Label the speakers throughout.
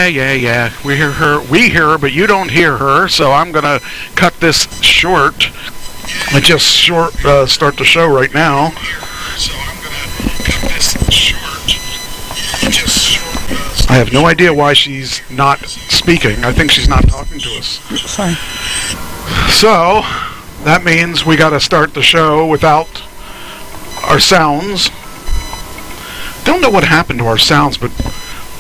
Speaker 1: Yeah. We hear her, but you don't hear her, so I'm going to cut this short. I just start the show right now. I have no idea why she's not speaking. I think she's not talking to us.
Speaker 2: Sorry.
Speaker 1: So, that means we got to start the show without our sounds. Don't know what happened to our sounds, but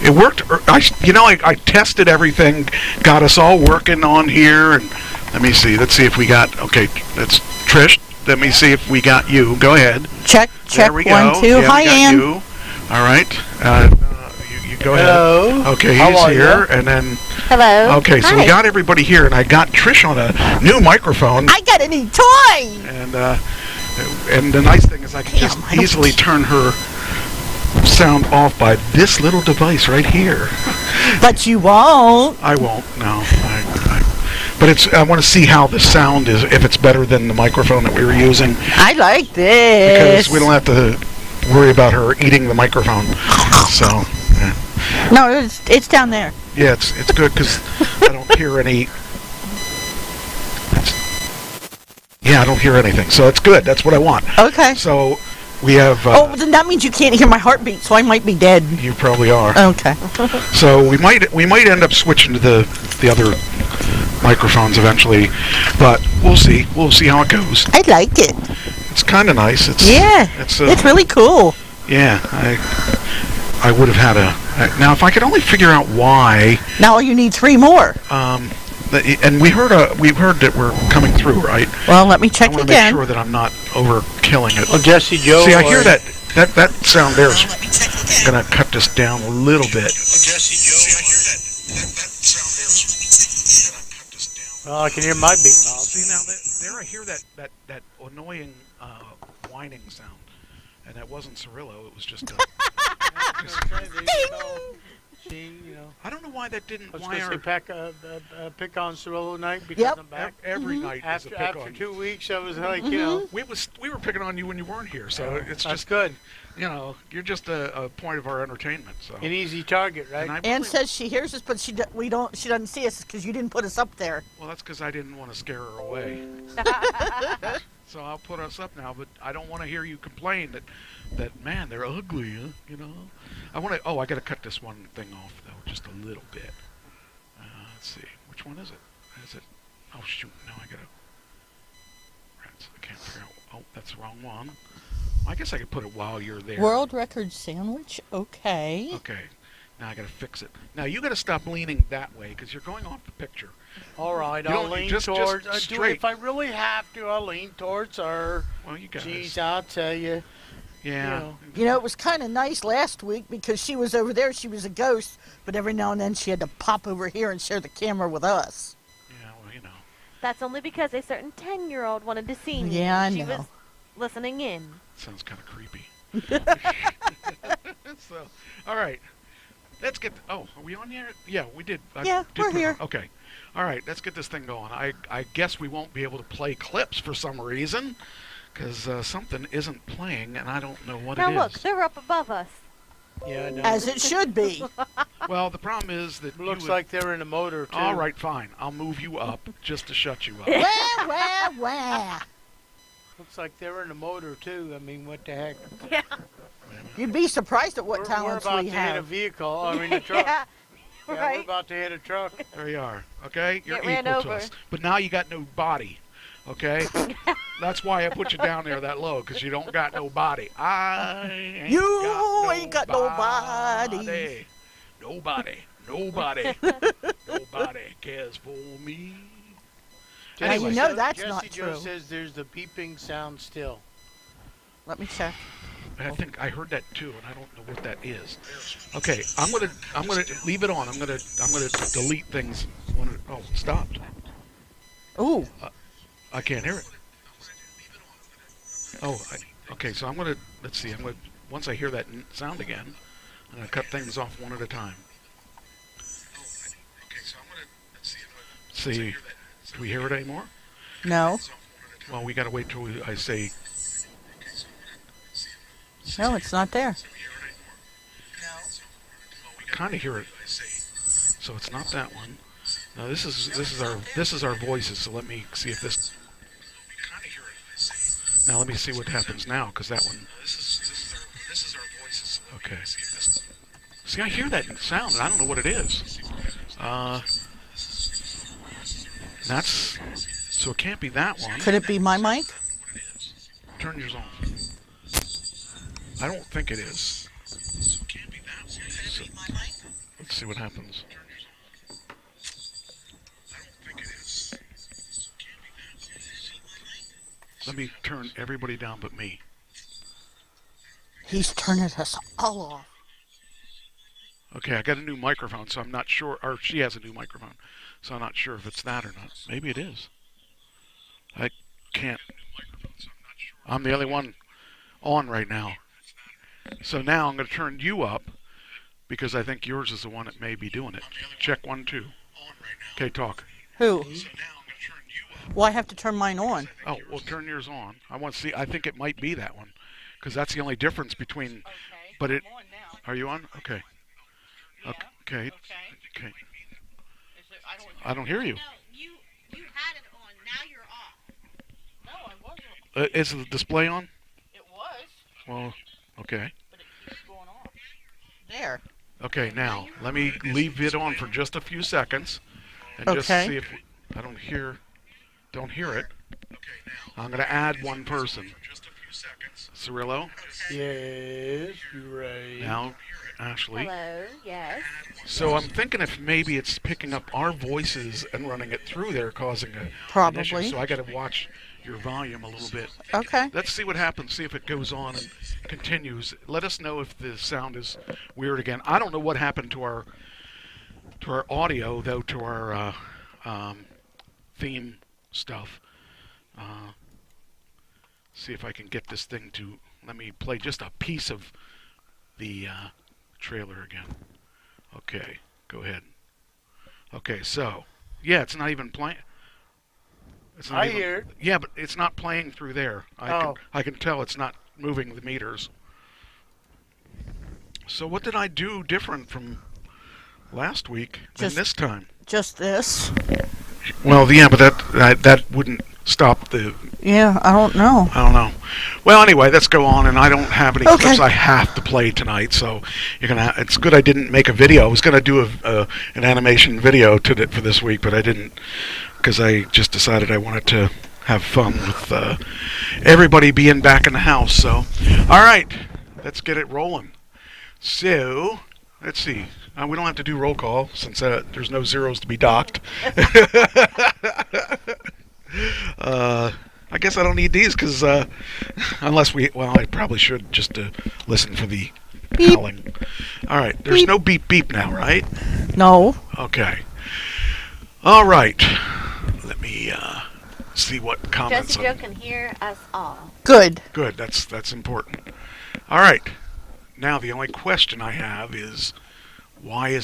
Speaker 1: it worked. I tested everything, got us all working on here, and let me see. Let's see if we got. Okay, that's Trish. Let me see if we got you. Go ahead.
Speaker 2: Check.
Speaker 1: There we
Speaker 2: 1,
Speaker 1: go.
Speaker 2: 2.
Speaker 1: Yeah,
Speaker 2: Hi, Ann.
Speaker 1: you. All right. You go
Speaker 3: Hello.
Speaker 1: ahead. Okay,
Speaker 3: How
Speaker 1: he's
Speaker 3: are
Speaker 1: here,
Speaker 3: ya?
Speaker 1: and then.
Speaker 4: Hello.
Speaker 1: Okay, so
Speaker 4: Hi.
Speaker 1: we got everybody here, and I got Trish on a new microphone.
Speaker 2: I got a new toy.
Speaker 1: And the nice thing is I can just easily turn her sound off by this little device right here.
Speaker 2: But you won't.
Speaker 1: I won't. No. But I want to see how the sound is, if it's better than the microphone that we were using,
Speaker 2: I like this.
Speaker 1: because we don't have to worry about her eating the microphone. So, yeah.
Speaker 2: No, it's down there.
Speaker 1: Yeah, it's good because I don't hear any. I don't hear anything, so it's good. That's what I want.
Speaker 2: Okay.
Speaker 1: So we have.
Speaker 2: Oh, then that means you can't hear my heartbeat, so I might be dead.
Speaker 1: You probably are.
Speaker 2: Okay.
Speaker 1: So we might end up switching to the other microphones eventually, but we'll see. We'll see how it goes.
Speaker 2: I like it.
Speaker 1: It's kind of nice.
Speaker 2: It's really cool.
Speaker 1: Yeah, I would have had now if I could only figure out why.
Speaker 2: Now you need 3 more.
Speaker 1: And we heard that we're coming through, right?
Speaker 2: Well, let me check
Speaker 1: I want to
Speaker 2: again.
Speaker 1: make sure that I'm not overkilling it.
Speaker 3: Well, Jesse Joe.
Speaker 1: See, I hear that sound there is going to cut this down a little bit.
Speaker 5: Jesse Joe.
Speaker 3: Well, I can hear my big mouth.
Speaker 1: See now there I hear that annoying whining sound, and that wasn't Cirillo. It was just.
Speaker 3: See, you know.
Speaker 1: I don't know why that didn't.
Speaker 3: I was
Speaker 1: Why
Speaker 3: going
Speaker 1: our,
Speaker 3: to say pick on Cirillo night because
Speaker 2: Yep.
Speaker 3: I'm back.
Speaker 1: every night is a
Speaker 3: After
Speaker 1: pick on
Speaker 3: 2 weeks, I was like, you know,
Speaker 1: we were picking on you when you weren't here, so it's
Speaker 3: that's
Speaker 1: just
Speaker 3: good.
Speaker 1: you're just a point of our entertainment. So
Speaker 3: An easy target, right?
Speaker 1: And I
Speaker 2: Ann
Speaker 1: really-
Speaker 2: says she hears us, but she doesn't see us because you didn't put us up there.
Speaker 1: well, that's because I didn't want to scare her away. So I'll put us up now, but I don't want to hear you complain that man, they're ugly, huh? You know. I want to. Oh, I got to cut this one thing off though, just a little bit. Let's see, which one is it? Is it? Oh shoot, no, I gotta. Rats, I can't figure out. Oh, that's the wrong one. I guess I could put it while you're there.
Speaker 2: World record sandwich. Okay.
Speaker 1: Okay. Now I gotta fix it. Now you gotta stop leaning that way because you're going off the picture.
Speaker 3: All right,
Speaker 1: You
Speaker 3: I'll
Speaker 1: don't-
Speaker 3: lean
Speaker 1: just
Speaker 3: towards.
Speaker 1: straight.
Speaker 3: If I really have to, I'll lean towards her.
Speaker 1: Well, you guys.
Speaker 3: Jeez, I'll tell you.
Speaker 1: Yeah.
Speaker 2: You know, it was kind of nice last week because she was over there. She was a ghost, but every now and then she had to pop over here and share the camera with us.
Speaker 1: Yeah. Well, you know.
Speaker 4: That's only because a certain 10-year-old wanted to see me.
Speaker 2: Yeah, I
Speaker 4: She
Speaker 2: know.
Speaker 4: was listening in.
Speaker 1: Sounds kind of creepy. So, all right. Let's get. Oh, are we on here? Yeah, we did. I
Speaker 2: Yeah,
Speaker 1: did
Speaker 2: we're
Speaker 1: put-
Speaker 2: here.
Speaker 1: Okay. All right. Let's get this thing going. I guess we won't be able to play clips for some reason, because something isn't playing, and I don't know what
Speaker 4: Now
Speaker 1: it
Speaker 4: look,
Speaker 1: is.
Speaker 4: they're up above us.
Speaker 3: Yeah, I know.
Speaker 2: As it should be.
Speaker 1: Well, the problem is that
Speaker 3: Looks
Speaker 1: you would-
Speaker 3: like they're in a motor too.
Speaker 1: All right, fine. I'll move you up just to shut you up.
Speaker 2: Wah.
Speaker 3: Looks like they're in a motor too. I mean, what the heck?
Speaker 4: Yeah.
Speaker 2: You'd be surprised at what
Speaker 3: we're
Speaker 2: talents
Speaker 3: about
Speaker 2: we
Speaker 3: to hit a
Speaker 2: have.
Speaker 3: vehicle. I mean, a truck.
Speaker 4: Yeah.
Speaker 3: Yeah, we're
Speaker 4: Right.
Speaker 3: about to hit a truck.
Speaker 1: There you are. Okay, you're
Speaker 4: Get ran
Speaker 1: equal to
Speaker 4: over.
Speaker 1: us. But now you got no body. Okay, that's why I put you down there that low, because you don't got no body.
Speaker 2: You ain't got no body.
Speaker 1: Nobody cares for me.
Speaker 2: Now
Speaker 1: Anyway,
Speaker 2: you know that's
Speaker 3: Jesse
Speaker 2: not
Speaker 3: Joe
Speaker 2: true.
Speaker 3: says there's the peeping sound still.
Speaker 2: Let me check.
Speaker 1: I think I heard that too, and I don't know what that is. Okay, I'm gonna leave it on. I'm gonna delete things. Oh, it stopped.
Speaker 2: Ooh.
Speaker 1: I can't hear it. Oh, okay. So let's see. Once I hear that sound again, I'm gonna cut things off one at a time. See, do we hear it anymore?
Speaker 2: No.
Speaker 1: Well, we gotta wait till I say.
Speaker 2: No, it's not there.
Speaker 1: Kind of hear it. So it's not that one. No, this is our voices. So let me see if this. Now let me see what happens now, because that one. Okay. See, I hear that sound, and I don't know what it is. That's so it can't be that one.
Speaker 2: Could it be my mic?
Speaker 1: Turn yours on. I don't think it is. So, let's see what happens. Let me turn everybody down but me.
Speaker 2: He's turning us all off.
Speaker 1: Okay, I got a new microphone, so I'm not sure. Or she has a new microphone, so I'm not sure if it's that or not. Maybe it is. I can't. I'm the only one on right now. So now I'm going to turn you up because I think yours is the one that may be doing it. Check 1, 2. Okay, talk.
Speaker 2: Who? Well, I have to turn mine on.
Speaker 1: Oh, well, turn yours on. I want to see. I think it might be that one because that's the only difference between. But it. Are you on? Okay. Okay. Okay. I don't hear you.
Speaker 5: No, you had it on. Now you're off. No, I wasn't.
Speaker 1: Is the display on?
Speaker 5: It was,
Speaker 1: Well, okay.
Speaker 5: but it keeps going off.
Speaker 2: There.
Speaker 1: Okay, now let me leave it on for just a few seconds and just
Speaker 2: Okay.
Speaker 1: see if I don't hear it. I'm going to add one person. Cirillo,
Speaker 3: Yes, you're right.
Speaker 1: now Ashley.
Speaker 4: Hello. Yes.
Speaker 1: So I'm thinking if maybe it's picking up our voices and running it through there, causing an issue.
Speaker 2: Probably.
Speaker 1: So I got to watch your volume a little bit.
Speaker 2: Okay.
Speaker 1: Let's see what happens. See if it goes on and continues. Let us know if the sound is weird again. I don't know what happened to our audio though, to our theme stuff. See if I can get this thing to let me play just a piece of the trailer again. Okay, go ahead. Okay, so yeah, it's not even playing. It's not
Speaker 3: I
Speaker 1: even,
Speaker 3: hear it.
Speaker 1: Yeah, but it's not playing through there. I can tell it's not moving the meters. So what did I do different from last week than this time?
Speaker 2: Just this.
Speaker 1: Well, yeah, but that wouldn't stop the.
Speaker 2: Yeah, I don't know.
Speaker 1: I don't know. Well, anyway, let's go on, and I don't have any
Speaker 2: Okay.
Speaker 1: clips I have to play tonight, so you're gonna. It's good I didn't make a video. I was gonna do an animation video for this week, but I didn't because I just decided I wanted to have fun with everybody being back in the house. So, all right, let's get it rolling. So, let's see. We don't have to do roll call since there's no zeros to be docked. I guess I don't need these because unless I probably should just to listen for the
Speaker 2: Beep.
Speaker 1: howling. All right, there's no beep beep now, right?
Speaker 2: No.
Speaker 1: Okay. All right. Let me see what comments.
Speaker 4: Josie Joe can hear us all.
Speaker 2: Good.
Speaker 1: Good. That's important. All right. Now the only question I have is, why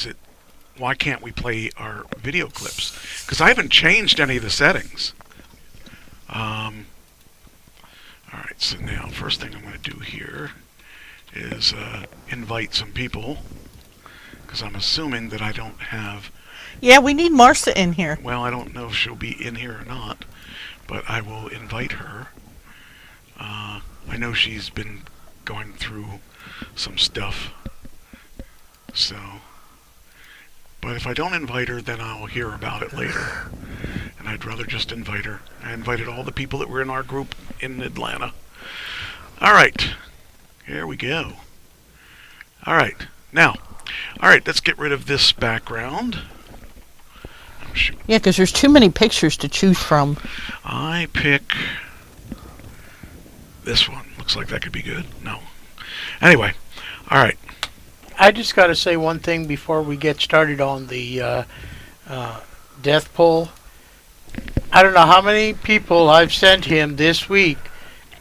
Speaker 1: can't we play our video clips? Because I haven't changed any of the settings. All right. So now, first thing I'm going to do here is invite some people, because I'm assuming that I don't have.
Speaker 2: Yeah, we need Marcia in here.
Speaker 1: Well, I don't know if she'll be in here or not, but I will invite her. I know she's been going through some stuff, so. But if I don't invite her, then I'll hear about it later. And I'd rather just invite her. I invited all the people that were in our group in Atlanta. All right. Here we go. All right. Now, all right, let's get rid of this background. Oh, shoot.
Speaker 2: Yeah, because there's too many pictures to choose from.
Speaker 1: I pick this one. Looks like that could be good. No. Anyway, all right.
Speaker 3: I just got to say one thing before we get started on the death poll. I don't know how many people I've sent him this week,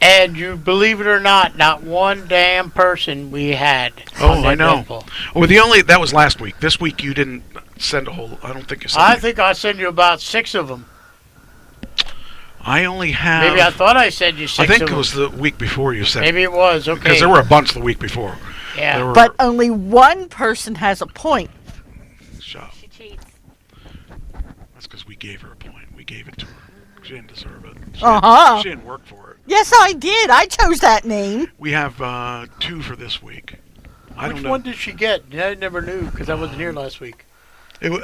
Speaker 3: and you believe it or not one damn person we had.
Speaker 1: Oh,
Speaker 3: on
Speaker 1: I
Speaker 3: that
Speaker 1: know.
Speaker 3: death poll.
Speaker 1: Well, that was last week. This week you didn't send a whole. I don't think you sent.
Speaker 3: I
Speaker 1: any.
Speaker 3: think I sent you about 6 of them.
Speaker 1: I only have.
Speaker 3: Maybe I thought I sent you 6
Speaker 1: I think
Speaker 3: of
Speaker 1: it
Speaker 3: them.
Speaker 1: was the week before you sent.
Speaker 3: Maybe it was, okay.
Speaker 1: Because there were a bunch the week before.
Speaker 3: Yeah.
Speaker 1: There were,
Speaker 2: But only one person has a point.
Speaker 1: Shut up.
Speaker 4: She cheats.
Speaker 1: That's because we gave her a point. We gave it to her. She didn't deserve it.
Speaker 2: Uh-huh.
Speaker 1: She didn't work for it.
Speaker 2: Yes, I did. I chose that name.
Speaker 1: We have 2 for this week. I
Speaker 3: Which
Speaker 1: don't know.
Speaker 3: one did she get? I never knew because I wasn't here last week.
Speaker 1: Mikhail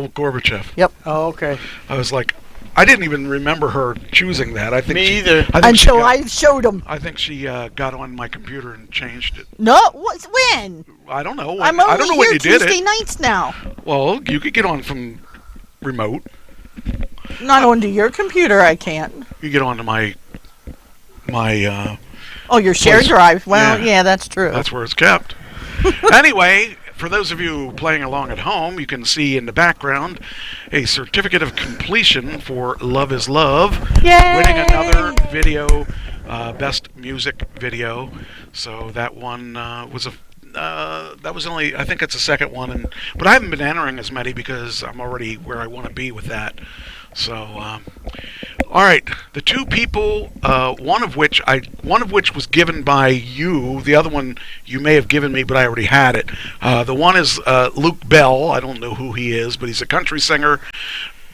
Speaker 1: Gorbachev.
Speaker 3: Oh, okay.
Speaker 1: I was like, I didn't even remember her choosing that. I think
Speaker 3: Me
Speaker 1: she,
Speaker 3: either.
Speaker 1: I think she
Speaker 2: Until
Speaker 1: got-
Speaker 2: I showed him.
Speaker 1: I think she got on my computer and changed it.
Speaker 2: No, when?
Speaker 1: I don't know.
Speaker 2: I'm
Speaker 1: I
Speaker 2: only
Speaker 1: don't know
Speaker 2: here
Speaker 1: when you did
Speaker 2: Tuesday
Speaker 1: it.
Speaker 2: nights now.
Speaker 1: Well, you could get on from remote.
Speaker 2: Not onto your computer, I can't.
Speaker 1: You get onto my
Speaker 2: Oh, your shared
Speaker 1: Place.
Speaker 2: drive. Well,
Speaker 1: Yeah.
Speaker 2: yeah, that's true.
Speaker 1: that's where it's kept. Anyway, for those of you playing along at home, you can see in the background a certificate of completion for Love is Love,
Speaker 2: Yay!
Speaker 1: winning another video, best music video. So that one was that was only, I think it's the second one, but I haven't been entering as many because I'm already where I want to be with that. So, all right, the 2 people, one of which was given by you. The other one you may have given me, but I already had it. The one is Luke Bell. I don't know who he is, but he's a country singer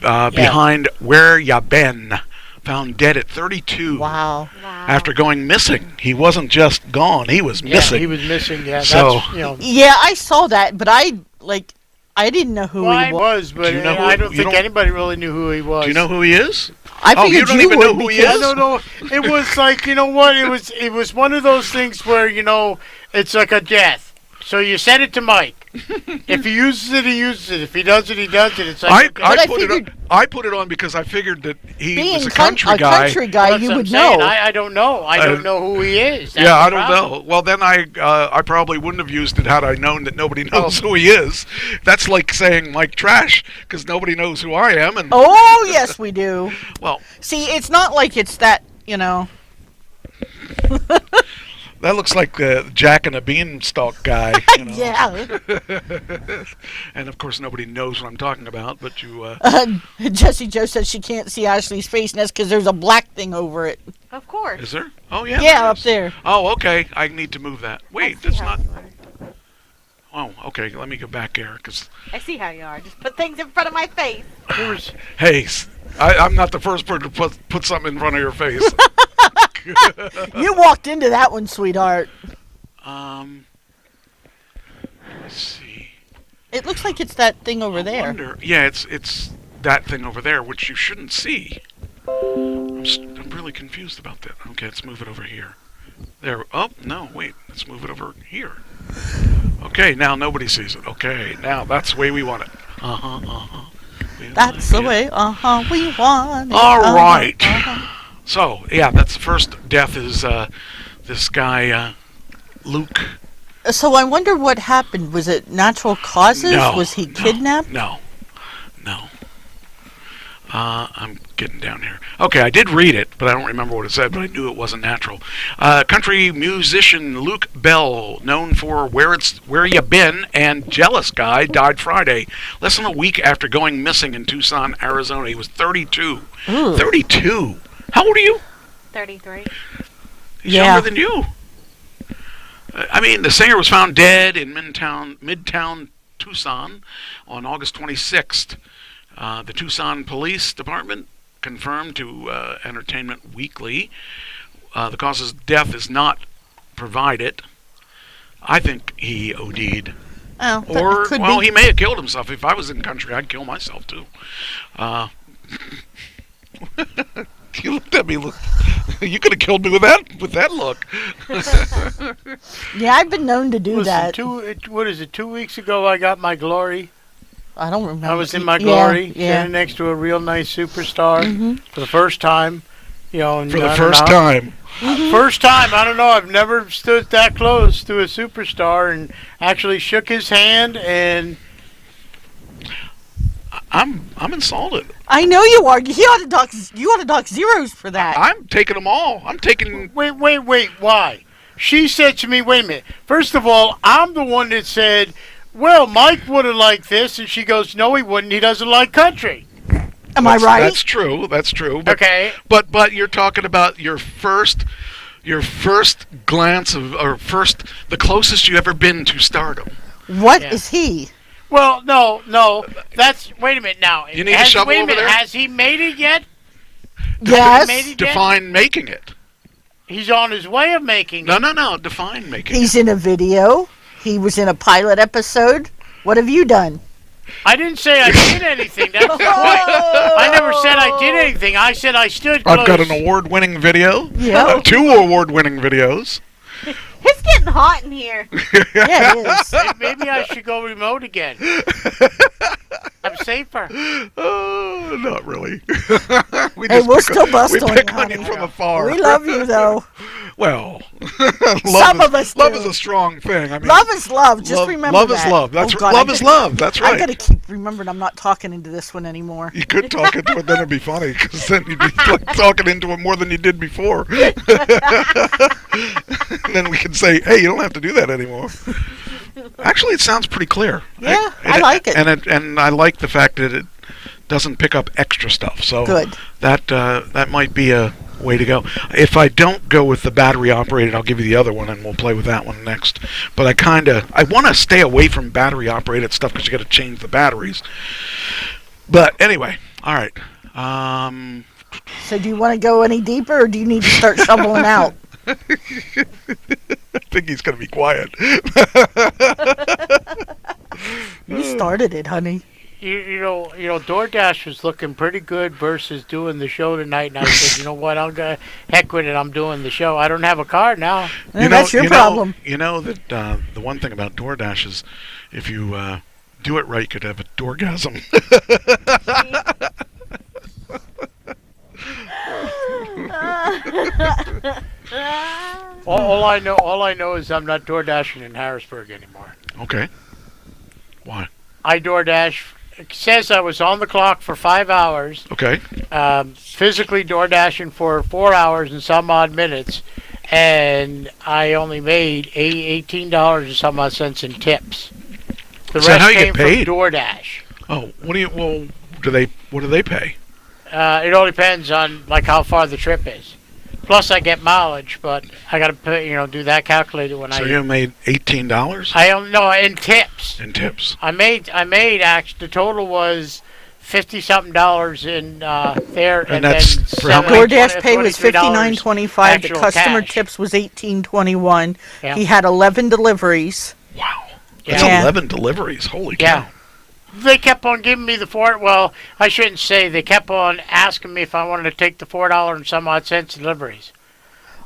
Speaker 1: behind Where Ya Been, found dead at 32.
Speaker 2: Wow.
Speaker 4: Wow.
Speaker 1: After going missing. He wasn't just gone; he was
Speaker 3: Yeah,
Speaker 1: missing.
Speaker 3: he was missing. Yeah,
Speaker 1: So-
Speaker 3: that's, you know.
Speaker 2: Yeah, I saw that, but I didn't know who
Speaker 3: Well,
Speaker 2: he
Speaker 3: I
Speaker 2: was.
Speaker 3: was, but
Speaker 1: Do you know who-
Speaker 3: I don't
Speaker 1: you
Speaker 3: think
Speaker 1: don't-
Speaker 3: anybody really knew who he was.
Speaker 1: Do you know who he is?
Speaker 2: I
Speaker 1: Oh, you
Speaker 2: figured
Speaker 1: don't
Speaker 2: you
Speaker 1: even
Speaker 2: would
Speaker 1: know who he
Speaker 2: because-
Speaker 1: is?
Speaker 3: I don't know. It was like, you know what? It was one of those things where, you know, it's like a death. So you send it to Mike. If he uses it, he uses it. If he does it, he does it. It's like
Speaker 1: I
Speaker 2: I
Speaker 1: put it on,
Speaker 2: figured-
Speaker 1: I put it on because I figured that he
Speaker 2: Being
Speaker 1: was a country guy.
Speaker 2: country guy,
Speaker 3: That's
Speaker 2: you
Speaker 3: what
Speaker 2: would
Speaker 3: I'm saying.
Speaker 2: know.
Speaker 3: I don't know. I don't know who he is. That's
Speaker 1: Yeah, I
Speaker 3: the
Speaker 1: don't
Speaker 3: problem.
Speaker 1: know. Well, then I probably wouldn't have used it had I known that nobody knows who he is. That's like saying Mike Trash because nobody knows who I am. And
Speaker 2: Oh, yes, we do.
Speaker 1: well,
Speaker 2: See, it's not like it's that,
Speaker 1: that looks like the Jack and a Beanstalk guy. You know?
Speaker 2: Yeah.
Speaker 1: And of course, nobody knows what I'm talking about. But you,
Speaker 2: Jessie Joe says she can't see Ashley's face, and that's because there's a black thing over it.
Speaker 4: Of course.
Speaker 1: is there? Oh yeah.
Speaker 2: Yeah,
Speaker 1: there
Speaker 2: up
Speaker 1: is.
Speaker 2: there.
Speaker 1: Oh, okay. I need to move that. Wait,
Speaker 4: I see
Speaker 1: that's
Speaker 4: how
Speaker 1: not.
Speaker 4: you are.
Speaker 1: Oh, okay. Let me go back here because.
Speaker 4: I see how you are. Just put things in front of my face.
Speaker 3: There was-
Speaker 1: Hey, I'm not the first person to put something in front of your face.
Speaker 2: You walked into that one, sweetheart.
Speaker 1: Let's see.
Speaker 2: It looks like it's that thing over
Speaker 1: I
Speaker 2: there.
Speaker 1: wonder- yeah, it's that thing over there, which you shouldn't see. I'm really confused about that. Okay, let's move it over here. There. Oh no, wait. Let's move it over here. Okay, now nobody sees it. Okay, now that's the way we want it.
Speaker 2: That's the way, we want it.
Speaker 1: All right.
Speaker 2: uh-huh.
Speaker 1: So yeah, that's the first death is this guy Luke.
Speaker 2: So I wonder what happened. Was it natural causes?
Speaker 1: No,
Speaker 2: Was he
Speaker 1: no,
Speaker 2: kidnapped?
Speaker 1: No. I'm getting down here. Okay, I did read it, but I don't remember what it said, but I knew it wasn't natural. Country musician Luke Bell, known for Where You Been and Jealous Guy, died Friday, less than a week after going missing in Tucson, Arizona. He was 32.
Speaker 2: Ooh.
Speaker 1: 32? How old are you?
Speaker 4: 33.
Speaker 1: He's
Speaker 2: Yeah.
Speaker 1: younger than you. I mean, the singer was found dead in Midtown Tucson on August 26th. The Tucson Police Department confirmed to Entertainment Weekly the cause of death is not provided. I think he OD'd.
Speaker 2: Oh, that
Speaker 1: Or,
Speaker 2: could
Speaker 1: well,
Speaker 2: be.
Speaker 1: he may have killed himself. If I was in country, I'd kill myself, too. You looked at me. You could have killed me with that look.
Speaker 2: Yeah, I've been known to do
Speaker 3: Listen,
Speaker 2: that.
Speaker 3: 2 weeks ago I got my glory.
Speaker 2: I don't remember.
Speaker 3: I was in my
Speaker 2: Yeah,
Speaker 3: glory,
Speaker 2: Yeah.
Speaker 3: standing next to a real nice superstar
Speaker 2: Mhm.
Speaker 3: for the first time. You know, and
Speaker 1: For
Speaker 3: I
Speaker 1: the
Speaker 3: don't
Speaker 1: first
Speaker 3: know.
Speaker 1: time.
Speaker 3: First time, I don't know. I've never stood that close to a superstar and actually shook his hand. And
Speaker 1: I'm insulted.
Speaker 2: I know you are. You ought to dock zeros for that.
Speaker 1: I'm taking them all. I'm taking.
Speaker 3: wait, why? She said to me, "Wait a minute. First of all, I'm the one that said, well, Mike would have liked this," and she goes, "No, he wouldn't. He doesn't like country."
Speaker 2: Am I right?
Speaker 1: That's true. That's true. But,
Speaker 3: Okay.
Speaker 1: But you're talking about your first glance of, or the closest you ever been to stardom.
Speaker 2: What
Speaker 3: Yeah.
Speaker 2: is he?
Speaker 3: Well, no. That's wait a minute now.
Speaker 1: You need a shovel
Speaker 3: wait a
Speaker 1: over
Speaker 3: minute.
Speaker 1: there?
Speaker 3: Has he made it yet?
Speaker 2: Yes.
Speaker 3: Made it yet?
Speaker 1: Define making it.
Speaker 3: He's on his way of making it.
Speaker 1: No. Define making
Speaker 2: He's in a video. He was in a pilot episode. What have you done?
Speaker 3: I didn't say I did anything. That's the point. I never said I did anything. I said I stood close.
Speaker 1: I've got an award-winning video.
Speaker 2: Yeah.
Speaker 1: 2 award-winning videos.
Speaker 4: It's getting hot in here.
Speaker 2: Yeah, it is.
Speaker 3: Maybe I should go remote again. I'm safer.
Speaker 1: Oh, not really. we
Speaker 2: Hey, we'll still bust
Speaker 1: we
Speaker 2: on
Speaker 1: pick
Speaker 2: you,
Speaker 1: on you
Speaker 2: honey.
Speaker 1: from afar.
Speaker 2: We love you, though.
Speaker 1: Well,
Speaker 2: Some of us
Speaker 1: love
Speaker 2: do.
Speaker 1: is a strong thing. I mean,
Speaker 2: Love is love. Just
Speaker 1: love,
Speaker 2: remember
Speaker 1: love
Speaker 2: that.
Speaker 1: is love. That's
Speaker 2: Oh, God,
Speaker 1: love is love. That's
Speaker 2: I
Speaker 1: right.
Speaker 2: gotta keep remembering I'm not talking into this one anymore.
Speaker 1: You could talk into it, then it'd be funny, because then you'd be like, talking into it more than you did before. And then we can say, hey, you don't have to do that anymore. Actually, it sounds pretty clear.
Speaker 2: Yeah, I like it.
Speaker 1: And I like the fact that it doesn't pick up extra stuff. So
Speaker 2: Good.
Speaker 1: that might be a way to go. If I don't go with the battery operated, I'll give you the other one, and we'll play with that one next. But I want to stay away from battery operated stuff because you got to change the batteries. But anyway, all right.
Speaker 2: So do you want to go any deeper, or do you need to start shoveling out?
Speaker 1: I think he's going to be quiet.
Speaker 2: You started it, honey.
Speaker 3: DoorDash was looking pretty good versus doing the show tonight, and I said, you know what, I'll go heck with it. I'm doing the show. I don't have a car now.
Speaker 2: That's your problem.
Speaker 1: You know that the one thing about DoorDash is if you do it right, you could have a doorgasm.
Speaker 3: All I know is I'm not DoorDashing in Harrisburg anymore.
Speaker 1: Okay. Why?
Speaker 3: I DoorDash. It says I was on the clock for 5 hours.
Speaker 1: Okay.
Speaker 3: Physically DoorDashing for 4 hours and some odd minutes, and I only made $18 and some odd cents in tips. The
Speaker 1: Is that
Speaker 3: rest
Speaker 1: how you
Speaker 3: came
Speaker 1: get paid?
Speaker 3: from DoorDash.
Speaker 1: Oh, what do they pay?
Speaker 3: It all depends on like how far the trip is. Plus, I get mileage, but I got to do that calculator when
Speaker 1: So you made $18
Speaker 3: I don't know in tips.
Speaker 1: in tips.
Speaker 3: I made actually the total was $50-something in there,
Speaker 1: And that's
Speaker 3: then
Speaker 1: for how much?
Speaker 2: DoorDash pay was
Speaker 3: $23
Speaker 2: $59.25. The
Speaker 3: actual
Speaker 2: customer
Speaker 3: cash.
Speaker 2: tips was $18.21.
Speaker 3: Yeah.
Speaker 2: He had 11 deliveries.
Speaker 1: Wow. That's
Speaker 2: Yeah.
Speaker 1: 11 deliveries. Holy cow.
Speaker 3: Yeah. They kept on giving me the well, I shouldn't say. They kept on asking me if I wanted to take the $4 and some odd cents deliveries.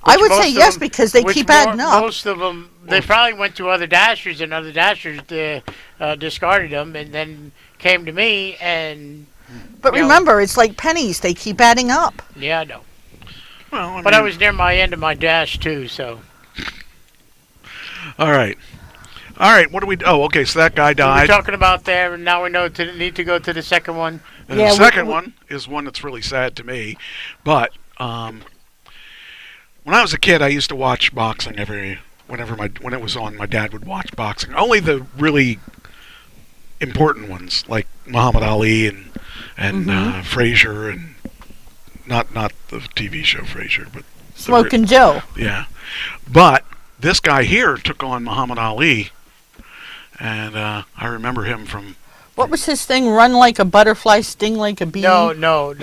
Speaker 2: I would
Speaker 3: most
Speaker 2: say
Speaker 3: of
Speaker 2: yes
Speaker 3: them-
Speaker 2: because they keep adding up.
Speaker 3: Most of them, they probably went to other dashers, and other dashers discarded them, and then came to me, and
Speaker 2: But
Speaker 3: you know.
Speaker 2: remember, it's like pennies. They keep adding up.
Speaker 3: yeah, I know.
Speaker 1: Well,
Speaker 3: But I was near my end of my dash too, so.
Speaker 1: All right. What do we... Oh, okay, so that guy
Speaker 3: We're
Speaker 1: died.
Speaker 3: talking about there, and now we know need to go to the second one.
Speaker 1: And
Speaker 2: Yeah,
Speaker 1: the
Speaker 2: we-
Speaker 1: second one is one that's really sad to me. But when I was a kid, I used to watch boxing when it was on. My dad would watch boxing. Only the really important ones, like Muhammad Ali and Frazier, and not the TV show Frazier, but
Speaker 2: Smoking Joe.
Speaker 1: yeah. But this guy here took on Muhammad Ali, and I remember him from...
Speaker 2: What was his thing? Run like a butterfly, sting like a bee?
Speaker 3: No,
Speaker 1: No,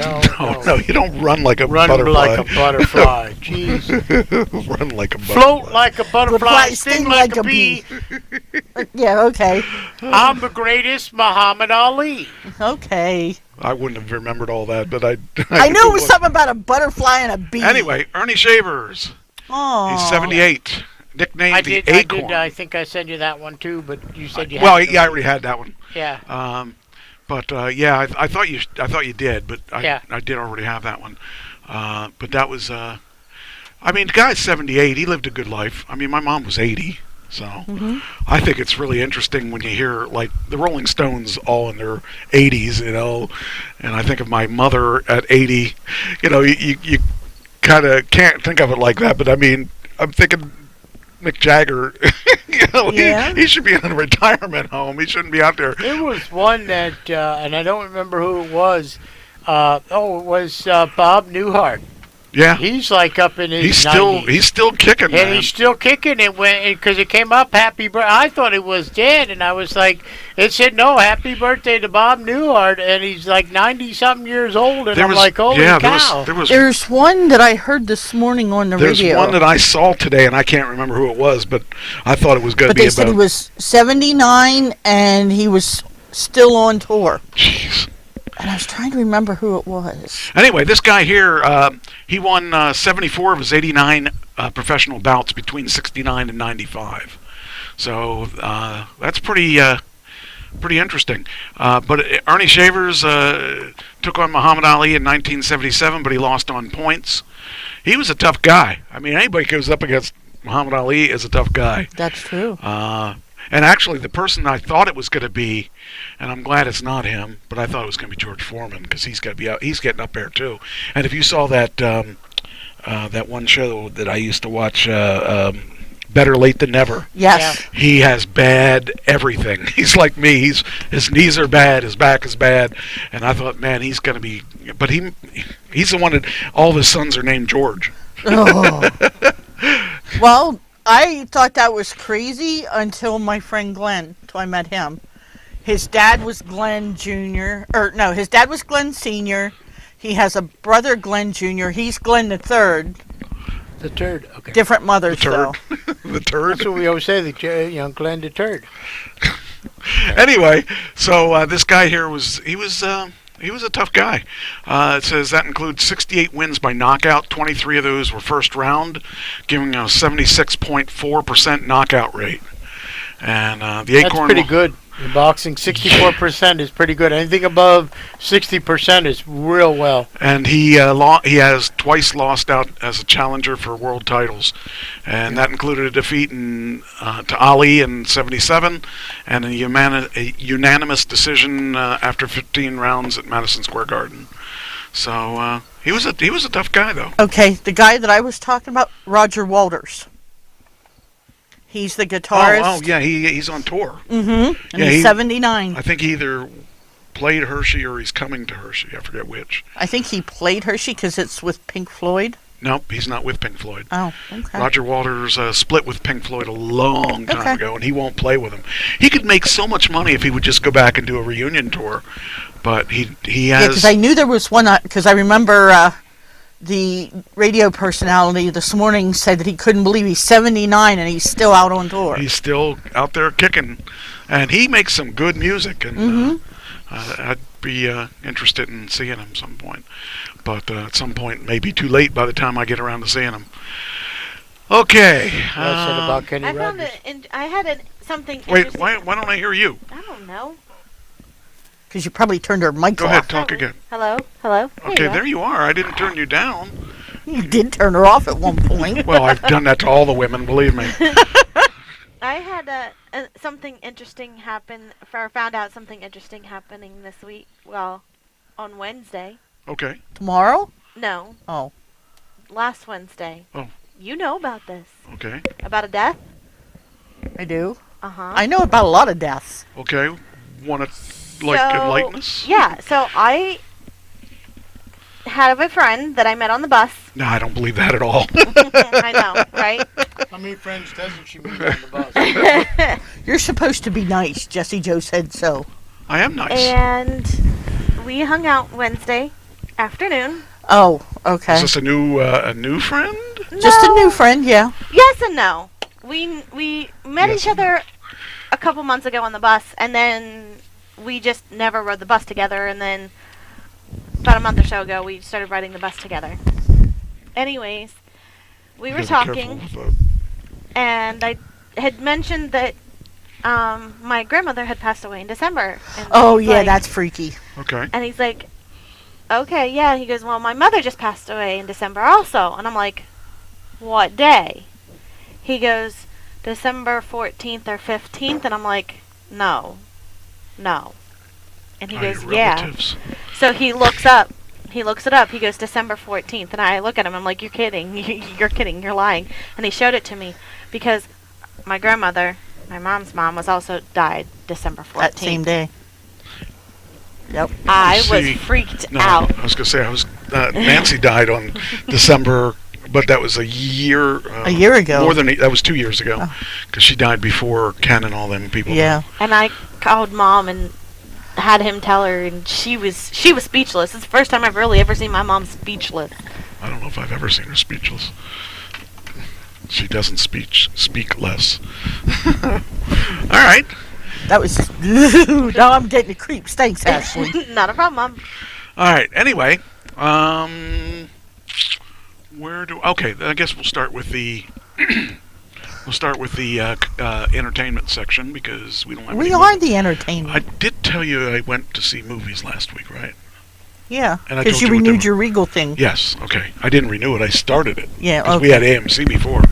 Speaker 1: you don't run like a
Speaker 3: Run
Speaker 1: butterfly.
Speaker 3: like a butterfly. Jeez.
Speaker 1: Run like a butterfly.
Speaker 3: Float like a butterfly,
Speaker 2: Butterfly,
Speaker 3: sting like a bee.
Speaker 2: Yeah, okay.
Speaker 3: I'm the greatest Muhammad Ali.
Speaker 2: Okay.
Speaker 1: I wouldn't have remembered all that, but I
Speaker 2: I knew it was something about a butterfly and a bee.
Speaker 1: Anyway, Ernie Shavers.
Speaker 2: Oh.
Speaker 1: He's 78. Nicknamed
Speaker 3: I
Speaker 1: the
Speaker 3: did.
Speaker 1: Acorn.
Speaker 3: I think I sent you that one too, but you said you.
Speaker 1: Well,
Speaker 3: hadn't.
Speaker 1: yeah, I already had that one.
Speaker 3: Yeah.
Speaker 1: Yeah, I thought you did, but
Speaker 3: Yeah.
Speaker 1: I did already have that one. But that was, I mean, the guy's 78. He lived a good life. I mean, my mom was 80, so I think it's really interesting when you hear like the Rolling Stones all in their 80s, and I think of my mother at 80. You kind of can't think of it like that, but I mean, I'm thinking Mick Jagger.
Speaker 2: Yeah.
Speaker 1: He should be in a retirement home. He shouldn't be out there.
Speaker 3: There was one that, and I don't remember who it was. It was Bob Newhart.
Speaker 1: Yeah.
Speaker 3: He's like up in his
Speaker 1: He's
Speaker 3: 90s.
Speaker 1: still kicking,
Speaker 3: And
Speaker 1: man.
Speaker 3: he's still kicking it because it came up happy birthday. I thought it was dead, and I was like, it said no, happy birthday to Bob Newhart, and he's like 90-something years old, and I'm like, holy cow.
Speaker 2: There's one that I heard this morning on the
Speaker 1: There's
Speaker 2: radio.
Speaker 1: one that I saw today, and I can't remember who it was, but I thought it was going to
Speaker 2: But
Speaker 1: be
Speaker 2: they said he
Speaker 1: about...
Speaker 2: was 79 and he was still on tour.
Speaker 1: Jeez.
Speaker 2: And I was trying to remember who it was.
Speaker 1: Anyway, this guy here, he won 74 of his 89 professional bouts between 69 and 95. So that's pretty interesting. But Ernie Shavers took on Muhammad Ali in 1977, but he lost on points. He was a tough guy. I mean, anybody who goes up against Muhammad Ali is a tough guy.
Speaker 2: That's true.
Speaker 1: And actually, the person I thought it was going to be, and I'm glad it's not him, but I thought it was going to be George Foreman because he's got to be out. He's getting up there too. And if you saw that that one show that I used to watch, Better Late Than Never.
Speaker 2: Yes.
Speaker 1: He has bad everything. He's like me. His knees are bad. His back is bad. And I thought, man, he's going to be. But he's the one that all of his sons are named George.
Speaker 2: Oh. Well, I thought that was crazy until my friend Glenn, until I met him. His dad was Glenn Jr. His dad was Glenn Sr. He has a brother, Glenn Jr. He's Glenn the Third.
Speaker 3: The turd. Okay.
Speaker 2: Different mothers,
Speaker 1: The
Speaker 2: though.
Speaker 1: turd. The turd.
Speaker 3: That's what we always say, Glenn the turd.
Speaker 1: Anyway, so this guy here was a tough guy. It says that includes 68 wins by knockout. 23 of those were first round, giving a 76.4% knockout rate. And the
Speaker 3: That's
Speaker 1: Acorn
Speaker 3: pretty good. In boxing, 64% is pretty good. Anything above 60% is real well.
Speaker 1: And he has twice lost out as a challenger for world titles, and that included a defeat to Ali in '77 and a unanimous decision after 15 rounds at Madison Square Garden. So he was a tough guy, though.
Speaker 2: Okay, the guy that I was talking about, Roger Walters. He's the guitarist.
Speaker 1: Oh yeah, he's on tour.
Speaker 2: Mm-hmm. And
Speaker 1: Yeah,
Speaker 2: he's 79.
Speaker 1: I think he either played Hershey or he's coming to Hershey. I forget which.
Speaker 2: I think he played Hershey because it's with Pink Floyd.
Speaker 1: Nope, he's not with Pink Floyd.
Speaker 2: Oh, okay.
Speaker 1: Roger Waters split with Pink Floyd a long time
Speaker 2: Okay.
Speaker 1: ago, and he won't play with them. He could make so much money if he would just go back and do a reunion tour, but he
Speaker 2: Yeah,
Speaker 1: has.
Speaker 2: because I knew there was one, because I remember the radio personality this morning said that he couldn't believe he's 79 and he's still out on tour.
Speaker 1: He's still out there kicking, and he makes some good music, and I'd be interested in seeing him some point. But at some point, maybe too late by the time I get around to seeing him. Okay.
Speaker 3: I said about Kenny
Speaker 4: I found
Speaker 3: Rogers.
Speaker 4: it. And I had something.
Speaker 1: Wait,
Speaker 4: interesting-
Speaker 1: why don't I hear you?
Speaker 4: I don't know.
Speaker 2: Because you probably turned her mic
Speaker 1: Go
Speaker 2: off.
Speaker 1: ahead, talk again.
Speaker 4: Hello. Hello.
Speaker 1: Okay, there you are. I didn't turn you down.
Speaker 2: You did turn her off at one point.
Speaker 1: Well, I've done that to all the women, believe me.
Speaker 4: I had something interesting happen. Found out something interesting happening this week. Well, on Wednesday.
Speaker 1: Okay.
Speaker 2: Tomorrow?
Speaker 4: No,
Speaker 2: Oh.
Speaker 4: last Wednesday.
Speaker 1: Oh.
Speaker 4: You know about this?
Speaker 1: Okay.
Speaker 4: About a death?
Speaker 2: I do.
Speaker 4: Uh-huh.
Speaker 2: I know about a lot of deaths.
Speaker 1: Okay. Want to enlighten us?
Speaker 4: Yeah. So I had a friend that I met on the bus.
Speaker 1: No, I don't believe that at all.
Speaker 4: I know, right?
Speaker 3: How many friends doesn't she meet on the bus?
Speaker 2: You're supposed to be nice. Jesse Joe said so.
Speaker 1: I am nice.
Speaker 4: And we hung out Wednesday afternoon.
Speaker 2: Oh, okay.
Speaker 1: Is this a new friend?
Speaker 2: Just a
Speaker 4: No.
Speaker 2: new friend, yeah.
Speaker 4: Yes and no. We met
Speaker 1: Yes
Speaker 4: each
Speaker 1: and
Speaker 4: other a couple months ago on the bus, and then we just never rode the bus together. And then about a month or so ago, we started riding the bus together. Anyways, we
Speaker 1: You
Speaker 4: were
Speaker 1: gotta be
Speaker 4: talking,
Speaker 1: careful with
Speaker 4: and I had mentioned that my grandmother had passed away in December. And
Speaker 2: Oh,
Speaker 4: he's
Speaker 2: yeah,
Speaker 4: like-
Speaker 2: that's freaky.
Speaker 1: Okay.
Speaker 4: And he's like, okay, yeah. He goes, well, my mother just passed away in December also. And I'm like, what day? He goes, December 14th or 15th. And I'm like, no. And he
Speaker 1: Are
Speaker 4: goes,
Speaker 1: you
Speaker 4: yeah.
Speaker 1: relatives?
Speaker 4: So he looks up. He looks it up. He goes, December 14th. And I look at him. I'm like, you're kidding. You're kidding. You're lying. And he showed it to me because my grandmother, my mom's mom, was also died December 14th.
Speaker 2: That same day. Yep.
Speaker 4: I was
Speaker 1: See,
Speaker 4: freaked
Speaker 1: No,
Speaker 4: out.
Speaker 1: I was going to say Nancy died on December, but that was a year.
Speaker 2: A year ago.
Speaker 1: More than that was 2 years ago,
Speaker 2: Oh.
Speaker 1: because she died before Ken and all them people.
Speaker 2: Yeah.
Speaker 4: And I called mom and had him tell her, and she was speechless. It's the first time I've really ever seen my mom speechless.
Speaker 1: I don't know if I've ever seen her speechless. She doesn't speak less. All right.
Speaker 2: That was. Now I'm getting the creeps. Thanks, Ashley.
Speaker 4: Not a problem, Mom.
Speaker 1: All right. Anyway, okay, I guess we'll start with the entertainment section because we don't have
Speaker 2: We
Speaker 1: any
Speaker 2: are
Speaker 1: movies.
Speaker 2: the
Speaker 1: I
Speaker 2: entertainment.
Speaker 1: did tell you I went to see movies last week, right?
Speaker 2: Yeah.
Speaker 1: and I
Speaker 2: Because
Speaker 1: told
Speaker 2: you
Speaker 1: you what they
Speaker 2: renewed
Speaker 1: were.
Speaker 2: your Regal thing.
Speaker 1: Yes. Okay. I didn't renew it. I started it.
Speaker 2: Yeah,
Speaker 1: 'Cause we
Speaker 2: okay.
Speaker 1: had AMC before.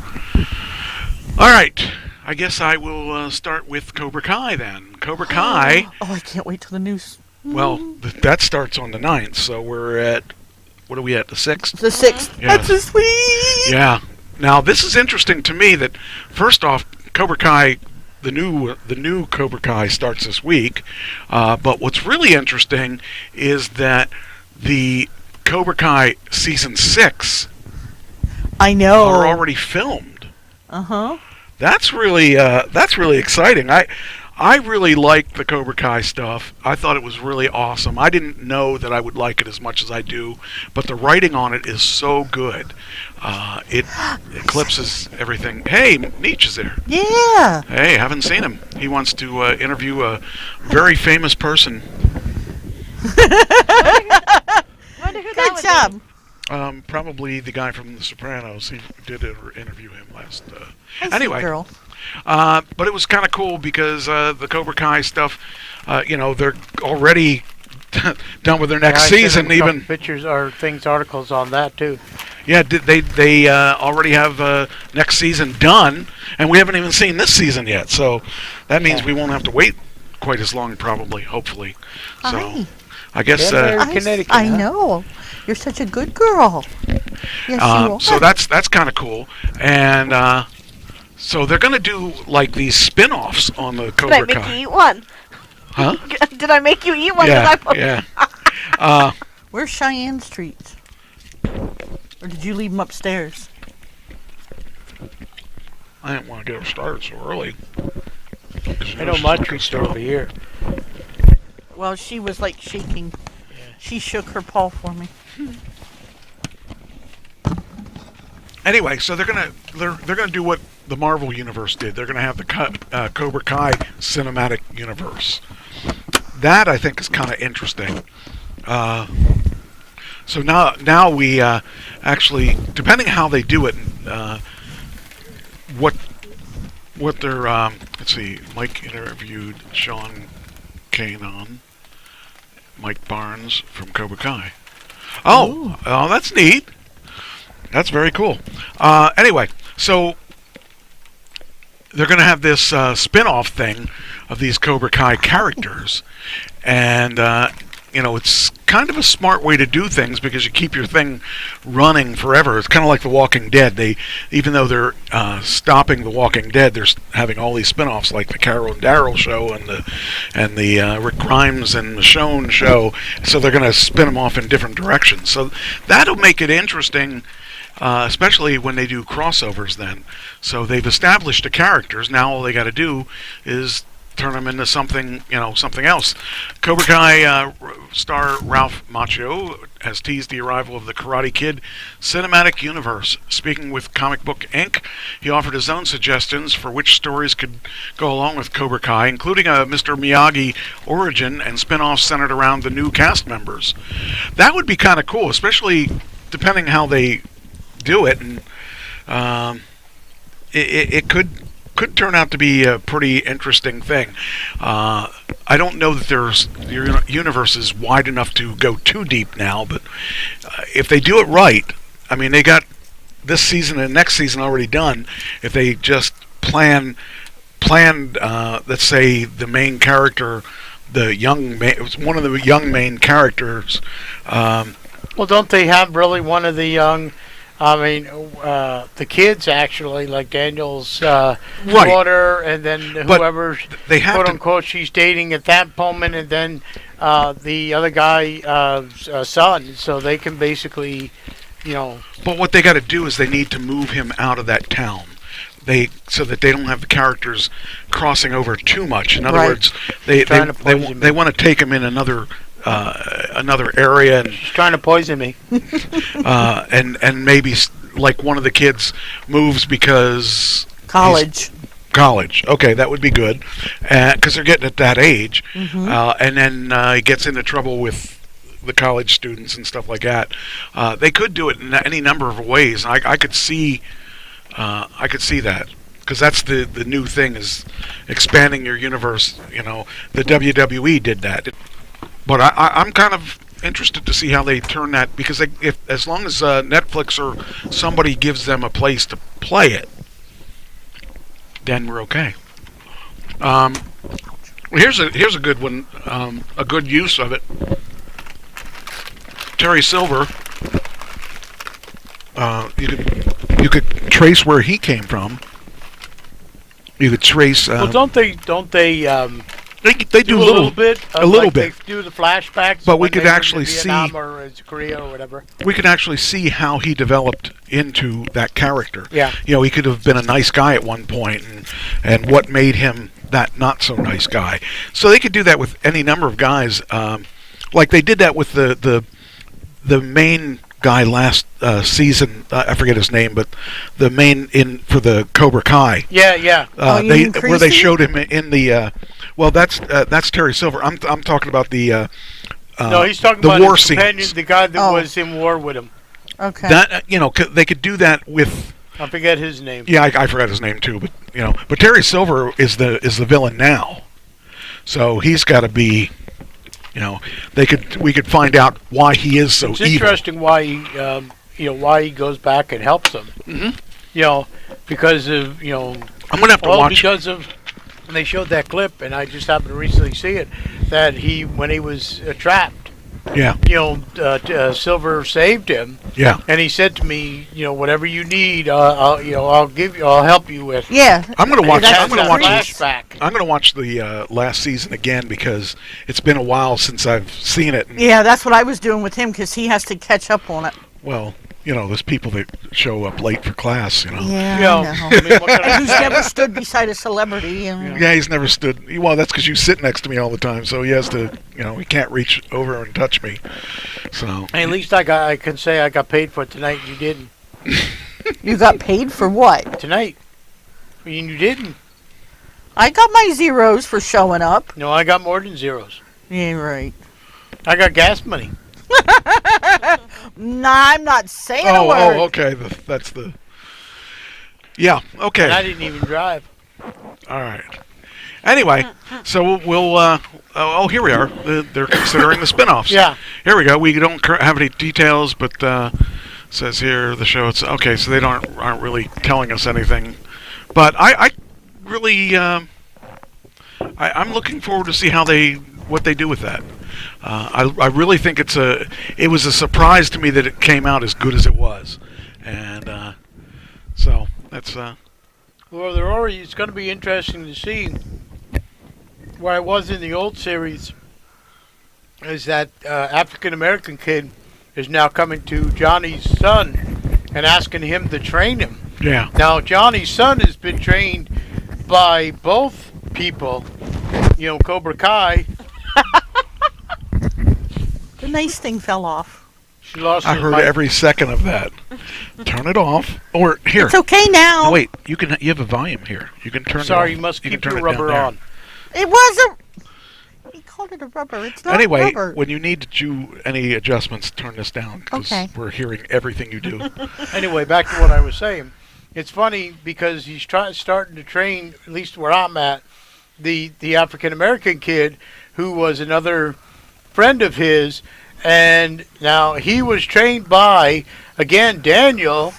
Speaker 1: All right. I guess I will start with Cobra Kai then. Cobra Kai.
Speaker 2: Oh, I can't wait till the news.
Speaker 1: Well, that starts on the 9th, so we're at, what are we at, the 6th?
Speaker 2: The 6th.
Speaker 1: Yeah.
Speaker 2: That's so sweet.
Speaker 1: Yeah. Now, this is interesting to me that, first off, Cobra Kai, the new Cobra Kai starts this week, but what's really interesting is that the Cobra Kai Season 6
Speaker 2: I know.
Speaker 1: are already filmed.
Speaker 2: Uh-huh.
Speaker 1: That's really exciting. I really liked the Cobra Kai stuff. I thought it was really awesome. I didn't know that I would like it as much as I do, but the writing on it is so good. It eclipses everything. Hey, Nietzsche is there.
Speaker 2: Yeah.
Speaker 1: Hey, haven't seen him. He wants to interview a very famous person.
Speaker 4: Wonder who that
Speaker 2: Good
Speaker 4: would
Speaker 2: job.
Speaker 4: be.
Speaker 1: Probably the guy from The Sopranos. He did interview him last.
Speaker 2: Hi,
Speaker 1: Anyway.
Speaker 2: sweet girl.
Speaker 1: But it was kind of cool because the Cobra Kai stuff, they're already done with their next
Speaker 3: Yeah, I sent
Speaker 1: season.
Speaker 3: him a couple
Speaker 1: Even
Speaker 3: pictures or articles on that too.
Speaker 1: yeah, they already have next season done, and we haven't even seen this season yet. So that means
Speaker 3: Yeah.
Speaker 1: we won't have to wait quite as long, probably, hopefully. So
Speaker 2: Hi.
Speaker 1: I guess.
Speaker 3: Yeah, they're- Connecticut,
Speaker 2: I
Speaker 3: huh?
Speaker 2: know. You're such a good girl. Yes, you are.
Speaker 1: So that's kind of cool, and so they're gonna do like these spin-offs on the
Speaker 4: Did I
Speaker 1: Cobra
Speaker 4: make
Speaker 1: Kai.
Speaker 4: you eat one?
Speaker 1: Huh?
Speaker 4: Did I make you eat one? 'Cause
Speaker 1: Yeah,
Speaker 4: I-
Speaker 1: yeah.
Speaker 2: Where's Cheyenne Street? Or did you leave him upstairs?
Speaker 1: I didn't want to get her started so early.
Speaker 3: I know my treat store over here.
Speaker 2: Well, she was like shaking. She shook her paw for me.
Speaker 1: Anyway, so they're gonna do what the Marvel universe did. They're gonna have the Cobra Kai cinematic universe. That I think is kind of interesting. So now we actually, depending how they do it, what they're let's see. Mike interviewed Sean Kanan, Mike Barnes from Cobra Kai. Oh, that's neat. That's very cool. Anyway, so they're going to have this spin-off thing of these Cobra Kai characters, and it's kind of a smart way to do things because you keep your thing running forever. It's kind of like The Walking Dead. Even though they're stopping The Walking Dead, they're having all these spin-offs like the Carol and Daryl show and the Rick Grimes and Michonne show. So they're going to spin them off in different directions. So that'll make it interesting. Especially when they do crossovers then. So they've established the characters. Now all they got to do is turn them into something else. Cobra Kai star Ralph Macchio has teased the arrival of the Karate Kid cinematic universe. Speaking with Comic Book Inc., he offered his own suggestions for which stories could go along with Cobra Kai, including a Mr. Miyagi origin and spin-offs centered around the new cast members. That would be kind of cool, especially depending how they do it, and it could turn out to be a pretty interesting thing. I don't know that your universe is wide enough to go too deep now, but if they do it right, I mean, they got this season and next season already done. If they just planned, let's say the main character, one of the young main characters.
Speaker 3: Well, don't they have really one of the young? The kids actually, like Daniel's daughter, and then whoever,
Speaker 1: they have
Speaker 3: quote unquote, she's dating at that moment, and then the other guy's son. So they can basically,
Speaker 1: But what they got to do is they need to move him out of that town. So that they don't have the characters crossing over too much. In other words, they want to take him in another area, and
Speaker 3: she's trying to poison me.
Speaker 1: and maybe like one of the kids moves because
Speaker 2: College.
Speaker 1: Okay, that would be good, because they're getting at that age,
Speaker 2: Mm-hmm.
Speaker 1: and then he gets into trouble with the college students and stuff like that. They could do it in any number of ways. I could see that. Because that's the new thing, is expanding your universe. The WWE did that. But I'm kind of interested to see how they turn that, because as long as Netflix or somebody gives them a place to play it, then we're okay. Here's a good one, a good use of it. Terry Silver. You could trace where he came from. You could trace.
Speaker 3: Well, don't they?
Speaker 1: They do a little
Speaker 3: bit.
Speaker 1: A little bit.
Speaker 3: They do the flashbacks.
Speaker 1: But we
Speaker 3: when
Speaker 1: could
Speaker 3: they were in
Speaker 1: actually see.
Speaker 3: Vietnam or Korea or whatever.
Speaker 1: We could actually see how he developed into that character.
Speaker 3: Yeah.
Speaker 1: He could have been a nice guy at one point, and what made him that not so nice guy. So they could do that with any number of guys. Like they did that with the main guy last season. I forget his name, but the main in for the Cobra Kai.
Speaker 3: Yeah, yeah.
Speaker 2: You mean
Speaker 1: Where they
Speaker 2: Creasy?
Speaker 1: showed him in the. Well, that's Terry Silver. I'm talking about the.
Speaker 3: No, he's talking
Speaker 1: the
Speaker 3: about
Speaker 1: war
Speaker 3: his companion,
Speaker 1: scenes.
Speaker 3: the guy that
Speaker 2: Oh.
Speaker 3: was in war with him.
Speaker 2: Okay.
Speaker 1: That they could do that with.
Speaker 3: I forget his name.
Speaker 1: Yeah, I forgot his name too, but but Terry Silver is the villain now, so he's got to be. We could find out why he is so
Speaker 3: It's
Speaker 1: evil.
Speaker 3: interesting why he, why he goes back and helps them.
Speaker 1: Mhm.
Speaker 3: Because of
Speaker 1: I'm gonna have to watch.
Speaker 3: because of when they showed that clip, and I just happened to recently see it, that when he was trapped,
Speaker 1: Yeah,
Speaker 3: Silver saved him,
Speaker 1: yeah.
Speaker 3: and he said to me, whatever you need, I'll help you with.
Speaker 2: Yeah.
Speaker 1: I'm gonna watch.
Speaker 2: That's
Speaker 1: I'm gonna
Speaker 3: that
Speaker 1: watch.
Speaker 3: flashback.
Speaker 1: I'm gonna watch the last season again because it's been a while since I've seen it. And,
Speaker 2: Yeah, that's what I was doing with him because he has to catch up on it.
Speaker 1: well, there's people that show up late for class.
Speaker 2: Yeah,
Speaker 3: You know,
Speaker 2: I know.
Speaker 3: I mean, what can I
Speaker 2: Who's
Speaker 3: say?
Speaker 2: never stood beside a celebrity?
Speaker 1: Yeah, he's never stood. Well, that's because you sit next to me all the time, so he has to. He can't reach over and touch me. So
Speaker 3: Hey, at least I can say I got paid for it tonight. You didn't
Speaker 2: You got paid for what?
Speaker 3: tonight. I mean, you didn't.
Speaker 2: I got my zeros for showing up.
Speaker 3: No, I got more than zeros.
Speaker 2: Yeah, right.
Speaker 3: I got gas money.
Speaker 2: Nah, I'm not saying a word.
Speaker 1: Okay. That's the. Yeah. Okay.
Speaker 3: And I didn't even drive.
Speaker 1: All right. Anyway, so we'll. Here we are. They're considering the spinoffs.
Speaker 3: Yeah.
Speaker 1: Here we go. We don't have any details, but says here the show. It's okay. So they aren't really telling us anything, but I really I'm looking forward to see what they do with that. I really think it was a surprise to me that it came out as good as it was, and so that's.
Speaker 3: Well, it's going to be interesting to see where I was in the old series. Is that African American kid is now coming to Johnny's son and asking him to train him.
Speaker 1: Yeah.
Speaker 3: Now Johnny's son has been trained by both people. Cobra Kai.
Speaker 2: The nice thing fell off.
Speaker 3: She lost.
Speaker 1: I
Speaker 3: his
Speaker 1: heard
Speaker 3: mic.
Speaker 1: every second of that. Turn it off. Or here.
Speaker 2: It's okay now.
Speaker 1: No, wait, you have a volume here. You can turn it
Speaker 3: Sorry,
Speaker 1: off.
Speaker 3: you must
Speaker 1: can
Speaker 3: keep
Speaker 1: turn
Speaker 3: your
Speaker 1: it down
Speaker 3: rubber
Speaker 1: there.
Speaker 3: on.
Speaker 2: It wasn't. He called it a rubber. It's not
Speaker 1: Anyway,
Speaker 2: rubber.
Speaker 1: when you need to do any adjustments, turn this down because
Speaker 2: Okay.
Speaker 1: we're hearing everything you do.
Speaker 3: Anyway, back to what I was saying. It's funny because he's starting to train, at least where I'm at, the African American kid who was another friend of his, and now he was trained by again Daniel,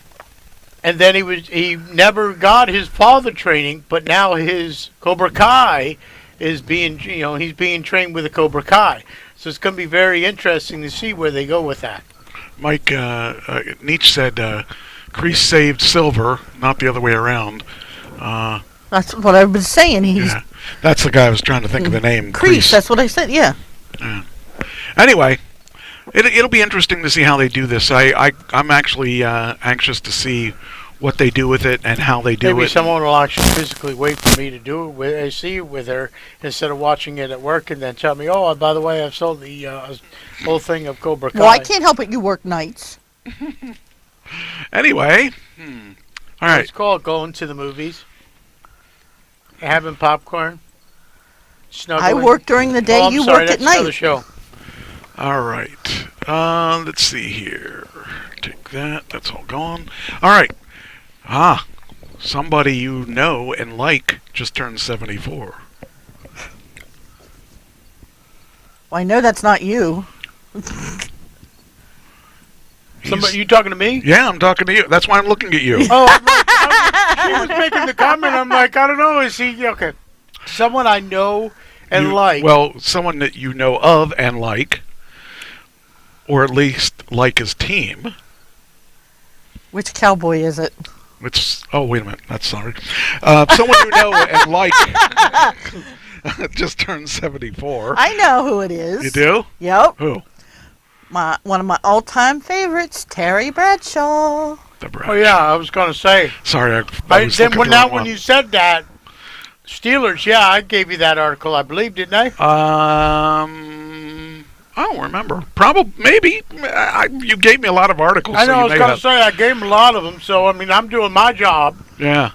Speaker 3: and then he never got his father training, but now his Cobra Kai is being he's being trained with the Cobra Kai. So it's going to be very interesting to see where they go with that.
Speaker 1: Mike Nietzsche said, Kreese saved Silver, not the other way around.
Speaker 2: That's what I've been saying. He's
Speaker 1: Yeah, that's the guy I was trying to think of the name.
Speaker 2: Crease. That's what I said. Yeah.
Speaker 1: Anyway, it'll be interesting to see how they do this. I'm actually anxious to see what they do with it and how they do
Speaker 3: Maybe
Speaker 1: it.
Speaker 3: someone will actually physically wait for me to do it. See it with her instead of watching it at work and then tell me, "Oh, by the way, I've sold the whole thing of Cobra Kai."
Speaker 2: Well, I can't help it. You work nights.
Speaker 1: Anyway, all right.
Speaker 3: It's called going to the movies, having popcorn, snuggling.
Speaker 2: I work during the day.
Speaker 3: Oh, I'm
Speaker 2: You
Speaker 3: sorry,
Speaker 2: work at
Speaker 3: that's another
Speaker 2: night.
Speaker 3: show.
Speaker 1: All right. Let's see here. Take that. That's all gone. All right. Somebody you know and like just turned 74.
Speaker 2: Well, I know that's not you.
Speaker 3: Somebody, you talking to me?
Speaker 1: Yeah, I'm talking to you. That's why I'm looking at you.
Speaker 3: Oh, she was making the comment. I'm like, I don't know. Is he okay? Someone I know and like.
Speaker 1: Well, someone that you know of and like, or at least like his team.
Speaker 2: Which cowboy is it?
Speaker 1: Oh, wait a minute. That's sorry. Someone you know and like just turned 74.
Speaker 2: I know who it is.
Speaker 1: You do?
Speaker 2: Yep.
Speaker 1: Who?
Speaker 2: One of my all-time favorites, Terry Bradshaw.
Speaker 1: The Brad.
Speaker 3: Oh yeah, I was gonna say.
Speaker 1: Sorry, I was
Speaker 3: Then
Speaker 1: looking
Speaker 3: when
Speaker 1: for the wrong
Speaker 3: when
Speaker 1: one.
Speaker 3: you said that, Steelers, yeah, I gave you that article, I believe, didn't I?
Speaker 1: I don't remember. Probably, maybe. You gave me a lot of articles.
Speaker 3: I know,
Speaker 1: so
Speaker 3: I
Speaker 1: you
Speaker 3: was
Speaker 1: may
Speaker 3: going to
Speaker 1: have.
Speaker 3: say, I gave him a lot of them, so, I mean, I'm doing my job.
Speaker 1: Yeah.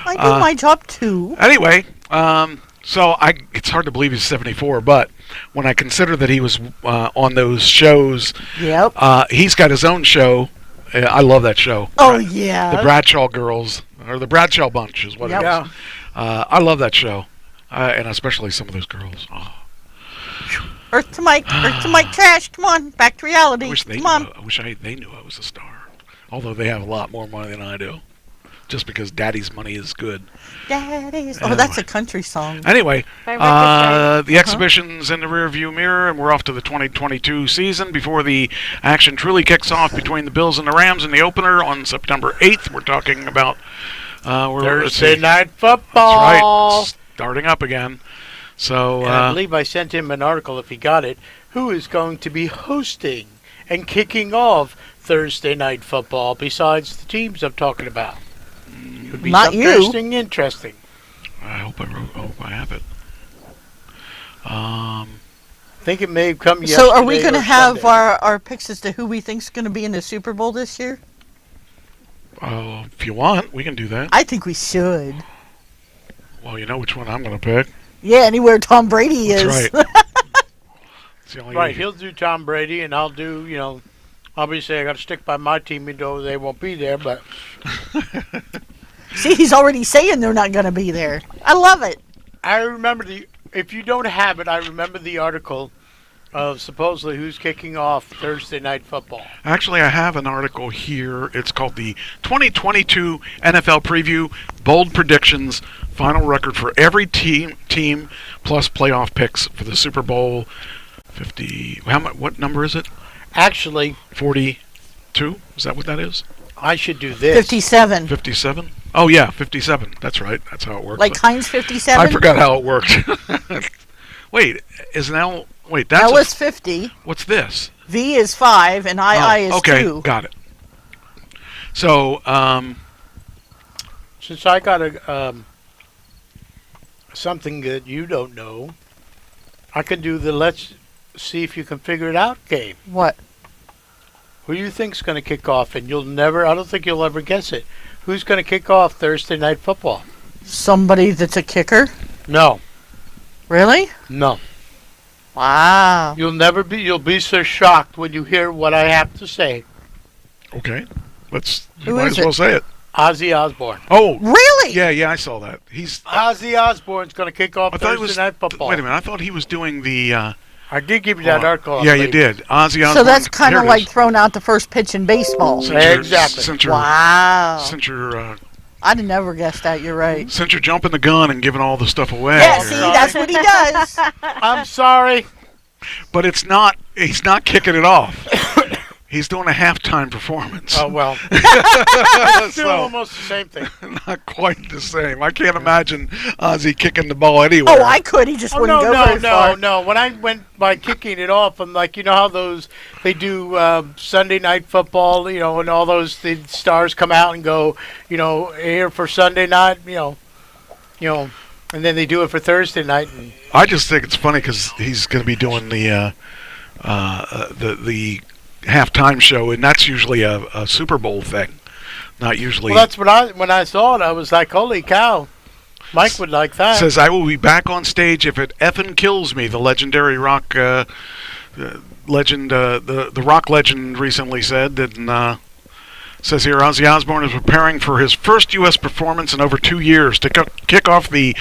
Speaker 2: I do my job too.
Speaker 1: Anyway, so it's hard to believe he's 74, but when I consider that he was on those shows,
Speaker 2: Yep.
Speaker 1: he's got his own show. I love that show.
Speaker 2: Oh yeah.
Speaker 1: The Bradshaw Girls, or the Bradshaw Bunch is what
Speaker 2: Yep.
Speaker 1: it is. I love that show, and especially some of those girls. Oh,
Speaker 2: Earth to Mike trash. Come on, back to reality.
Speaker 1: I wish they
Speaker 2: Come on.
Speaker 1: they knew I was a star, although they have a lot more money than I do, just because Daddy's money is good.
Speaker 2: Daddy's. Oh,
Speaker 1: Anyway.
Speaker 2: that's a country song.
Speaker 1: Anyway,
Speaker 4: By Rick Astley.
Speaker 1: the exhibition's in the rearview mirror, and we're off to the 2022 season before the action truly kicks off between the Bills and the Rams in the opener on September 8th. We're talking about
Speaker 3: Thursday night
Speaker 1: That's
Speaker 3: football.
Speaker 1: right, starting up again. So
Speaker 3: And I believe I sent him an article, if he got it, who is going to be hosting and kicking off Thursday night football besides the teams I'm talking about. It would be
Speaker 2: Not
Speaker 3: something
Speaker 2: you.
Speaker 3: interesting.
Speaker 1: I hope I have it.
Speaker 3: I think it may have come yesterday.
Speaker 2: So, are we going to
Speaker 3: or
Speaker 2: have
Speaker 3: Sunday.
Speaker 2: our picks as to who we think's going to be in the Super Bowl this year?
Speaker 1: If you want, we can do that.
Speaker 2: I think we should.
Speaker 1: Well, you know which one I'm going to pick.
Speaker 2: Yeah, anywhere Tom Brady is.
Speaker 1: That's right. It's the only
Speaker 3: Right, he'll do Tom Brady, and I'll do, obviously I got to stick by my team, even though they won't be there, but
Speaker 2: See, he's already saying they're not going to be there. I love it.
Speaker 3: I remember if you don't have it, I remember the article of supposedly who's kicking off Thursday night football.
Speaker 1: Actually, I have an article here. It's called the 2022 NFL Preview, Bold Predictions, Final Record for every team plus playoff picks for the Super Bowl 50. What number is it?
Speaker 3: Actually,
Speaker 1: 42? Is that what that is?
Speaker 3: I should do this.
Speaker 2: 57.
Speaker 1: 57? Oh, yeah, 57. That's right. That's how it works.
Speaker 2: Like Heinz 57?
Speaker 1: I forgot how it worked. Wait, that's
Speaker 2: L is 50,
Speaker 1: what's this?
Speaker 2: V is 5, and II is
Speaker 1: okay,
Speaker 2: 2.
Speaker 1: got it. So,
Speaker 3: Since I got something that you don't know, I can do the let's see if you can figure it out game.
Speaker 2: What?
Speaker 3: Who do you think's going to kick off? And I don't think you'll ever guess it. Who's going to kick off Thursday night football?
Speaker 2: Somebody that's a kicker?
Speaker 3: No.
Speaker 2: Really?
Speaker 3: No.
Speaker 2: Wow.
Speaker 3: You'll be so shocked when you hear what I have to say.
Speaker 1: okay. You
Speaker 2: Who
Speaker 1: might
Speaker 2: is
Speaker 1: as well
Speaker 2: it?
Speaker 1: say it.
Speaker 3: Ozzy Osbourne.
Speaker 1: Oh,
Speaker 2: Really?
Speaker 1: yeah, I saw that.
Speaker 3: Ozzy Osbourne's going to kick off
Speaker 1: I thought it
Speaker 3: Thursday
Speaker 1: was.
Speaker 3: night football.
Speaker 1: Wait a minute. I thought he was doing the.
Speaker 3: I did give you that article. I
Speaker 1: Yeah, you
Speaker 3: believe.
Speaker 1: did. Ozzy Osbourne.
Speaker 2: So that's kind
Speaker 1: Here
Speaker 2: of
Speaker 1: it
Speaker 2: like
Speaker 1: is.
Speaker 2: throwing out the first pitch in baseball.
Speaker 3: Exactly.
Speaker 2: Wow.
Speaker 1: Since you're
Speaker 2: I'd have never guessed that. You're right.
Speaker 1: jumping the gun and giving all the stuff away.
Speaker 2: Yeah,
Speaker 1: here.
Speaker 2: see, that's what he does.
Speaker 3: I'm sorry.
Speaker 1: But it's not. He's not kicking it off. He's doing a halftime performance.
Speaker 3: Oh, well. It's still
Speaker 1: So,
Speaker 3: almost the same thing.
Speaker 1: not quite the same. I can't imagine Ozzy kicking the ball anywhere.
Speaker 2: Oh, I could. He just wouldn't go very far.
Speaker 3: No. When I went by kicking it off, I'm like, you know how they do Sunday night football, and all the stars come out and go, here for Sunday night, and then they do it for Thursday night. And
Speaker 1: I just think it's funny because he's going to be doing the halftime show, and that's usually a Super Bowl thing, not usually.
Speaker 3: well, that's when I saw it, I was like, holy cow, Mike would like that.
Speaker 1: Says, I will be back on stage if it effing kills me. The legendary rock legend, the rock legend, recently said. And says here, Ozzy Osbourne is preparing for his first U.S. performance in over 2 years to kick off the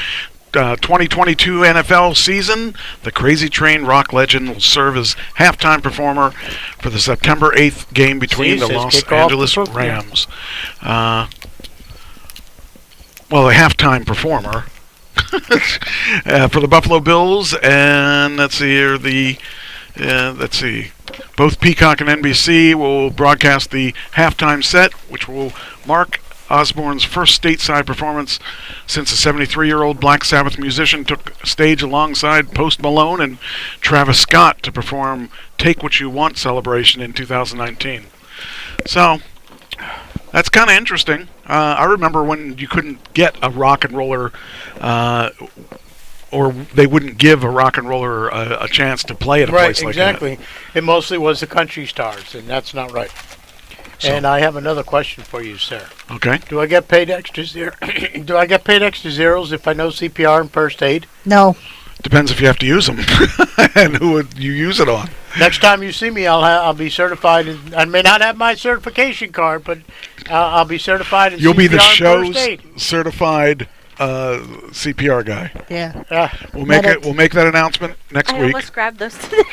Speaker 1: 2022 NFL season. The Crazy Train rock legend will serve as halftime performer for the September 8th game between the
Speaker 3: says
Speaker 1: Los
Speaker 3: kick off the
Speaker 1: Angeles
Speaker 3: football.
Speaker 1: Rams. Well, a halftime performer for the Buffalo Bills, and let's see here, both Peacock and NBC will broadcast the halftime set, which will mark Osbourne's first stateside performance since a 73-year-old Black Sabbath musician took stage alongside Post Malone and Travis Scott to perform Take What You Want celebration in 2019. So, That's kind of interesting. I remember when you couldn't get a rock and roller, or they wouldn't give a rock and roller a chance to play at a
Speaker 3: Right,
Speaker 1: place like that.
Speaker 3: exactly. It mostly was the country stars, and that's not right.
Speaker 1: So-
Speaker 3: And I have another question for you, sir.
Speaker 1: Okay.
Speaker 3: Do I get paid extra zero? Do I get paid extra zeros if I know CPR and first aid?
Speaker 2: No.
Speaker 1: Depends if you have to use them and who would you use it on.
Speaker 3: Next time you see me, I'll be certified. I may not have my certification card, but I'll be certified in
Speaker 1: You'll
Speaker 3: CPR
Speaker 1: be the
Speaker 3: and
Speaker 1: show's
Speaker 3: first aid.
Speaker 1: certified CPR guy.
Speaker 2: Yeah.
Speaker 1: We'll make
Speaker 2: Medic.
Speaker 1: it. We'll make that announcement next
Speaker 4: I
Speaker 1: week.
Speaker 4: almost grabbed those today.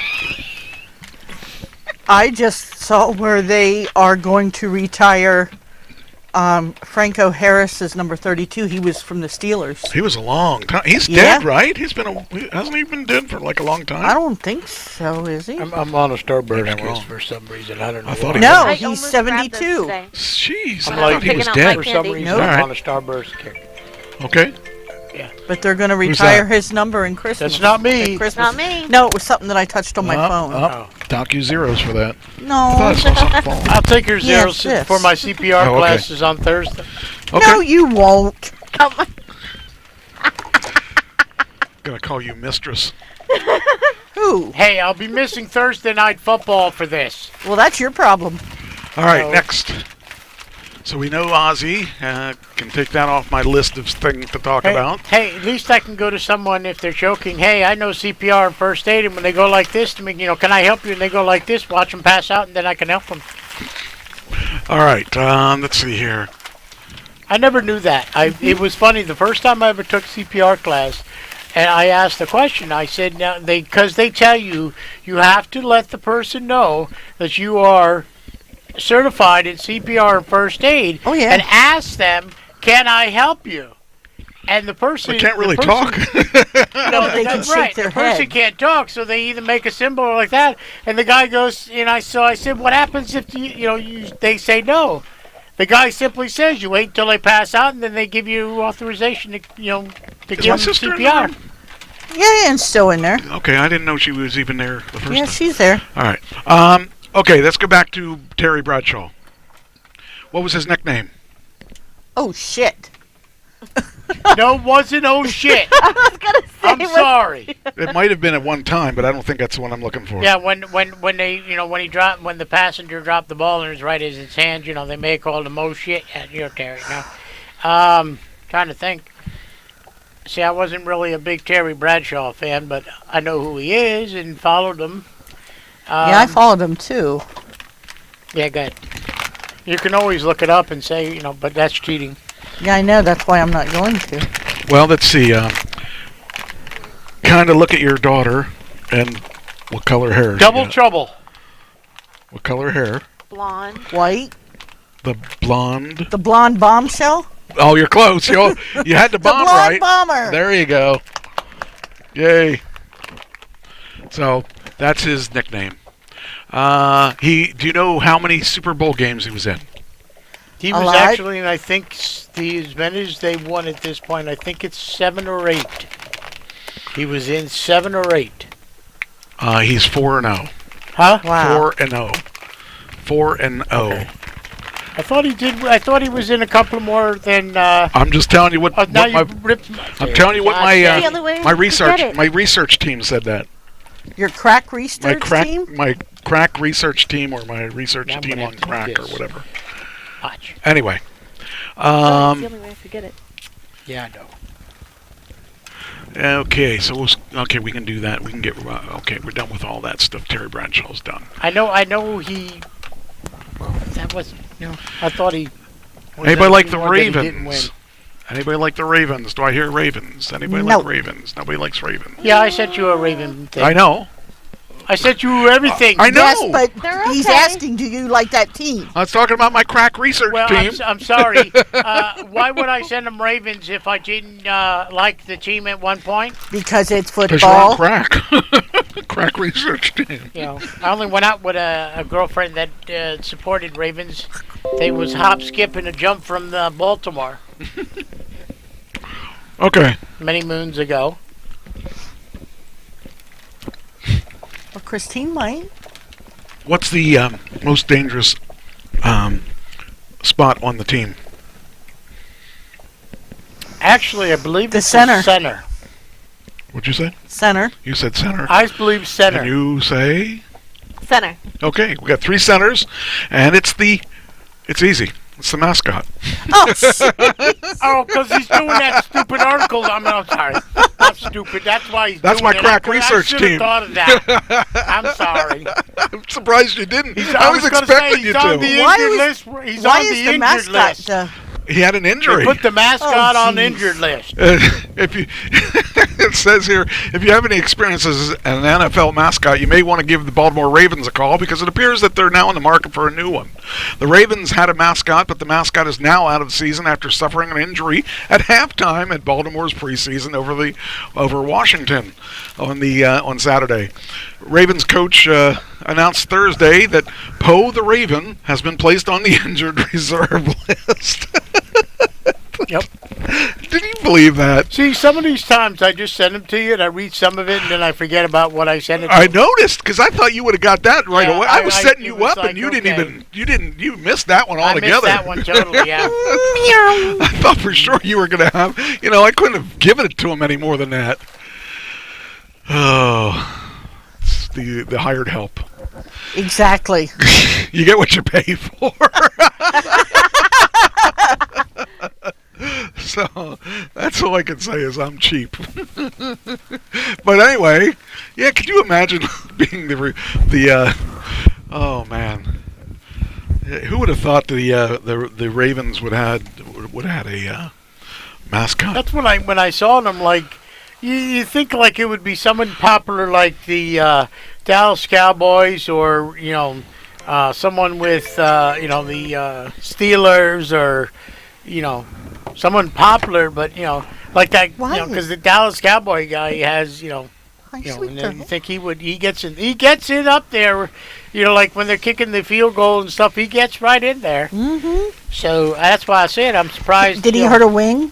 Speaker 2: I just saw where they are going to retire Franco Harris is number 32. He was from the Steelers.
Speaker 1: He was a long time. He's
Speaker 2: Yeah.
Speaker 1: dead, right? Hasn't he been dead for like a long time?
Speaker 2: I don't think so, is he?
Speaker 3: I'm on a Starburst
Speaker 1: Maybe I'm
Speaker 3: case
Speaker 1: wrong.
Speaker 3: for some reason. I don't know.
Speaker 1: I thought
Speaker 3: why.
Speaker 1: he
Speaker 2: No,
Speaker 4: I
Speaker 2: he's
Speaker 4: almost grabbed those
Speaker 2: 72.
Speaker 4: today.
Speaker 1: Jeez,
Speaker 3: I'm
Speaker 1: I
Speaker 3: like
Speaker 1: thought he was
Speaker 4: picking up
Speaker 1: dead.
Speaker 3: For
Speaker 4: my
Speaker 3: some
Speaker 4: candy.
Speaker 3: reason,
Speaker 2: Nope.
Speaker 3: I'm
Speaker 1: Alright.
Speaker 3: on a Starburst kick.
Speaker 1: Okay.
Speaker 2: But they're going to
Speaker 1: Who's
Speaker 2: retire
Speaker 1: that?
Speaker 2: his number in Christmas.
Speaker 3: That's not me.
Speaker 2: At Christmas.
Speaker 4: Not me.
Speaker 2: No, it was something that I touched on my phone.
Speaker 3: Oh.
Speaker 1: Dock you zeros for that. I
Speaker 2: No.
Speaker 1: thought I saw something fall.
Speaker 3: I'll take your
Speaker 2: Yeah,
Speaker 3: zeros
Speaker 2: sis.
Speaker 3: for my CPR
Speaker 1: Oh, okay.
Speaker 3: classes on Thursday.
Speaker 1: Okay.
Speaker 2: No, you won't.
Speaker 4: Come on.
Speaker 1: Gonna call you mistress.
Speaker 2: Who?
Speaker 3: Hey, I'll be missing Thursday night football for this.
Speaker 2: Well, that's your problem.
Speaker 1: All right,
Speaker 3: No.
Speaker 1: next. So we know Ozzy. Can take that off my list of things to talk about.
Speaker 3: Hey, at least I can go to someone if they're joking. Hey, I know CPR and first aid, and when they go like this to me, can I help you? And they go like this, watch them pass out, and then I can help them.
Speaker 1: All right, let's see here.
Speaker 3: I never knew that. It was funny. The first time I ever took CPR class, and I asked the question. I said, "Now, because they tell you have to let the person know that you are certified in CPR and first aid,
Speaker 2: Oh, yeah.
Speaker 3: and ask them, can I help you?" And the person
Speaker 1: I can't really
Speaker 3: the person-
Speaker 1: talk.
Speaker 2: No, but they can
Speaker 3: That's
Speaker 2: shake
Speaker 3: right.
Speaker 2: their
Speaker 3: The person
Speaker 2: head.
Speaker 3: can't talk, so they either make a symbol or like that. And the guy goes, so I said, "What happens if they say no?" The guy simply says, "You wait until they pass out, and then they give you authorization to
Speaker 1: Is
Speaker 3: give
Speaker 1: my
Speaker 3: them
Speaker 1: sister in
Speaker 3: CPR."
Speaker 1: there?
Speaker 2: Yeah, and still in there.
Speaker 1: Okay, I didn't know she was even there the first
Speaker 2: Yeah,
Speaker 1: time.
Speaker 2: she's there.
Speaker 1: All right. Okay, let's go back to Terry Bradshaw. What was his nickname?
Speaker 2: Oh, shit.
Speaker 3: No, it wasn't. Oh shit!
Speaker 4: I was gonna say.
Speaker 3: I'm sorry.
Speaker 1: It might have been at one time, but I don't think that's the one I'm looking for.
Speaker 3: Yeah, when they when the passenger dropped the ball and it was right in his hand, they may have called him oh shit. Yeah, you're Terry now. Trying to think. See, I wasn't really a big Terry Bradshaw fan, but I know who he is and followed him.
Speaker 2: Yeah, I followed him, too.
Speaker 3: Yeah, good. You can always look it up and say, but that's cheating.
Speaker 2: Yeah, I know. That's why I'm not going to.
Speaker 1: Well, let's see. Kind of look at your daughter and what color hair. she
Speaker 3: Double
Speaker 1: got.
Speaker 3: trouble.
Speaker 1: What color hair?
Speaker 4: Blonde.
Speaker 2: White.
Speaker 1: The blonde.
Speaker 2: The blonde bombshell.
Speaker 1: Oh, you're close. You had the
Speaker 2: The
Speaker 1: bomb
Speaker 2: blonde
Speaker 1: right.
Speaker 2: bomber.
Speaker 1: There you go. Yay. So that's his nickname. Do you know how many Super Bowl games he was in?
Speaker 3: He
Speaker 2: A
Speaker 3: was
Speaker 2: lot.
Speaker 3: actually, and I think as many as they've won at this point, I think it's 7 or 8. He was in 7 or 8.
Speaker 1: He's 4-0.
Speaker 3: Huh?
Speaker 2: Wow.
Speaker 1: 4-0. 4-0.
Speaker 3: Okay. I thought he did. I thought he was in a couple more than.
Speaker 1: I'm just telling you what
Speaker 3: Now
Speaker 1: my
Speaker 3: you ripped.
Speaker 1: I'm telling you what
Speaker 3: God
Speaker 1: my
Speaker 3: damn
Speaker 4: The only way
Speaker 1: my
Speaker 4: to get
Speaker 1: research
Speaker 4: it.
Speaker 1: my research team said that.
Speaker 2: Your crack research team?
Speaker 1: My crack research team or my research
Speaker 3: Now I'm
Speaker 1: team
Speaker 3: gonna
Speaker 1: on
Speaker 3: have to do
Speaker 1: crack or
Speaker 3: this.
Speaker 1: whatever.
Speaker 3: Watch.
Speaker 1: Anyway,
Speaker 4: That's the only way to get it.
Speaker 3: Yeah, I know.
Speaker 1: okay, so okay, we can do that. We can get okay. We're done with all that stuff. Terry Bradshaw's done.
Speaker 3: I know. He. That was. I thought he. was
Speaker 1: Anybody
Speaker 3: in
Speaker 1: like the
Speaker 3: one that he didn't win.
Speaker 1: Ravens? Anybody like the Ravens? Do I hear Ravens? Anybody
Speaker 2: No.
Speaker 1: like Ravens? Nobody likes Ravens.
Speaker 3: Yeah, I sent you a Raven thing.
Speaker 1: I know.
Speaker 3: I sent you everything.
Speaker 1: I know.
Speaker 2: Yes, but
Speaker 4: They're
Speaker 2: he's
Speaker 4: okay.
Speaker 2: asking, do you like that team?
Speaker 1: I was talking about my crack research
Speaker 3: Well,
Speaker 1: team.
Speaker 3: I'm sorry. Why would I send them Ravens if I didn't like the team at one point?
Speaker 2: Because it's
Speaker 1: Because you're on
Speaker 2: football.
Speaker 1: crack. Crack research team.
Speaker 3: I only went out with a girlfriend that supported Ravens. They was hop, skip, and a jump from Baltimore
Speaker 1: Okay.
Speaker 3: many moons ago.
Speaker 2: Well, Christine might.
Speaker 1: What's the most dangerous spot on the team?
Speaker 3: Actually, I believe
Speaker 2: The
Speaker 3: it's
Speaker 2: center.
Speaker 3: Center.
Speaker 1: What'd you say?
Speaker 2: Center.
Speaker 1: You said center.
Speaker 3: I believe center.
Speaker 1: And you say?
Speaker 4: Center.
Speaker 1: Okay, we got 3 centers, and it's easy. It's the mascot.
Speaker 2: Oh,
Speaker 3: Oh, because he's doing that stupid article. I'm sorry. Not stupid. That's why he's
Speaker 1: That's
Speaker 3: doing
Speaker 1: my
Speaker 3: it.
Speaker 1: crack
Speaker 3: I
Speaker 1: research
Speaker 3: should have
Speaker 1: team.
Speaker 3: thought of that. I'm sorry.
Speaker 1: I'm surprised you didn't.
Speaker 3: He's,
Speaker 1: I was
Speaker 3: gonna
Speaker 1: expecting
Speaker 3: say,
Speaker 1: you
Speaker 3: he's on the
Speaker 1: to.
Speaker 2: Why
Speaker 3: injured
Speaker 2: is-
Speaker 3: list. He's
Speaker 2: why
Speaker 3: on
Speaker 2: is
Speaker 3: the
Speaker 2: the
Speaker 3: injured
Speaker 2: mascot
Speaker 3: list.
Speaker 2: the...
Speaker 1: He had an injury.
Speaker 3: They put the mascot
Speaker 2: Oh,
Speaker 3: on
Speaker 2: jeez.
Speaker 3: injured list.
Speaker 1: If you, it says here, if you have any experiences as an NFL mascot, you may want to give the Baltimore Ravens a call because it appears that they're now in the market for a new one. The Ravens had a mascot, but the mascot is now out of the season after suffering an injury at halftime at Baltimore's preseason over Washington on Saturday. Ravens coach announced Thursday that Poe the Raven has been placed on the injured reserve list.
Speaker 3: Yep.
Speaker 1: Did you believe that?
Speaker 3: See, some of these times I just send them to you and I read some of it and then I forget about what I sent it to.
Speaker 1: I noticed because I thought you would have got that right
Speaker 3: Yeah,
Speaker 1: away. I was setting
Speaker 3: it
Speaker 1: you
Speaker 3: was
Speaker 1: up,
Speaker 3: like,
Speaker 1: and you
Speaker 3: okay.
Speaker 1: you missed that one
Speaker 3: I
Speaker 1: altogether.
Speaker 3: missed that one totally, yeah.
Speaker 1: I thought for sure you were going to have. I couldn't have given it to him any more than that. Oh, it's the hired help.
Speaker 2: Exactly.
Speaker 1: You get what you pay for. So that's all I can say is I'm cheap. But anyway, yeah. Could you imagine being the oh man, who would have thought the Ravens would have had a mascot?
Speaker 3: That's when I saw them, like, you think like it would be someone popular like the Dallas Cowboys or, someone with, the Steelers or, someone popular, but, like that,
Speaker 2: Why?
Speaker 3: because the Dallas Cowboy guy has,
Speaker 2: Hi, sweet
Speaker 3: and then you
Speaker 2: girl.
Speaker 3: think he gets it up there, like when they're kicking the field goal and stuff, he gets right in there.
Speaker 2: Mm-hmm.
Speaker 3: So that's why I said I'm surprised.
Speaker 2: Did he hurt a wing?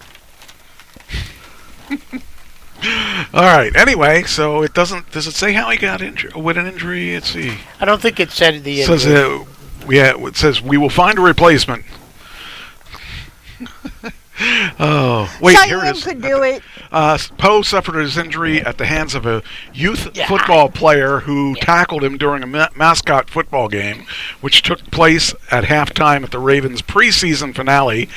Speaker 1: All right. Anyway, so it doesn't. Does it say how he got injured with an injury? Let's see.
Speaker 3: I don't think it said at the
Speaker 1: It
Speaker 3: end.
Speaker 1: says it says we will find a replacement. Oh, wait, here it
Speaker 2: Cheyenne
Speaker 1: is.
Speaker 2: could do it.
Speaker 1: Poe suffered his injury at the hands of a youth
Speaker 3: Yeah.
Speaker 1: football player who tackled him during a mascot football game, which took place at halftime at the Ravens' preseason finale.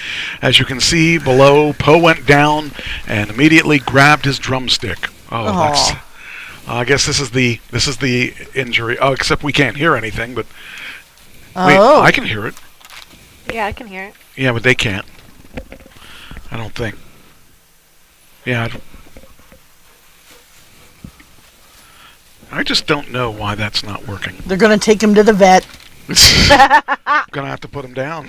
Speaker 1: As you can see below, Poe went down and immediately grabbed his drumstick. Oh, that's. I guess this is the injury. Oh, except we can't hear anything, but wait,
Speaker 2: Oh.
Speaker 1: I can hear it.
Speaker 4: Yeah, I can hear it.
Speaker 1: Yeah, but they can't. I don't think. Yeah. I just don't know why that's not working.
Speaker 2: They're going to take him to the vet.
Speaker 1: I'm gonna have to put him down.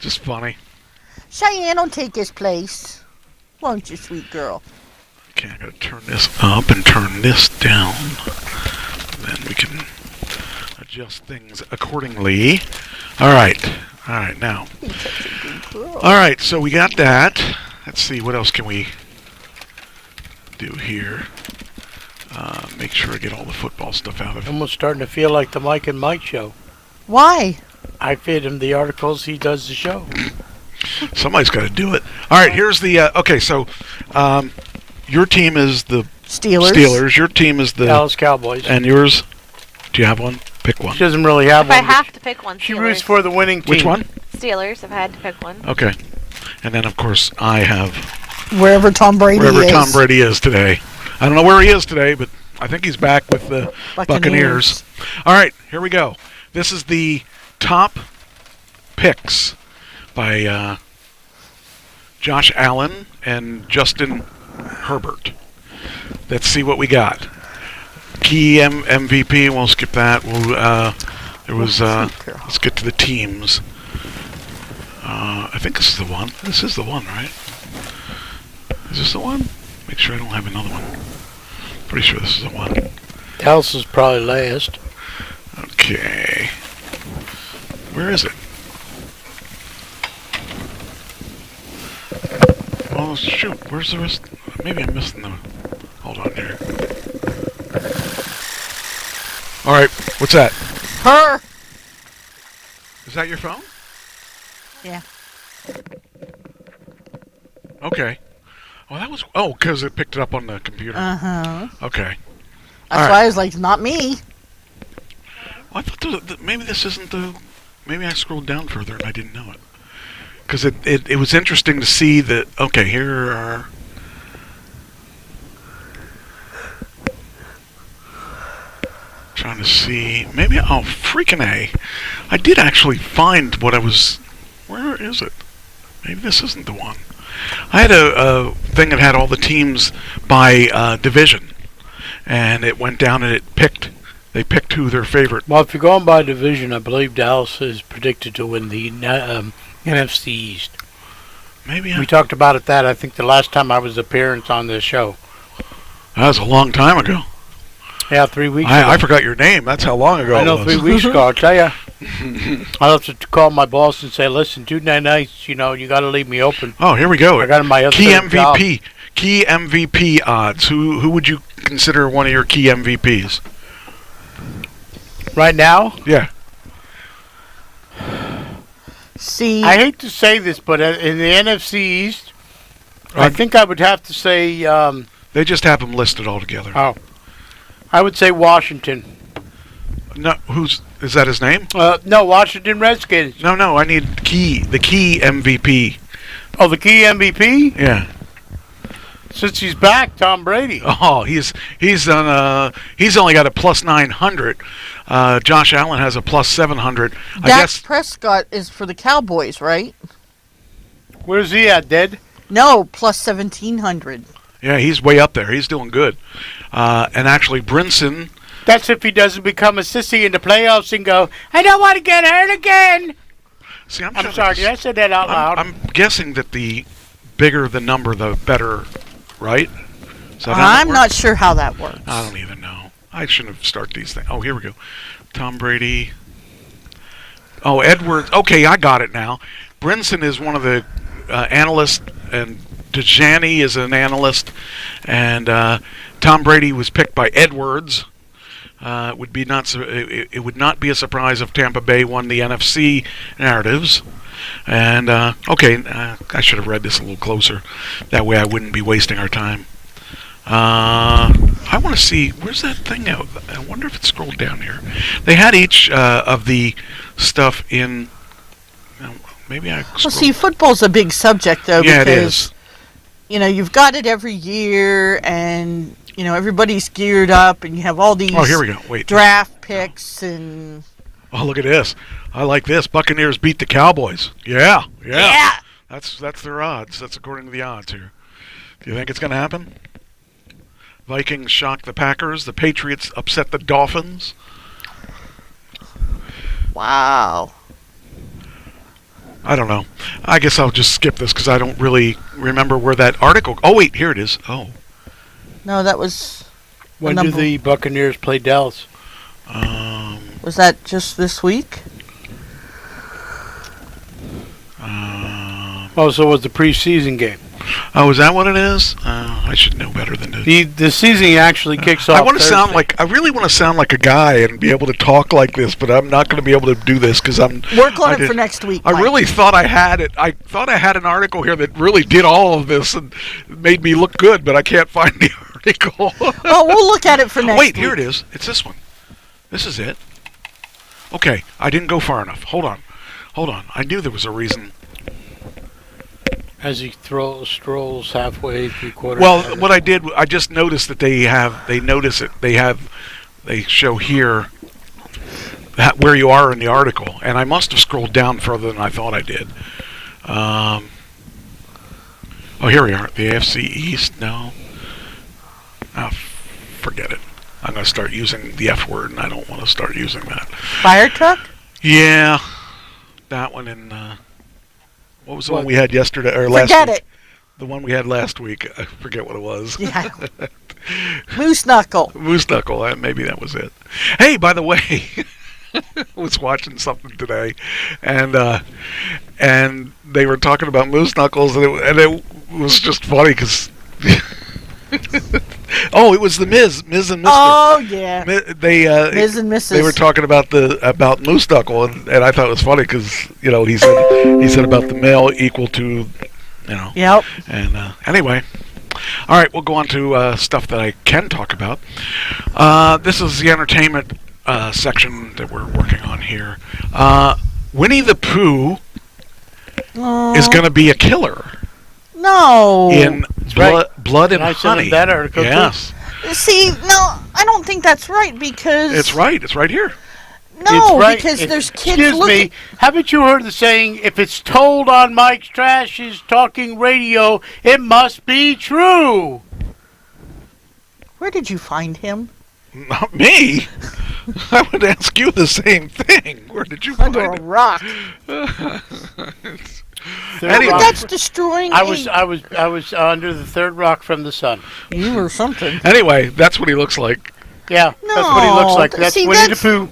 Speaker 1: Just funny.
Speaker 2: Cheyenne will take his place. Won't you, sweet girl?
Speaker 1: Okay, I gotta turn this up and turn this down. Then we can adjust things accordingly. All right, now.
Speaker 2: He's such a good girl.
Speaker 1: All right, so we got that. Let's see, what else can we do here? Make sure I get all the football stuff out of it.
Speaker 3: Almost starting to feel like the Mike and Mike show.
Speaker 2: Why?
Speaker 3: I feed him the articles, he does the show.
Speaker 1: Somebody's got to do it. All right, here's the. Okay, so your team is the
Speaker 2: Steelers.
Speaker 1: Your team is the.
Speaker 3: Dallas Cowboys.
Speaker 1: And yours? Do you have one? Pick one.
Speaker 3: She doesn't really have
Speaker 4: If I
Speaker 3: one. but
Speaker 4: have to pick one,
Speaker 3: she
Speaker 4: Steelers.
Speaker 3: roots for the winning team.
Speaker 1: Which one?
Speaker 4: Steelers, if I had to pick one.
Speaker 1: Okay. And then, of course, I have
Speaker 2: Wherever Tom Brady
Speaker 1: wherever
Speaker 2: is.
Speaker 1: Tom Brady is today. I don't know where he is today, but I think he's back with the Buccaneers. All right, here we go. This is the top picks by Josh Allen and Justin Herbert. Let's see what we got. Key MVP. We'll skip that. Let's get to the teams. I think this is the one. This is the one, right? Is this the one? Make sure I don't have another one. Pretty sure this is the one.
Speaker 3: Dallas is probably last.
Speaker 1: Okay. Where is it? Oh, shoot. Where's the rest? Maybe I'm missing the... Hold on here. All right. What's that?
Speaker 2: Her.
Speaker 1: Is that your phone?
Speaker 2: Yeah.
Speaker 1: Okay. Oh, that was... Oh, because it picked it up on the computer.
Speaker 2: Uh-huh.
Speaker 1: Okay.
Speaker 2: That's
Speaker 1: All
Speaker 2: why I was like, not me.
Speaker 1: Well, I thought maybe this isn't the... Maybe I scrolled down further and I didn't know it. Because it was interesting to see that... Okay, here are... Trying to see... Maybe... Oh, freaking A. I did actually find what I was... Where is it? Maybe this isn't the one. I had a thing that had all the teams by division. And it went down and they picked who their favorite.
Speaker 3: Well, if you're going by division, I believe Dallas is predicted to win the NFC East.
Speaker 1: Maybe
Speaker 3: We talked about it I think the last time I was appearance on this show.
Speaker 1: That was a long time ago.
Speaker 3: Yeah, 3 weeks ago.
Speaker 1: I forgot your name. That's how long ago
Speaker 3: I know
Speaker 1: it was.
Speaker 3: 3 weeks ago, I'll tell you. I'll have to call my boss and say, listen, Tuesday nights, you got to leave me open.
Speaker 1: Oh, here we go.
Speaker 3: I got my other
Speaker 1: Key
Speaker 3: job.
Speaker 1: MVP. Key MVP odds. Who would you consider one of your key MVPs?
Speaker 3: Right now?
Speaker 1: Yeah.
Speaker 2: See,
Speaker 3: I hate to say this, but in the NFC East, I
Speaker 1: Um,
Speaker 3: think I would have to say,
Speaker 1: They just have them listed all together.
Speaker 3: I would say Washington.
Speaker 1: No, is that his name?
Speaker 3: No, Washington Redskins.
Speaker 1: No, I need the key MVP.
Speaker 3: Oh, the key MVP?
Speaker 1: Yeah.
Speaker 3: Since he's back, Tom Brady.
Speaker 1: Oh, he's on he's only got a plus 900. Josh Allen has a plus 700. I
Speaker 2: Dak
Speaker 1: guess
Speaker 2: Prescott is for the Cowboys, right?
Speaker 3: Where's he at, Dead?
Speaker 2: No, plus 1,700.
Speaker 1: yeah, he's way up there. He's doing good. And actually Brinson,
Speaker 3: That's if he doesn't become a sissy in the playoffs and go, I don't want to get hurt again.
Speaker 1: see
Speaker 3: I'm sorry, did I say that out loud?
Speaker 1: I'm guessing that the bigger the number the better, right? Is that how that
Speaker 2: I'm
Speaker 1: works?
Speaker 2: not sure how that works.
Speaker 1: I don't even know. I shouldn't have started these things. Oh, here we go. Tom Brady. Oh, Edwards. Okay, I got it now. Brinson is one of the analysts, and Dejani is an analyst, and Tom Brady was picked by Edwards. It would not be a surprise if Tampa Bay won the NFC narratives. And I should have read this a little closer. That way I wouldn't be wasting our time. I want to see, where's that thing out? I wonder if it's scrolled down here. They had each of the stuff in. Maybe I.
Speaker 2: Well, see, football's a big subject, though,
Speaker 1: Yeah, it
Speaker 2: because
Speaker 1: is.
Speaker 2: You've got it every year, and everybody's geared up, and you have all these
Speaker 1: Oh, here we go. Wait.
Speaker 2: draft picks and.
Speaker 1: Oh, look at this. I like this. Buccaneers beat the Cowboys. Yeah. That's their odds. That's according to the odds here. Do you think it's going to happen? Vikings shock the Packers. The Patriots upset the Dolphins.
Speaker 2: Wow.
Speaker 1: I don't know. I guess I'll just skip this because I don't really remember where that article... Oh, wait. Here it is. Oh.
Speaker 2: No, that was.
Speaker 3: When do the Buccaneers play Dallas?
Speaker 2: Was that just this week?
Speaker 3: Oh, so it was the preseason game.
Speaker 1: Oh, is that what it is? I should know better than this.
Speaker 3: The season actually kicks off.
Speaker 1: I want to sound
Speaker 3: Thursday.
Speaker 1: I really want to sound like a guy and be able to talk like this, but I'm not going to be able to do this because
Speaker 2: Work on it for next week.
Speaker 1: I
Speaker 2: Mike.
Speaker 1: really thought I had it. I thought I had an article here that really did all of this and made me look good, but I can't find the article.
Speaker 2: Oh, we'll look at it for next
Speaker 1: Wait,
Speaker 2: week.
Speaker 1: here it is. It's this one. This is it. Okay, I didn't go far enough. Hold on. I knew there was a reason.
Speaker 3: As he strolls halfway, 3/4.
Speaker 1: Well, what I did, I just noticed that they notice it. They show here where you are in the article, and I must have scrolled down further than I thought I did. Oh, here we are. The AFC East. No. Oh, forget it. I'm going to start using the F word, and I don't want to start using that.
Speaker 2: Fire truck?
Speaker 1: Yeah, that one in. What was the one we had yesterday or last
Speaker 2: Forget
Speaker 1: week?
Speaker 2: it.
Speaker 1: The one we had last week. I forget what it was.
Speaker 2: Yeah. Moose knuckle.
Speaker 1: Moose knuckle. Maybe that was it. Hey, by the way, I was watching something today, and they were talking about moose knuckles, and it was just funny because Oh, it was the Miz and Mr.
Speaker 2: Oh yeah,
Speaker 1: They
Speaker 2: Ms. and Mrs.
Speaker 1: they were talking about Moose Knuckle, and I thought it was funny because he said about the male equal to,
Speaker 2: Yep.
Speaker 1: And anyway, all right, we'll go on to stuff that I can talk about. This is the entertainment section that we're working on here. Winnie the Pooh is going to be a killer
Speaker 2: No.
Speaker 1: in
Speaker 3: right.
Speaker 1: Blood and
Speaker 3: I sent
Speaker 1: Honey.
Speaker 3: him that article, too.
Speaker 1: Yes,
Speaker 2: See, no, I don't think that's right because
Speaker 1: it's right. It's right here.
Speaker 2: No,
Speaker 3: It's right.
Speaker 2: because there's kids
Speaker 3: Excuse
Speaker 2: looking.
Speaker 3: me. Haven't you heard the saying, if it's told on Mike Trash's talking radio, it must be true?
Speaker 2: Where did you find him?
Speaker 1: Not me. I would ask you the same thing. Where did you find
Speaker 2: Under a
Speaker 1: it?
Speaker 2: rock.
Speaker 3: Third
Speaker 1: Anyway.
Speaker 3: rock-
Speaker 2: That's destroying.
Speaker 3: I was under the third rock from the sun.
Speaker 2: You or something.
Speaker 1: Anyway, that's what he looks like.
Speaker 3: Yeah, that's what he looks
Speaker 2: No,
Speaker 3: like. That's
Speaker 2: see,
Speaker 3: Winnie the
Speaker 2: that's-
Speaker 3: Pooh.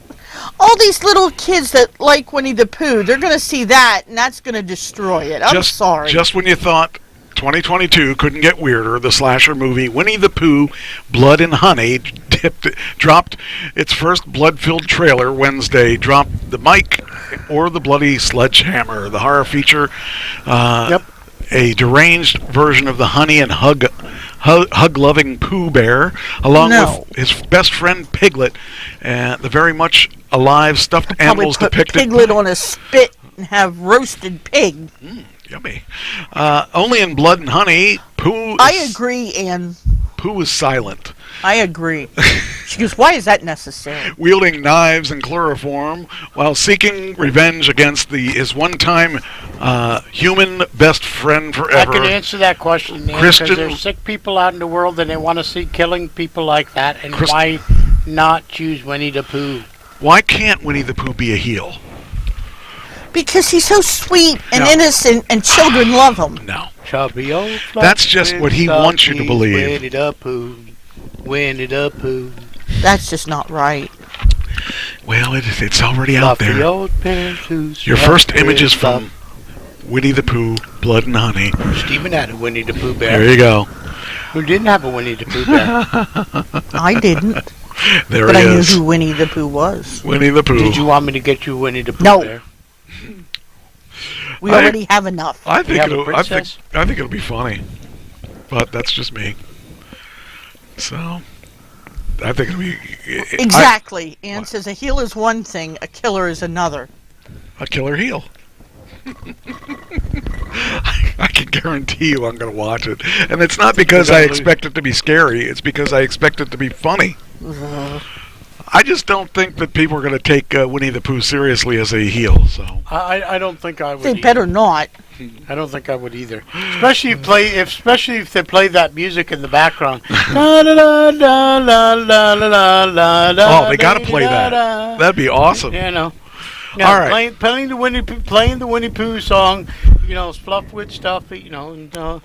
Speaker 2: All these little kids that like Winnie the Pooh, they're going to see that, and that's going to destroy it. I'm sorry.
Speaker 1: Just when you thought 2022 couldn't get weirder, the slasher movie Winnie the Pooh, Blood and Honey dropped its first blood-filled trailer Wednesday. Dropped the mic or the bloody sledgehammer. The horror feature, a deranged version of the honey and hug-loving Pooh Bear, along with his best friend Piglet, and the very much alive stuffed
Speaker 2: Probably
Speaker 1: animals
Speaker 2: put
Speaker 1: depicted.
Speaker 2: Piglet on a spit and have roasted pig.
Speaker 1: Yummy. Only in Blood and Honey, Pooh.
Speaker 2: I agree, Anne.
Speaker 1: Pooh is silent,
Speaker 2: I agree. She goes, why is that necessary?
Speaker 1: wielding knives and chloroform while seeking revenge against his one-time human best friend
Speaker 3: I
Speaker 1: forever.
Speaker 3: can answer that question, Nan, because
Speaker 1: Christian-
Speaker 3: there's sick people out in the world and they want to see killing people like that, and why not choose Winnie the Pooh?
Speaker 1: Why can't Winnie the Pooh be a heel?
Speaker 2: Because he's so sweet and
Speaker 1: No.
Speaker 2: innocent, and children love him.
Speaker 1: No.
Speaker 3: Chubby old
Speaker 1: That's just what he wants you to believe.
Speaker 3: Winnie the Pooh. Winnie the Pooh.
Speaker 2: That's just not right.
Speaker 1: Well, it's already out
Speaker 3: Fluffy
Speaker 1: there.
Speaker 3: old pantaloons,
Speaker 1: Your first
Speaker 3: fluffy
Speaker 1: image is
Speaker 3: stuff.
Speaker 1: from Winnie the Pooh, Blood and Honey.
Speaker 3: Stephen had a Winnie the Pooh bear.
Speaker 1: There you go.
Speaker 3: Who didn't have a Winnie the Pooh bear?
Speaker 2: I didn't,
Speaker 1: There
Speaker 2: but
Speaker 1: he
Speaker 2: I knew
Speaker 1: is.
Speaker 2: who Winnie the Pooh was.
Speaker 1: Winnie the Pooh.
Speaker 3: Did you want me to get you Winnie the Pooh
Speaker 2: No.
Speaker 3: bear?
Speaker 2: We
Speaker 1: I-
Speaker 2: already have enough.
Speaker 1: I think
Speaker 3: have a
Speaker 1: I think
Speaker 3: princess?
Speaker 1: I think it'll be funny, but that's just me. So, I think it'll be
Speaker 2: Exactly. Anne
Speaker 1: What?
Speaker 2: says a heel is one thing, a killer is another.
Speaker 1: a killer heel. I can guarantee you I'm going to watch it, and it's not because I expect it to be scary. It's because I expect it to be funny. I just don't think that people are going to take Winnie the Pooh seriously as a heel. So
Speaker 3: I don't think I would.
Speaker 2: They
Speaker 3: either.
Speaker 2: better not.
Speaker 3: I don't think I would either. Especially if they play that music in the background. La, la, la, la, la, la, la, la, la,
Speaker 1: oh, they got to play that. That'd be awesome.
Speaker 3: Yeah, no.
Speaker 1: All right.
Speaker 3: Playing the Winnie Pooh song, fluff with stuff, and
Speaker 1: Do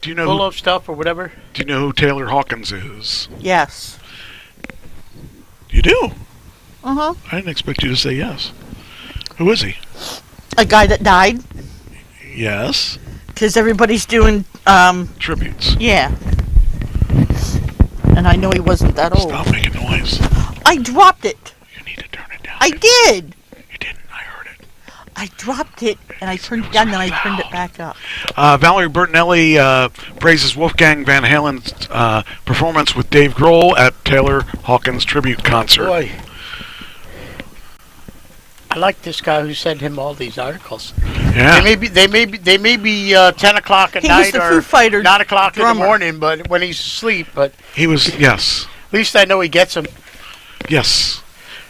Speaker 1: you know?
Speaker 3: full of stuff or whatever.
Speaker 1: Do you know who Taylor Hawkins is?
Speaker 2: Yes.
Speaker 1: You do.
Speaker 2: Uh-huh.
Speaker 1: I didn't expect you to say yes. Who is he?
Speaker 2: A guy that died,
Speaker 1: Yes.
Speaker 2: because everybody's doing,
Speaker 1: Tributes.
Speaker 2: yeah. And I know he wasn't that old.
Speaker 1: Stop making noise.
Speaker 2: I dropped it.
Speaker 1: You need to turn it down.
Speaker 2: I did.
Speaker 1: You didn't. I heard it.
Speaker 2: I dropped it, and I turned it down, and I turned it back up.
Speaker 1: Valerie Bertinelli praises Wolfgang Van Halen's performance with Dave Grohl at Taylor Hawkins tribute concert.
Speaker 3: Boy. I like this guy who sent him all these articles.
Speaker 1: Yeah.
Speaker 3: They may be 10 o'clock at
Speaker 2: He was
Speaker 3: night
Speaker 2: the
Speaker 3: or
Speaker 2: Foo Fighter
Speaker 3: 9 o'clock in
Speaker 2: drummer.
Speaker 3: the morning, but when he's asleep. But
Speaker 1: He was, yes.
Speaker 3: at least I know he gets them.
Speaker 1: Yes.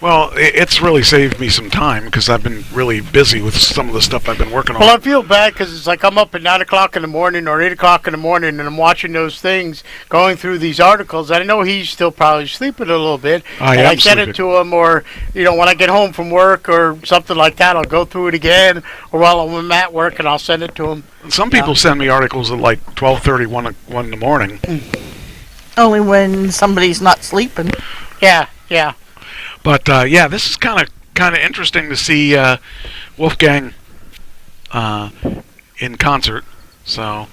Speaker 1: Well, it's really saved me some time because I've been really busy with some of the stuff I've been working on.
Speaker 3: Well, I feel bad because it's like I'm up at 9 o'clock in the morning or 8 o'clock in the morning and I'm watching those things, going through these articles. I know he's still probably sleeping a little bit.
Speaker 1: I
Speaker 3: and
Speaker 1: am
Speaker 3: I send
Speaker 1: sleeping.
Speaker 3: it to him, or, when I get home from work or something like that, I'll go through it again. Or while I'm at work, and I'll send it to him.
Speaker 1: Some people send me articles at like 12:30, 1 in the morning.
Speaker 2: Only when somebody's not sleeping.
Speaker 3: Yeah, yeah.
Speaker 1: But yeah, this is kind of interesting to see Wolfgang in concert. So,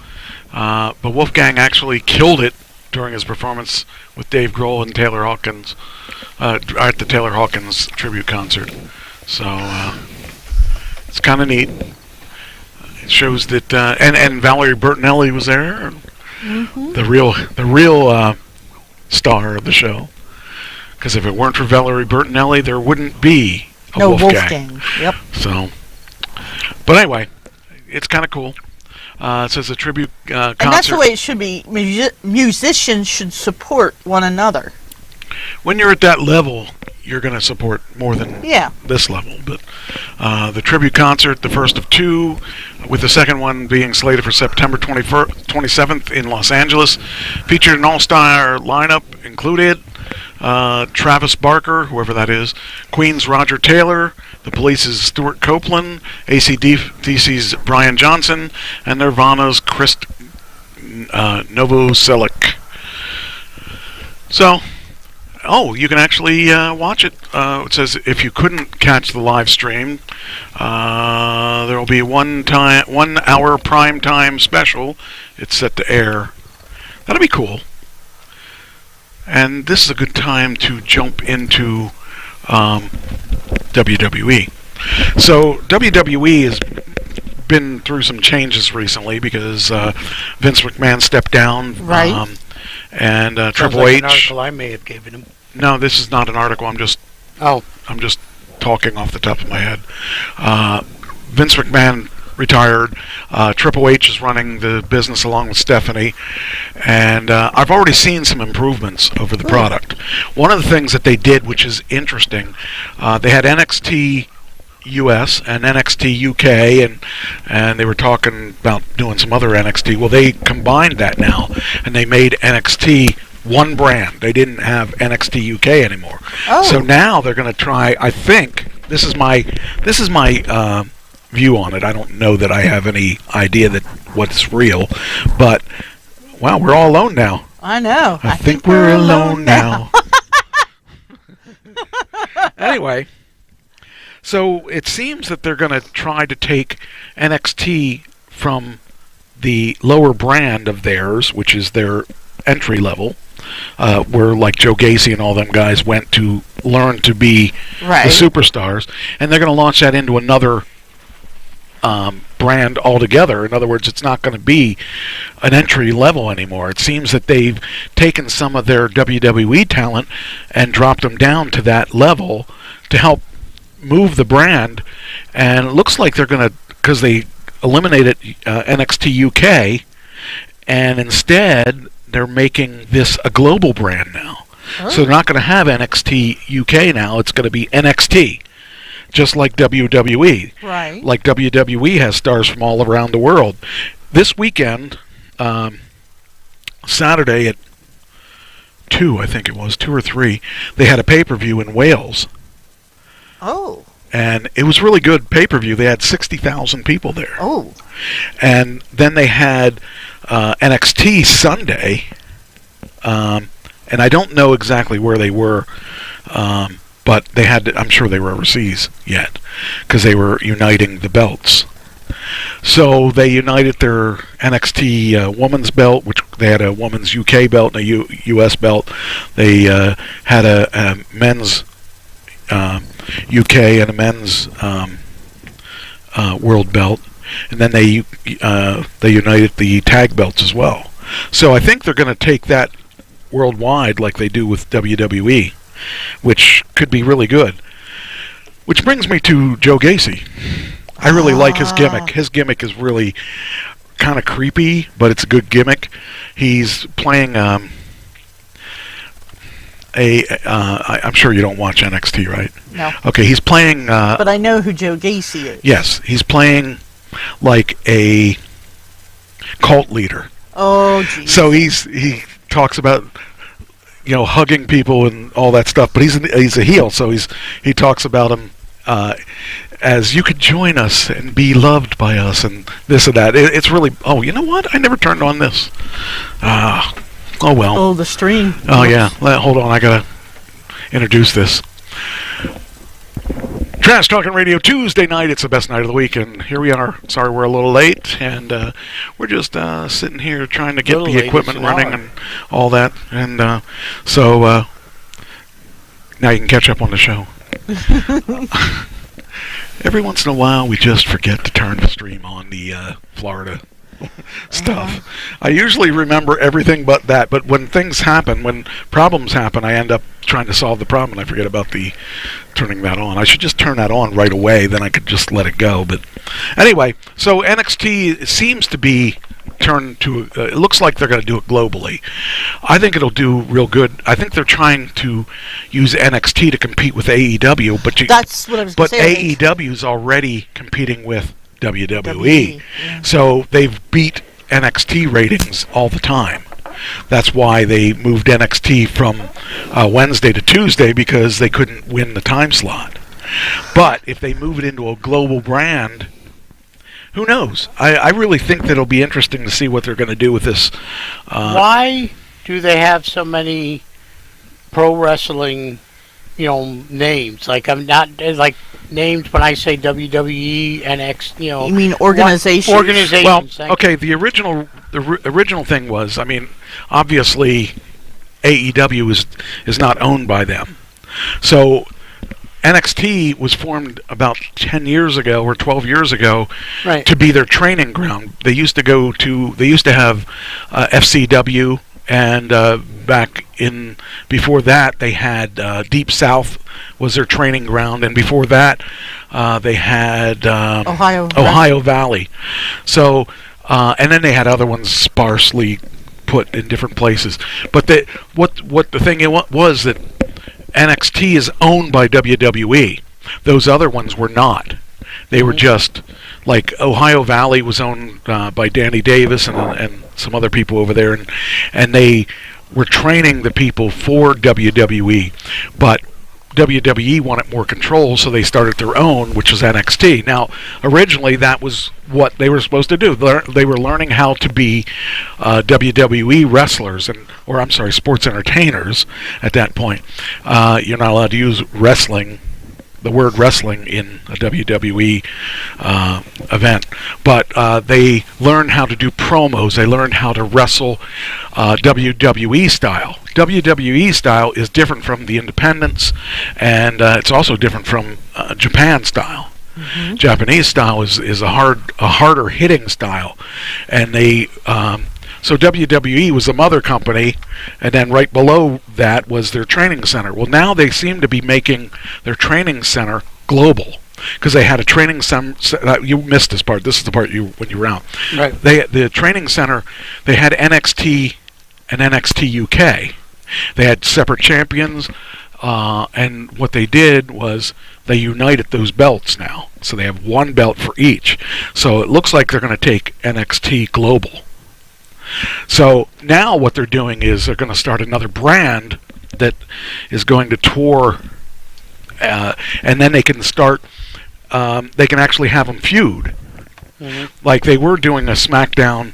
Speaker 1: but Wolfgang actually killed it during his performance with Dave Grohl and Taylor Hawkins at the Taylor Hawkins tribute concert. So it's kind of neat. It shows that and Valerie Bertinelli was there, the real star of the show. Because if it weren't for Valerie Bertinelli, there wouldn't be a Wolfgang.
Speaker 2: Yep.
Speaker 1: So, but anyway, it's kind of cool. It says a tribute concert.
Speaker 2: And that's the way it should be. Musicians should support one another.
Speaker 1: When you're at that level, you're going to support more than this level. But the tribute concert, the first of two, with the second one being slated for September 27th in Los Angeles, featured an all-star lineup, included Travis Barker, whoever that is, Queen's Roger Taylor, The Police's Stuart Copeland, AC/DC's Brian Johnson, and Nirvana's Chris Novoselic. So, you can actually watch it. It says if you couldn't catch the live stream, there will be a 1 hour prime time special. It's set to air. That'll be cool. And this is a good time to jump into WWE. So WWE has been through some changes recently because Vince McMahon stepped down.
Speaker 2: Right.
Speaker 1: And
Speaker 3: Sounds
Speaker 1: Triple
Speaker 3: like
Speaker 1: H.
Speaker 3: an article I may have given him.
Speaker 1: No, this is not an article. I'm just talking off the top of my head. Vince McMahon retired. Triple H is running the business along with Stephanie, and I've already seen some improvements over the product. One of the things that they did, which is interesting, they had NXT US and NXT UK, and they were talking about doing some other NXT. Well, they combined that now, and they made NXT one brand. They didn't have NXT UK anymore. So now they're going to try. I think this is my view on it. I don't know that I have any idea that what's real, but wow, we're all alone now.
Speaker 2: I know.
Speaker 1: I think we're alone now. Anyway, so it seems that they're going to try to take NXT from the lower brand of theirs, which is their entry level, where like Joe Gacy and all them guys went to learn to be the superstars, and they're going to launch that into another brand altogether. In other words, it's not going to be an entry level anymore. It seems that they've taken some of their WWE talent and dropped them down to that level to help move the brand, and it looks like they're going to, because they eliminated NXT UK, and instead they're making this a global brand now. So they're not going to have NXT UK now. It's going to be NXT. Just like WWE.
Speaker 2: Right.
Speaker 1: Like WWE has stars from all around the world. This weekend, Saturday at 2, I think it was, 2 or 3, they had a pay-per-view in Wales.
Speaker 2: Oh.
Speaker 1: And it was really good pay-per-view. They had 60,000 people there.
Speaker 2: Oh.
Speaker 1: And then they had NXT Sunday, and I don't know exactly where they were, but they had to, I'm sure they were overseas yet, because they were uniting the belts. So they united their NXT women's belt, which they had a women's UK belt and a US belt. They had a men's UK and a men's world belt, and then they united the tag belts as well. So I think they're going to take that worldwide like they do with WWE, which could be really good. Which brings me to Joe Gacy. I really like his gimmick. His gimmick is really kind of creepy, but it's a good gimmick. He's playing I'm sure you don't watch NXT, right?
Speaker 2: No.
Speaker 1: Okay, he's playing...
Speaker 2: but I know who Joe Gacy is.
Speaker 1: Yes, he's playing like a cult leader.
Speaker 2: Oh, geez.
Speaker 1: So he talks about, hugging people and all that stuff, but he's a heel, so he talks about him as you could join us and be loved by us and this and that. It's really, you know what? I never turned on this. Oh well.
Speaker 2: Oh, the stream.
Speaker 1: Oh yeah. Hold on, I gotta introduce this. Trash Talking Radio Tuesday night. It's the best night of the week, and here we are. Sorry we're a little late, and we're just sitting here trying to get the equipment running and all that. And so now you can catch up on the show. Every once in a while, we just forget to turn the stream on the Florida stuff. I usually remember everything but that, but when things happen, when problems happen, I end up trying to solve the problem, and I forget about the turning that on. I should just turn that on right away, then I could just let it go. But anyway, so NXT seems to be turned to, it looks like they're going to do it globally. I think it'll do real good. I think they're trying to use NXT to compete with AEW, but
Speaker 2: that's what I was going to say.
Speaker 1: AEW is already competing with WWE. So they've beat NXT ratings all the time. That's why they moved NXT from Wednesday to Tuesday, because they couldn't win the time slot. But if they move it into a global brand, who knows? I really think that it'll be interesting to see what they're going to do with this.
Speaker 3: Why do they have so many pro wrestling, names? Like, I'm not like names when I say WWE, NXT,
Speaker 2: You mean organizations?
Speaker 3: Organizations.
Speaker 1: Well, okay. The original thing was, I mean, obviously, AEW is not owned by them, so NXT was formed about 10 years ago or 12 years ago,
Speaker 3: right,
Speaker 1: to be their training ground. They used to have FCW, and before that they had Deep South was their training ground, and before that they had Ohio Valley. So and then they had other ones sparsely put in different places. But what the thing was that NXT is owned by WWE. Those other ones were not. They were just like Ohio Valley was owned by Danny Davis and some other people over there, and they were training the people for WWE, but WWE wanted more control, so they started their own, which was NXT. Now, originally, that was what they were supposed to do. They were learning how to be WWE wrestlers, sports entertainers at that point. You're not allowed to use the word wrestling in a WWE event. But they learned how to do promos. They learned how to wrestle WWE style. WWE style is different from the independents, and it's also different from Japan style. Mm-hmm. Japanese style is a harder hitting style, and they so WWE was the mother company, and then right below that was their training center. Well, now they seem to be making their training center global, because they had a training center. You missed this part. This is the part when you were out.
Speaker 3: Right.
Speaker 1: The training center, they had NXT and NXT UK. They had separate champions, and what they did was they united those belts now. So they have one belt for each. So it looks like they're going to take NXT global. So now what they're doing is they're going to start another brand that is going to tour, and then they can start. They can actually have them feud, like they were doing a SmackDown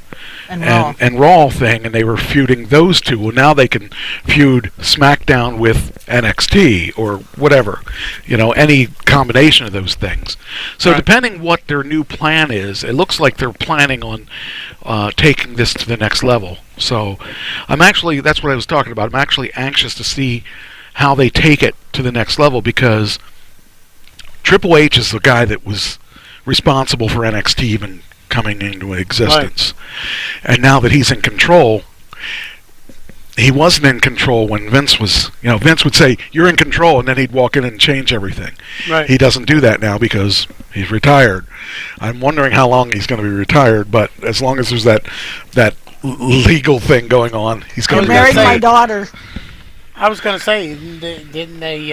Speaker 1: and Raw thing, and they were feuding those two. Well, now they can feud SmackDown with NXT or whatever, any combination of those things. So depending what their new plan is, it looks like they're planning on taking this to the next level. So that's what I was talking about. I'm actually anxious to see how they take it to the next level, because Triple H is the guy that was responsible for NXT even coming into existence. Right. And now that he's in control, he wasn't in control when Vince was, Vince would say, "You're in control," and then he'd walk in and change everything.
Speaker 3: Right.
Speaker 1: He doesn't do that now because he's retired. I'm wondering how long he's going to be retired, but as long as there's that legal thing going on, he's going to be
Speaker 2: married my daughter.
Speaker 3: I was going to say, didn't they,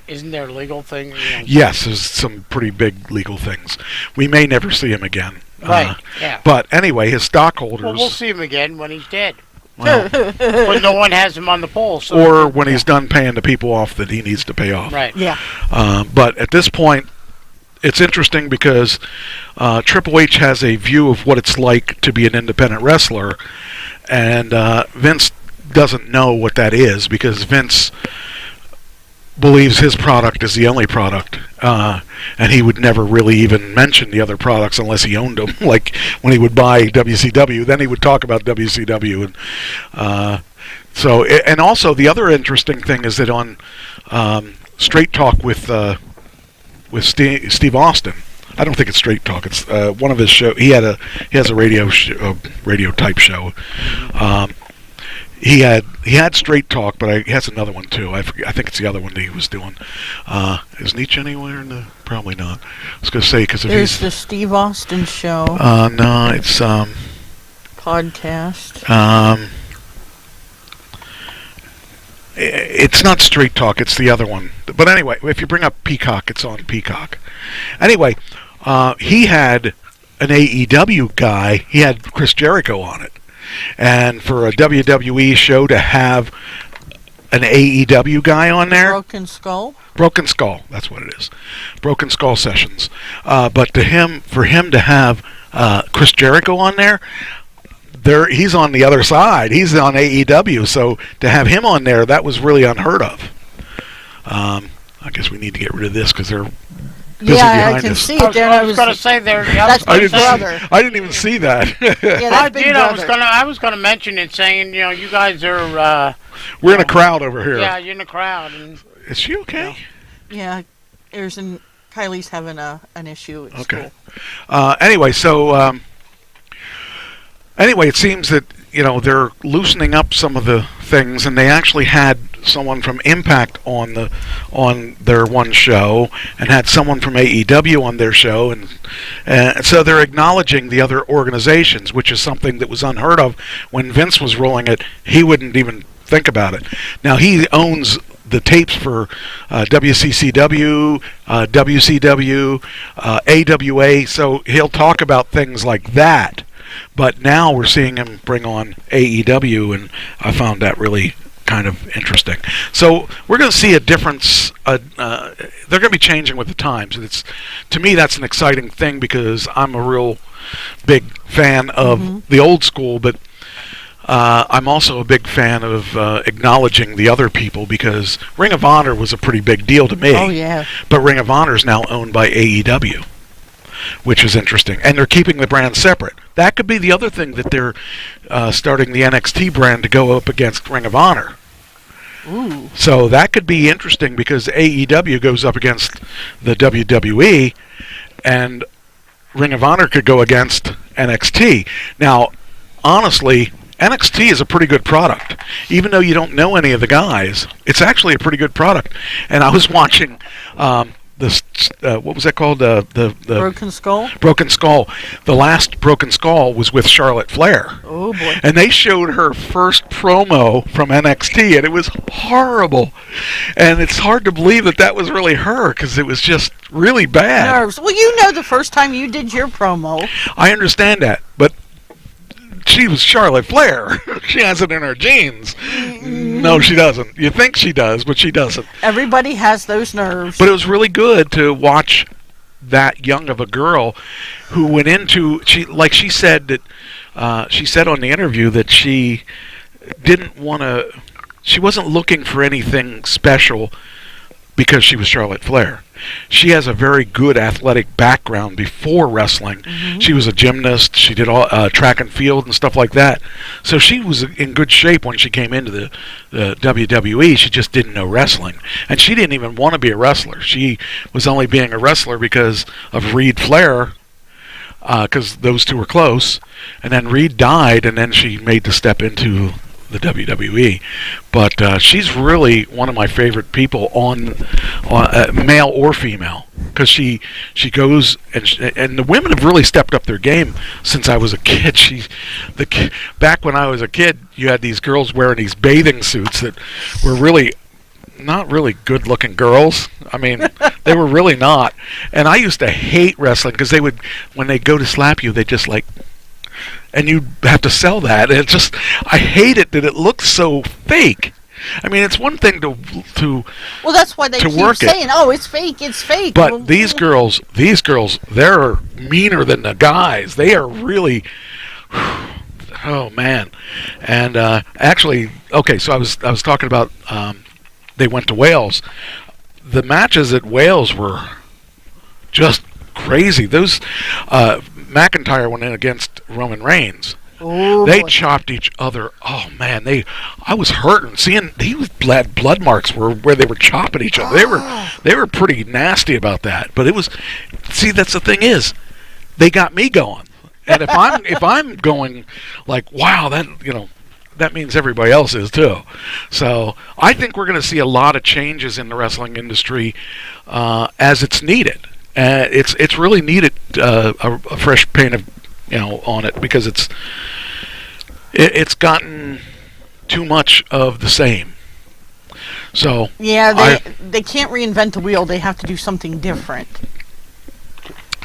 Speaker 3: isn't there a legal thing?
Speaker 1: Yes, there's some pretty big legal things. We may never see him again.
Speaker 3: Right, yeah.
Speaker 1: But anyway, his stockholders...
Speaker 3: Well, we'll see him again when he's dead.
Speaker 1: Well,
Speaker 3: when no one has him on the pole. So
Speaker 1: or when he's done paying the people off that he needs to pay off.
Speaker 3: Right.
Speaker 2: Yeah.
Speaker 1: But at this point, it's interesting because Triple H has a view of what it's like to be an independent wrestler, and Vince doesn't know what that is, because Vince believes his product is the only product. and he would never really even mention the other products unless he owned them. Like when he would buy WCW, then he would talk about WCW. And and also the other interesting thing is that on Straight Talk with Steve Austin, I don't think it's Straight Talk. It's one of his show. He has a radio type show. He had Straight Talk, but he has another one too. I think it's the other one that he was doing. Is Nietzsche anywhere in the? Probably not. I was going to say because
Speaker 2: there's the Steve Austin show.
Speaker 1: No, it's
Speaker 2: podcast.
Speaker 1: It's not Straight Talk. It's the other one. But anyway, if you bring up Peacock, it's on Peacock. Anyway, he had an AEW guy. He had Chris Jericho on it. And for a WWE show to have an AEW guy on there,
Speaker 2: Broken Skull,
Speaker 1: that's what it is, Broken Skull Sessions. But for him to have Chris Jericho on there, he's on the other side. He's on AEW, so to have him on there, that was really unheard of. I guess we need to get rid of this because they're busy behind
Speaker 2: I can
Speaker 1: us.
Speaker 2: see it there.
Speaker 3: I was going to say there.
Speaker 2: That's my brother.
Speaker 1: I didn't even see that.
Speaker 2: Yeah, that's Big Brother.
Speaker 3: I was gonna mention it, saying you guys are.
Speaker 1: We're in a crowd over here.
Speaker 3: Yeah, you're in a crowd. And,
Speaker 1: is she okay?
Speaker 2: Yeah, Kylie's having an issue at school.
Speaker 1: Anyway, it seems that they're loosening up some of the things, and they actually had someone from Impact on their one show, and had someone from AEW on their show, and so they're acknowledging the other organizations, which is something that was unheard of when Vince was rolling it. He wouldn't even think about it. Now he owns the tapes for WCCW, WCW, AWA, so he'll talk about things like that. But now we're seeing him bring on AEW, and I found that really kind of interesting. So we're going to see a difference. They're going to be changing with the times. And to me, that's an exciting thing because I'm a real big fan of the old school, but I'm also a big fan of acknowledging the other people because Ring of Honor was a pretty big deal to me.
Speaker 2: Oh, yeah.
Speaker 1: But Ring of Honor is now owned by AEW, which is interesting. And they're keeping the brand separate. That could be the other thing that they're starting the NXT brand to go up against Ring of Honor.
Speaker 2: Ooh.
Speaker 1: So that could be interesting because AEW goes up against the WWE, and Ring of Honor could go against NXT. Now, honestly, NXT is a pretty good product. Even though you don't know any of the guys, it's actually a pretty good product. And I was watching what was that called? The
Speaker 2: Broken Skull?
Speaker 1: Broken Skull. The last Broken Skull was with Charlotte Flair.
Speaker 2: Oh, boy.
Speaker 1: And they showed her first promo from NXT, and it was horrible. And it's hard to believe that was really her, because it was just really bad.
Speaker 2: Nerves. Well, the first time you did your promo.
Speaker 1: I understand that, but she was Charlotte Flair. She has it in her genes. No, she doesn't. You think she does, but she doesn't.
Speaker 2: Everybody has those nerves.
Speaker 1: But it was really good to watch that young of a girl who went into she said that she said on the interview that she wasn't looking for anything special because she was Charlotte Flair. She has a very good athletic background before wrestling. Mm-hmm. She was a gymnast. She did all track and field and stuff like that. So she was in good shape when she came into the WWE. She just didn't know wrestling. And she didn't even want to be a wrestler. She was only being a wrestler because of Reed Flair, because those two were close. And then Reed died, and then she made the step into the WWE. But she's really one of my favorite people on male or female, because she goes and the women have really stepped up their game since I was a kid. Back when I was a kid, you had these girls wearing these bathing suits that were really not really good looking girls. I mean, they were really not. And I used to hate wrestling because when they go to slap you, they just and you have to sell that. And I hate it that it looks so fake. I mean, it's one thing to
Speaker 2: well, that's why they keep saying, "Oh, it's fake, it's fake."
Speaker 1: But these girls, they're meaner than the guys. They are really, oh man. And actually, okay, so I was talking about they went to Wales. The matches at Wales were just crazy. Those McIntyre went in against Roman Reigns.
Speaker 2: Oh,
Speaker 1: They
Speaker 2: boy.
Speaker 1: chopped each other. Oh man, I was hurting seeing blood marks where they were chopping each other. They were pretty nasty about that. But it was, see, that's the thing is, they got me going. And if I'm going like, wow, that means everybody else is too. So I think we're going to see a lot of changes in the wrestling industry as it's needed. It's really needed a fresh paint of on it, because it's gotten too much of the same. So
Speaker 2: Yeah, they can't reinvent the wheel. They have to do something different.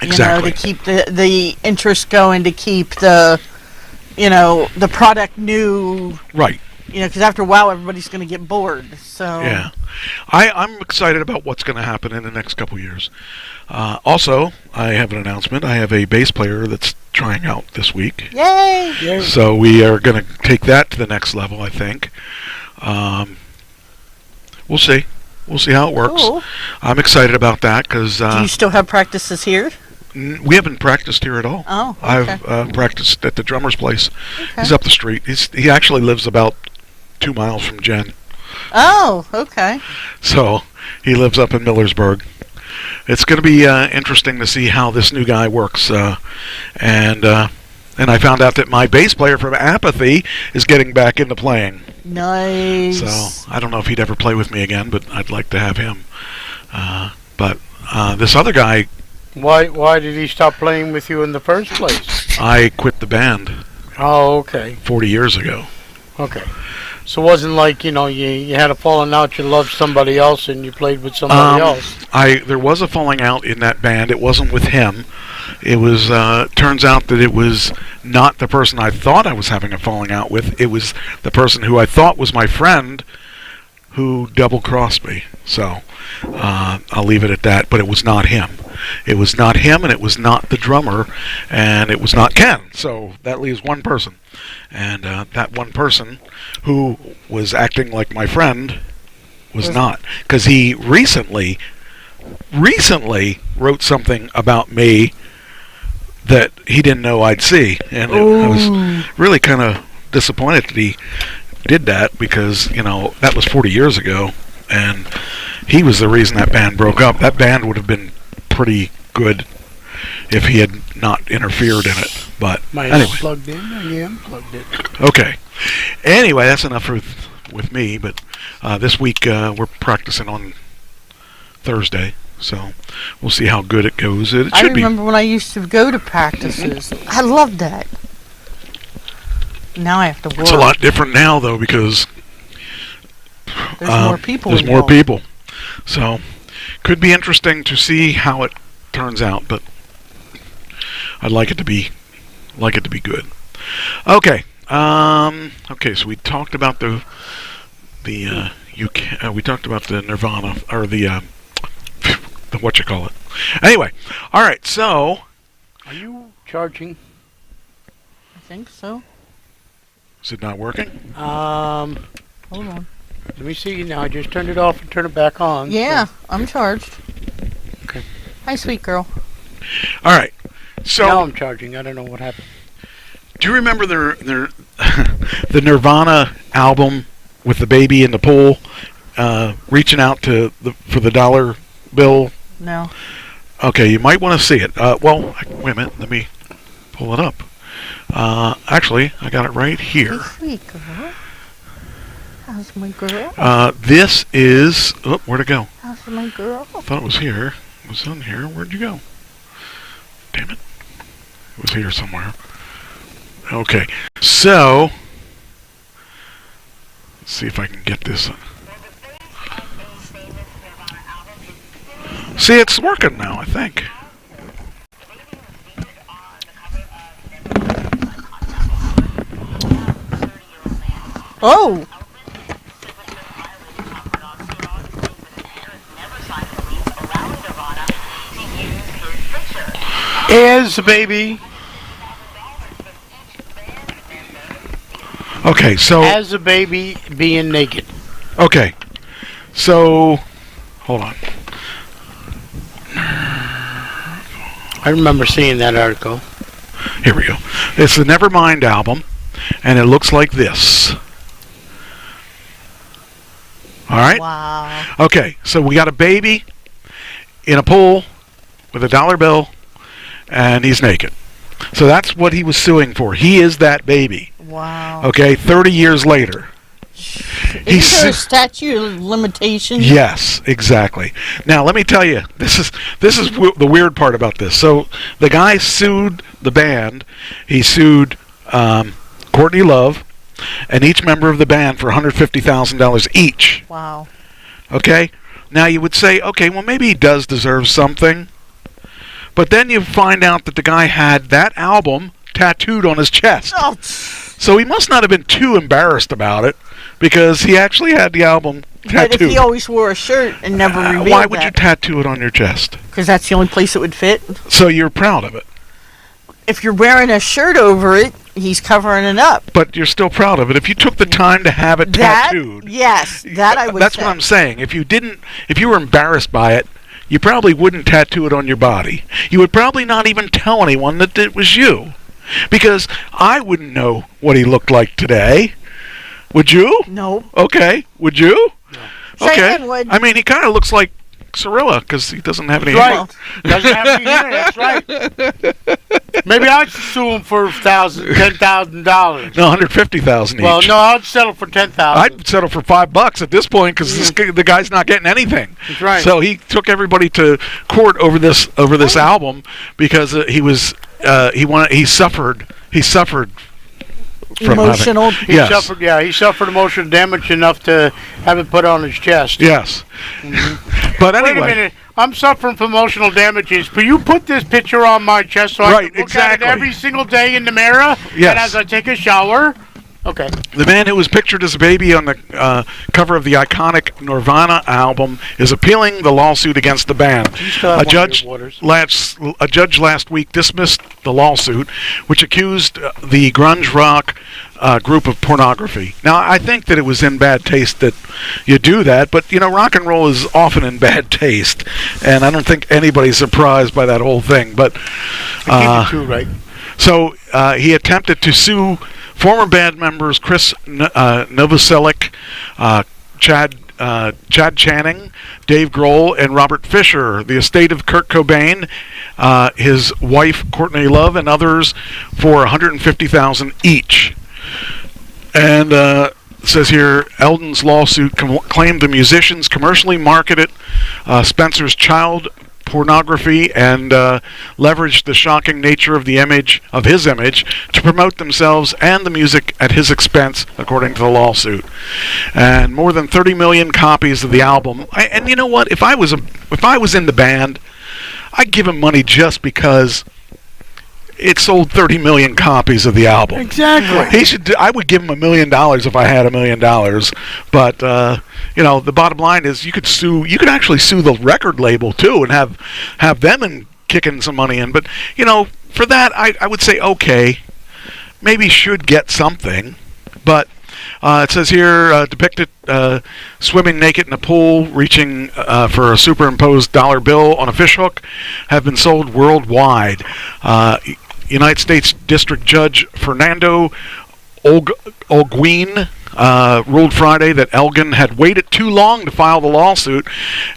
Speaker 1: exactly.
Speaker 2: To keep the interest going, to keep the product new.
Speaker 1: Right.
Speaker 2: Because after a while, everybody's going to get bored. So
Speaker 1: Yeah. I'm excited about what's going to happen in the next couple years. Also, I have an announcement. I have a bass player that's trying out this week.
Speaker 2: Yay!
Speaker 1: So we are going to take that to the next level, I think. We'll see. We'll see how it works.
Speaker 2: Cool.
Speaker 1: I'm excited about that because
Speaker 2: Do you still have practices here?
Speaker 1: we haven't practiced here at all.
Speaker 2: Oh, okay.
Speaker 1: I've practiced at the drummer's place.
Speaker 2: Okay.
Speaker 1: He's up the street. He actually lives about 2 miles from Jen.
Speaker 2: Oh, okay.
Speaker 1: So he lives up in Millersburg. It's going to be interesting to see how this new guy works. And I found out that my bass player from Apathy is getting back into playing.
Speaker 2: Nice.
Speaker 1: So I don't know if he'd ever play with me again, but I'd like to have him. But this other guy,
Speaker 3: Why did he stop playing with you in the first place?
Speaker 1: I quit the band
Speaker 3: Oh, okay.
Speaker 1: 40 years ago.
Speaker 3: Okay. So it wasn't like, you had a falling out, you loved somebody else and you played with somebody else.
Speaker 1: There was a falling out in that band. It wasn't with him. It was, turns out that it was not the person I thought I was having a falling out with. It was the person who I thought was my friend who double-crossed me. So I'll leave it at that, but it was not him. It was not him, and it was not the drummer, and it was not Ken. So that leaves one person. And that one person who was acting like my friend was not. Because he recently wrote something about me that he didn't know I'd see. And I was really kind of disappointed that he did that, because, that was 40 years ago. And he was the reason that band broke up. That band would have been pretty good if he had not interfered in it. But anyway.
Speaker 3: Plugged in, and you unplugged it.
Speaker 1: Okay. Anyway, that's enough with me. But this week we're practicing on Thursday, so we'll see how good it goes. It
Speaker 2: I
Speaker 1: should be.
Speaker 2: remember when I used to go to practices. I loved that. Now I have to work.
Speaker 1: It's a lot different now, though, because
Speaker 2: There's more people.
Speaker 1: There's more
Speaker 2: involved.
Speaker 1: people. So could be interesting to see how it turns out, but I'd like it to be good. Okay. Okay. So we talked about we talked about the Nirvana, or the what you call it. Anyway, all right. So
Speaker 3: Are you charging?
Speaker 2: I think so.
Speaker 1: is it not working?
Speaker 2: Hold on.
Speaker 3: Let me see now. I just turned it off and turned it back on.
Speaker 2: Yeah, I'm charged.
Speaker 3: Okay.
Speaker 2: Hi, sweet girl.
Speaker 1: All right. So
Speaker 3: Now I'm charging. I don't know what happened.
Speaker 1: do you remember the Nirvana album with the baby in the pool, reaching out for the dollar bill?
Speaker 2: No.
Speaker 1: Okay, you might want to see it. Well, wait a minute. Let me pull it up. Actually, I got it right here.
Speaker 2: Hey, sweet girl. How's my girl?
Speaker 1: This is... Oh, where'd it go?
Speaker 2: How's my girl?
Speaker 1: I thought it was here. It was in here. Where'd you go? Damn it. It was here somewhere. Okay, so... Let's see if I can get this. See, it's working now, I think.
Speaker 2: Oh!
Speaker 3: As a baby.
Speaker 1: Okay, so...
Speaker 3: As a baby being naked.
Speaker 1: Okay, so... Hold on.
Speaker 3: I remember seeing that article.
Speaker 1: Here we go. It's the Nevermind album, and it looks like this. All right?
Speaker 2: Wow.
Speaker 1: Okay, so we got a baby in a pool with a dollar bill, and he's naked. So that's what he was suing for. He is that baby.
Speaker 2: Wow.
Speaker 1: Okay, 30 years later.
Speaker 2: Is there a statute of limitations?
Speaker 1: Yes, exactly. Now let me tell you, this is the weird part about this. So the guy sued the band. He sued Courtney Love and each member of the band for $150,000 each.
Speaker 2: Wow.
Speaker 1: Okay? Now you would say, okay, well maybe he does deserve something. But then you find out that the guy had that album tattooed on his chest.
Speaker 2: Oh.
Speaker 1: So he must not have been too embarrassed about it, because he actually had the album tattooed.
Speaker 2: But if he always wore a shirt and never revealed
Speaker 1: why would you tattoo it on your chest?
Speaker 2: Because that's the only place it would fit.
Speaker 1: So you're proud of it.
Speaker 2: If you're wearing a shirt over it, he's covering it up.
Speaker 1: But you're still proud of it. If you took the time to have it tattooed.
Speaker 2: Yes, that I would
Speaker 1: That's
Speaker 2: say.
Speaker 1: what I'm saying. If you were embarrassed by it, you probably wouldn't tattoo it on your body. You would probably not even tell anyone that it was you. Because I wouldn't know what he looked like today. Would you?
Speaker 2: No.
Speaker 1: Okay. Would you?
Speaker 2: No.
Speaker 1: Okay.
Speaker 2: Cheyenne would.
Speaker 1: I mean, he kind of looks like Cirilla because he doesn't have any hair.
Speaker 3: Right. Doesn't have any hair. That's right. Maybe I'd sue him for $10,000.
Speaker 1: No, $150,000 each.
Speaker 3: Well, no, I'd settle for $10,000.
Speaker 1: I'd settle for $5 at this point because the guy's not getting anything.
Speaker 3: That's right.
Speaker 1: So he took everybody to court over this album because he suffered from
Speaker 2: Emotional.
Speaker 1: having, yes.
Speaker 3: He suffered emotional damage enough to have it put on his chest.
Speaker 1: Yes. But anyway.
Speaker 3: Wait a minute. I'm suffering from emotional damages. Will you put this picture on my chest so I can look at it every single day in the mirror?
Speaker 1: Yes.
Speaker 3: And as I take a shower? Okay.
Speaker 1: The man who was pictured as a baby on the cover of the iconic Nirvana album is appealing the lawsuit against the band. A judge last week dismissed the lawsuit, which accused the grunge rock group of pornography. Now, I think that it was in bad taste that you do that, but, rock and roll is often in bad taste, and I don't think anybody's surprised by that whole thing. But
Speaker 3: right.
Speaker 1: So he attempted to sue former band members Chris Novoselic, Chad Channing, Dave Grohl, and Robert Fisher, the estate of Kurt Cobain, his wife Courtney Love, and others for $150,000 each. And it says here, Eldon's lawsuit claimed the musicians commercially marketed Spencer's child pornography and leveraged the shocking nature of his image to promote themselves and the music at his expense, according to the lawsuit. And more than 30 million copies of the album. And you know what? If I was in the band, I'd give him money just because it sold 30 million copies of the album.
Speaker 3: Exactly.
Speaker 1: I would give him $1 million if I had $1 million. But the bottom line is, you could actually sue the record label too, and have them kicking some money in. But for that, I would say okay, maybe should get something. But it says here, depicted swimming naked in a pool, reaching for a superimposed dollar bill on a fishhook, have been sold worldwide. United States District Judge Fernando Olguin ruled Friday that Elgin had waited too long to file the lawsuit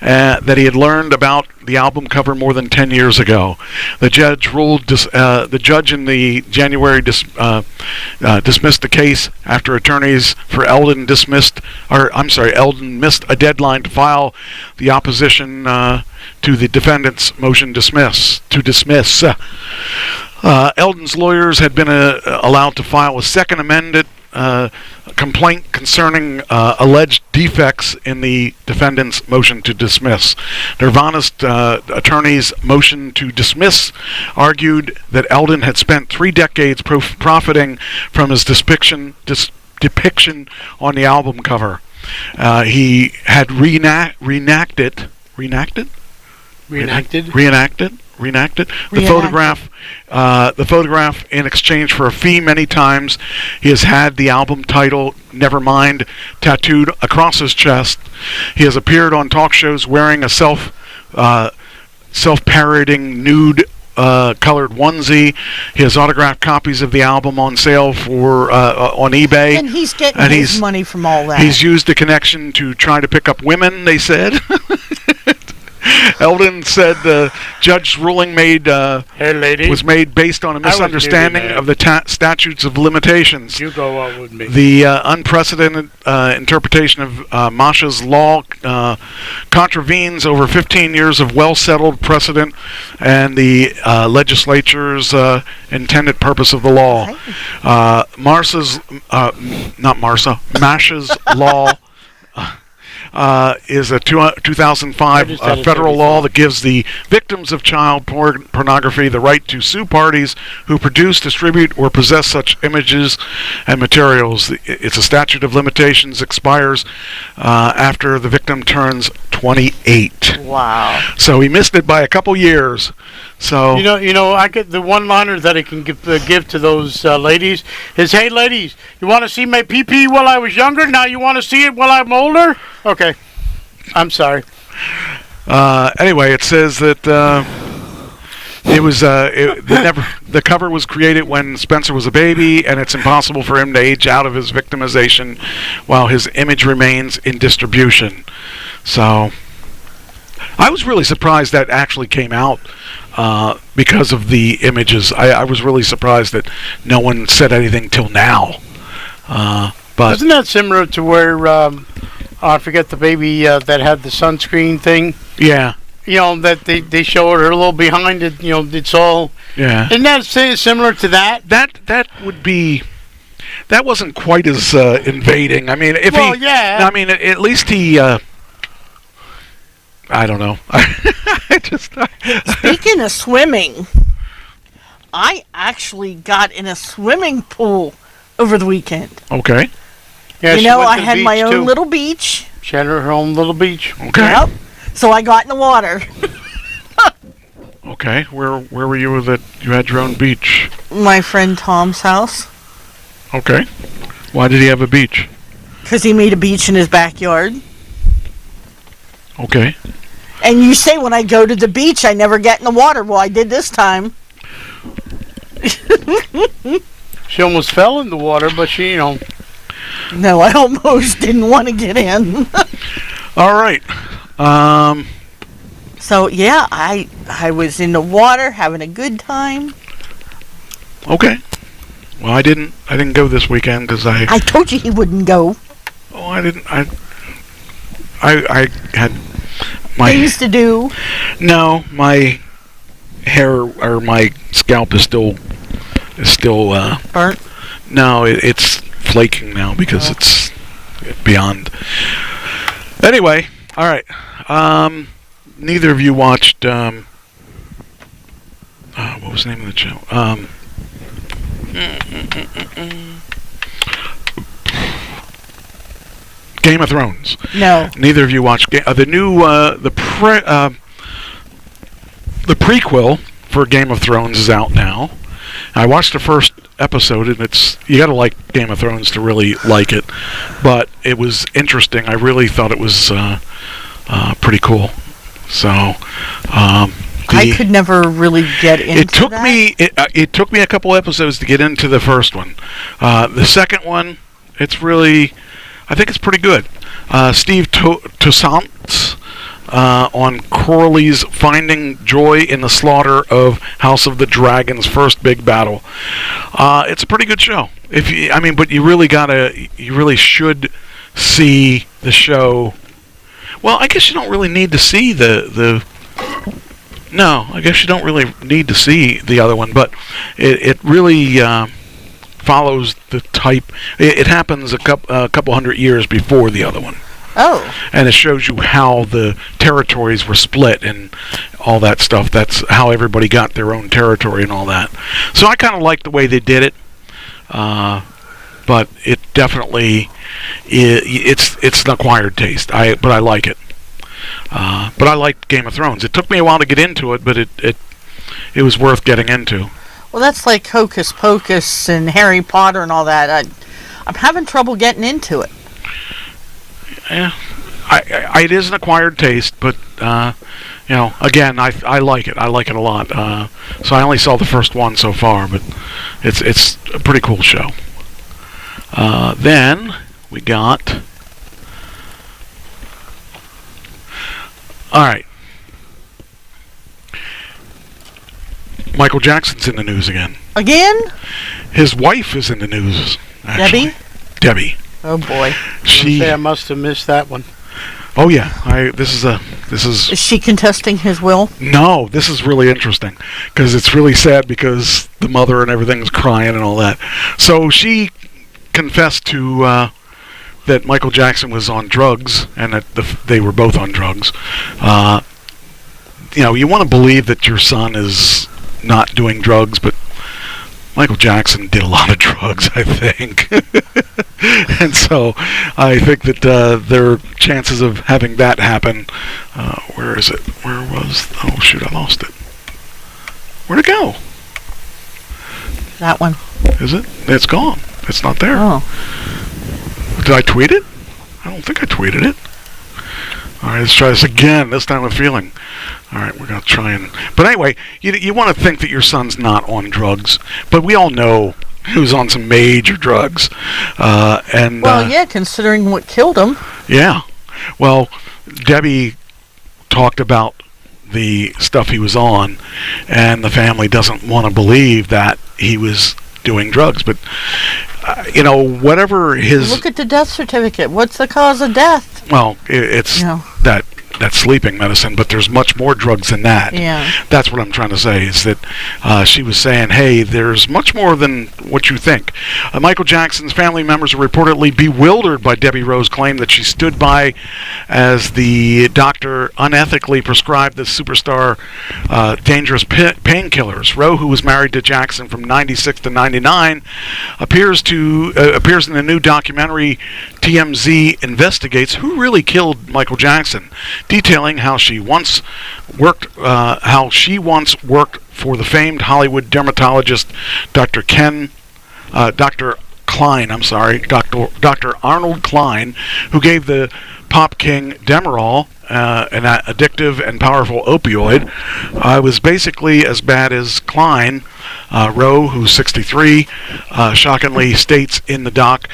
Speaker 1: that he had learned about the album cover more than 10 years ago. The judge ruled. The judge in the January dismissed the case after attorneys for Eldon Eldon missed a deadline to file the opposition to the defendant's motion to dismiss. Eldon's lawyers had been allowed to file a second amended complaint concerning alleged defects in the defendant's motion to dismiss. Nirvana's attorney's motion to dismiss argued that Eldon had spent 3 decades profiting from his depiction on the album cover. He had reenacted the photograph in exchange for a fee many times. He has had the album title Nevermind tattooed across his chest. He has appeared on talk shows wearing a self-parodying nude colored onesie. He has autographed copies of the album on sale for on eBay.
Speaker 2: And he's getting
Speaker 1: And
Speaker 2: his money from all that.
Speaker 1: He's used the connection to try to pick up women, they said. Eldon said the judge's ruling
Speaker 3: Hey, lady.
Speaker 1: was made based on a misunderstanding of the statutes of limitations.
Speaker 3: You go out with me.
Speaker 1: The unprecedented interpretation of Masha's law contravenes over 15 years of well-settled precedent and the legislature's intended purpose of the law. Masha's law is a 2005 federal law that gives the victims of child pornography the right to sue parties who produce, distribute, or possess such images and materials. It's a statute of limitations, expires after the victim turns 28.
Speaker 2: Wow.
Speaker 1: So he missed it by a couple years. So
Speaker 3: You know, I get the one-liner that I can give to those ladies is, "Hey, ladies, you want to see my pee-pee while I was younger? Now you want to see it while I'm older?" Okay, I'm sorry.
Speaker 1: Anyway, it says that it was the cover was created when Spencer was a baby, and it's impossible for him to age out of his victimization while his image remains in distribution. So I was really surprised that actually came out because of the images. I was really surprised that no one said anything till now. But
Speaker 3: isn't that similar to where I forget the baby that had the sunscreen thing?
Speaker 1: yeah,
Speaker 3: You know, that they showed her a little behind it. You know, it's all.
Speaker 1: yeah.
Speaker 3: Isn't that similar to that?
Speaker 1: That would be. That wasn't quite as invading. I mean, if
Speaker 3: Well,
Speaker 1: he.
Speaker 3: yeah.
Speaker 1: I mean, at least he. I don't know. I just.
Speaker 2: Speaking of swimming, I actually got in a swimming pool over the weekend.
Speaker 1: Okay.
Speaker 3: Yeah,
Speaker 2: You
Speaker 3: she
Speaker 2: know,
Speaker 3: went
Speaker 2: I
Speaker 3: to the
Speaker 2: had my
Speaker 3: beach,
Speaker 2: own
Speaker 3: too.
Speaker 2: little beach.
Speaker 3: She had her own little beach.
Speaker 1: Okay.
Speaker 2: Yep. So I got in the water.
Speaker 1: Okay. Where were you that you had your own beach?
Speaker 2: My friend Tom's house.
Speaker 1: Okay. Why did he have a beach?
Speaker 2: Because he made a beach in his backyard.
Speaker 1: Okay.
Speaker 2: And you say when I go to the beach, I never get in the water. Well, I did this time.
Speaker 3: She almost fell in the water, but she, you know.
Speaker 2: No, I almost didn't want to get in.
Speaker 1: All right.
Speaker 2: So, yeah, I was in the water having a good time.
Speaker 1: Okay. Well, I didn't go this weekend because
Speaker 2: I told you he wouldn't go.
Speaker 1: I didn't. I had my
Speaker 2: Things to do.
Speaker 1: no. My hair or my scalp is still
Speaker 2: Burnt.
Speaker 1: no. It's flaking now because it's beyond. Anyway, all right. Neither of you watched. What was the name of the show? Game of Thrones.
Speaker 2: No.
Speaker 1: Neither of you watched the new the prequel for Game of Thrones is out now. I watched the first episode, and you got to like Game of Thrones to really like it. But it was interesting. I really thought it was pretty cool. So
Speaker 2: I could never really get into
Speaker 1: it took
Speaker 2: that.
Speaker 1: it took me a couple episodes to get into the first one. The second one, I think it's pretty good. Steve Toussaint on Corley's Finding Joy in the Slaughter of House of the Dragon's first big battle. It's a pretty good show. But you really should see the show. Well, I guess you don't really need to see No, I guess you don't really need to see the other one, but it really follows the type. It happens a couple hundred years before the other one.
Speaker 2: Oh.
Speaker 1: And it shows you how the territories were split and all that stuff. That's how everybody got their own territory and all that. So I kind of like the way they did it. But it definitely it's an acquired taste. But I like it. But I liked Game of Thrones. It took me a while to get into it, but it was worth getting into.
Speaker 2: Well, that's like Hocus Pocus and Harry Potter and all that. I'm having trouble getting into it.
Speaker 1: Yeah, it is an acquired taste, but again, I like it. I like it a lot. So I only saw the first one so far, but it's a pretty cool show. Then we got. All right. Michael Jackson's in the news again.
Speaker 2: Again?
Speaker 1: His wife is in the news. Actually. Debbie.
Speaker 2: Oh boy.
Speaker 3: I must have missed that one.
Speaker 1: Oh yeah. This is.
Speaker 2: Is she contesting his will?
Speaker 1: No, this is really interesting because it's really sad because the mother and everything's crying and all that. So she confessed to that Michael Jackson was on drugs and that they were both on drugs. You want to believe that your son is not doing drugs, but Michael Jackson did a lot of drugs, I think. And so I think that there are chances of having that happen. Where is it? Oh shoot, I lost it. Where'd it go?
Speaker 2: That one.
Speaker 1: Is it? It's gone. It's not there.
Speaker 2: Oh.
Speaker 1: Did I tweet it? I don't think I tweeted it. Alright, let's try this again, this time with feeling. Alright, we're going to try and... But anyway, you want to think that your son's not on drugs, but we all know who's on some major drugs.
Speaker 2: Yeah, considering what killed him.
Speaker 1: Yeah. Well, Debbie talked about the stuff he was on, and the family doesn't want to believe that he was doing drugs, but... whatever his...
Speaker 2: Look at the death certificate. What's the cause of death?
Speaker 1: Well, it's that sleeping medicine, but there's much more drugs than that.
Speaker 2: Yeah.
Speaker 1: That's what I'm trying to say, is that she was saying, hey, there's much more than what you think. Michael Jackson's family members are reportedly bewildered by Debbie Rowe's claim that she stood by as the doctor unethically prescribed the superstar dangerous painkillers. Rowe, who was married to Jackson from 96 to 99, appears in the new documentary TMZ Investigates Who Really Killed Michael Jackson, detailing how she once worked for the famed Hollywood dermatologist Dr. Arnold Klein, who gave the pop king Demerol, an addictive and powerful opioid. Was basically as bad as Klein. Rowe, who's 63, shockingly states in the doc,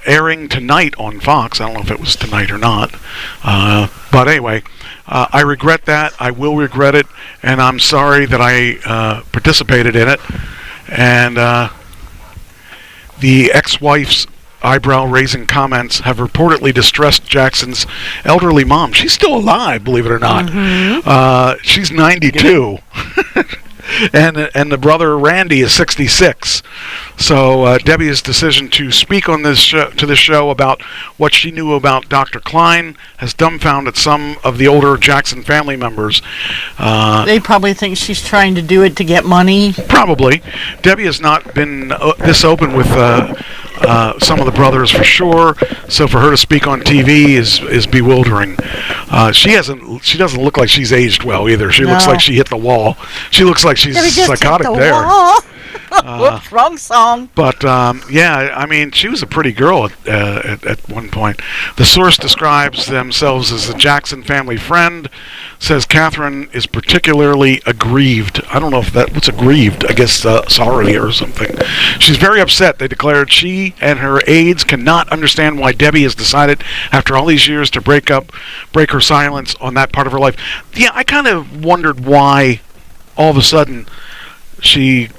Speaker 1: airing tonight on Fox. I don't know if it was tonight or not. But anyway, I regret that. I will regret it. And I'm sorry that I participated in it. And the ex-wife's eyebrow-raising comments have reportedly distressed Jackson's elderly mom. She's still alive, believe it or not. Mm-hmm. She's 92. And the brother Randy is 66. So Debbie's decision to speak on this show about what she knew about Dr. Klein has dumbfounded some of the older Jackson family members.
Speaker 2: They probably think she's trying to do it to get money.
Speaker 1: Probably. Debbie has not been this open with some of the brothers for sure. So for her to speak on TV is bewildering. She doesn't look like she's aged well either. She looks like she hit the wall. She looks like she's psychotic there.
Speaker 2: Whoops, wrong song.
Speaker 1: But I mean, she was a pretty girl at one point. The source describes themselves as a Jackson family friend. Says Catherine is particularly aggrieved. I don't know what's aggrieved. I guess sorry or something. She's very upset. They declared she and her aides cannot understand why Debbie has decided, after all these years, to break her silence on that part of her life. Yeah, I kind of wondered why all of a sudden she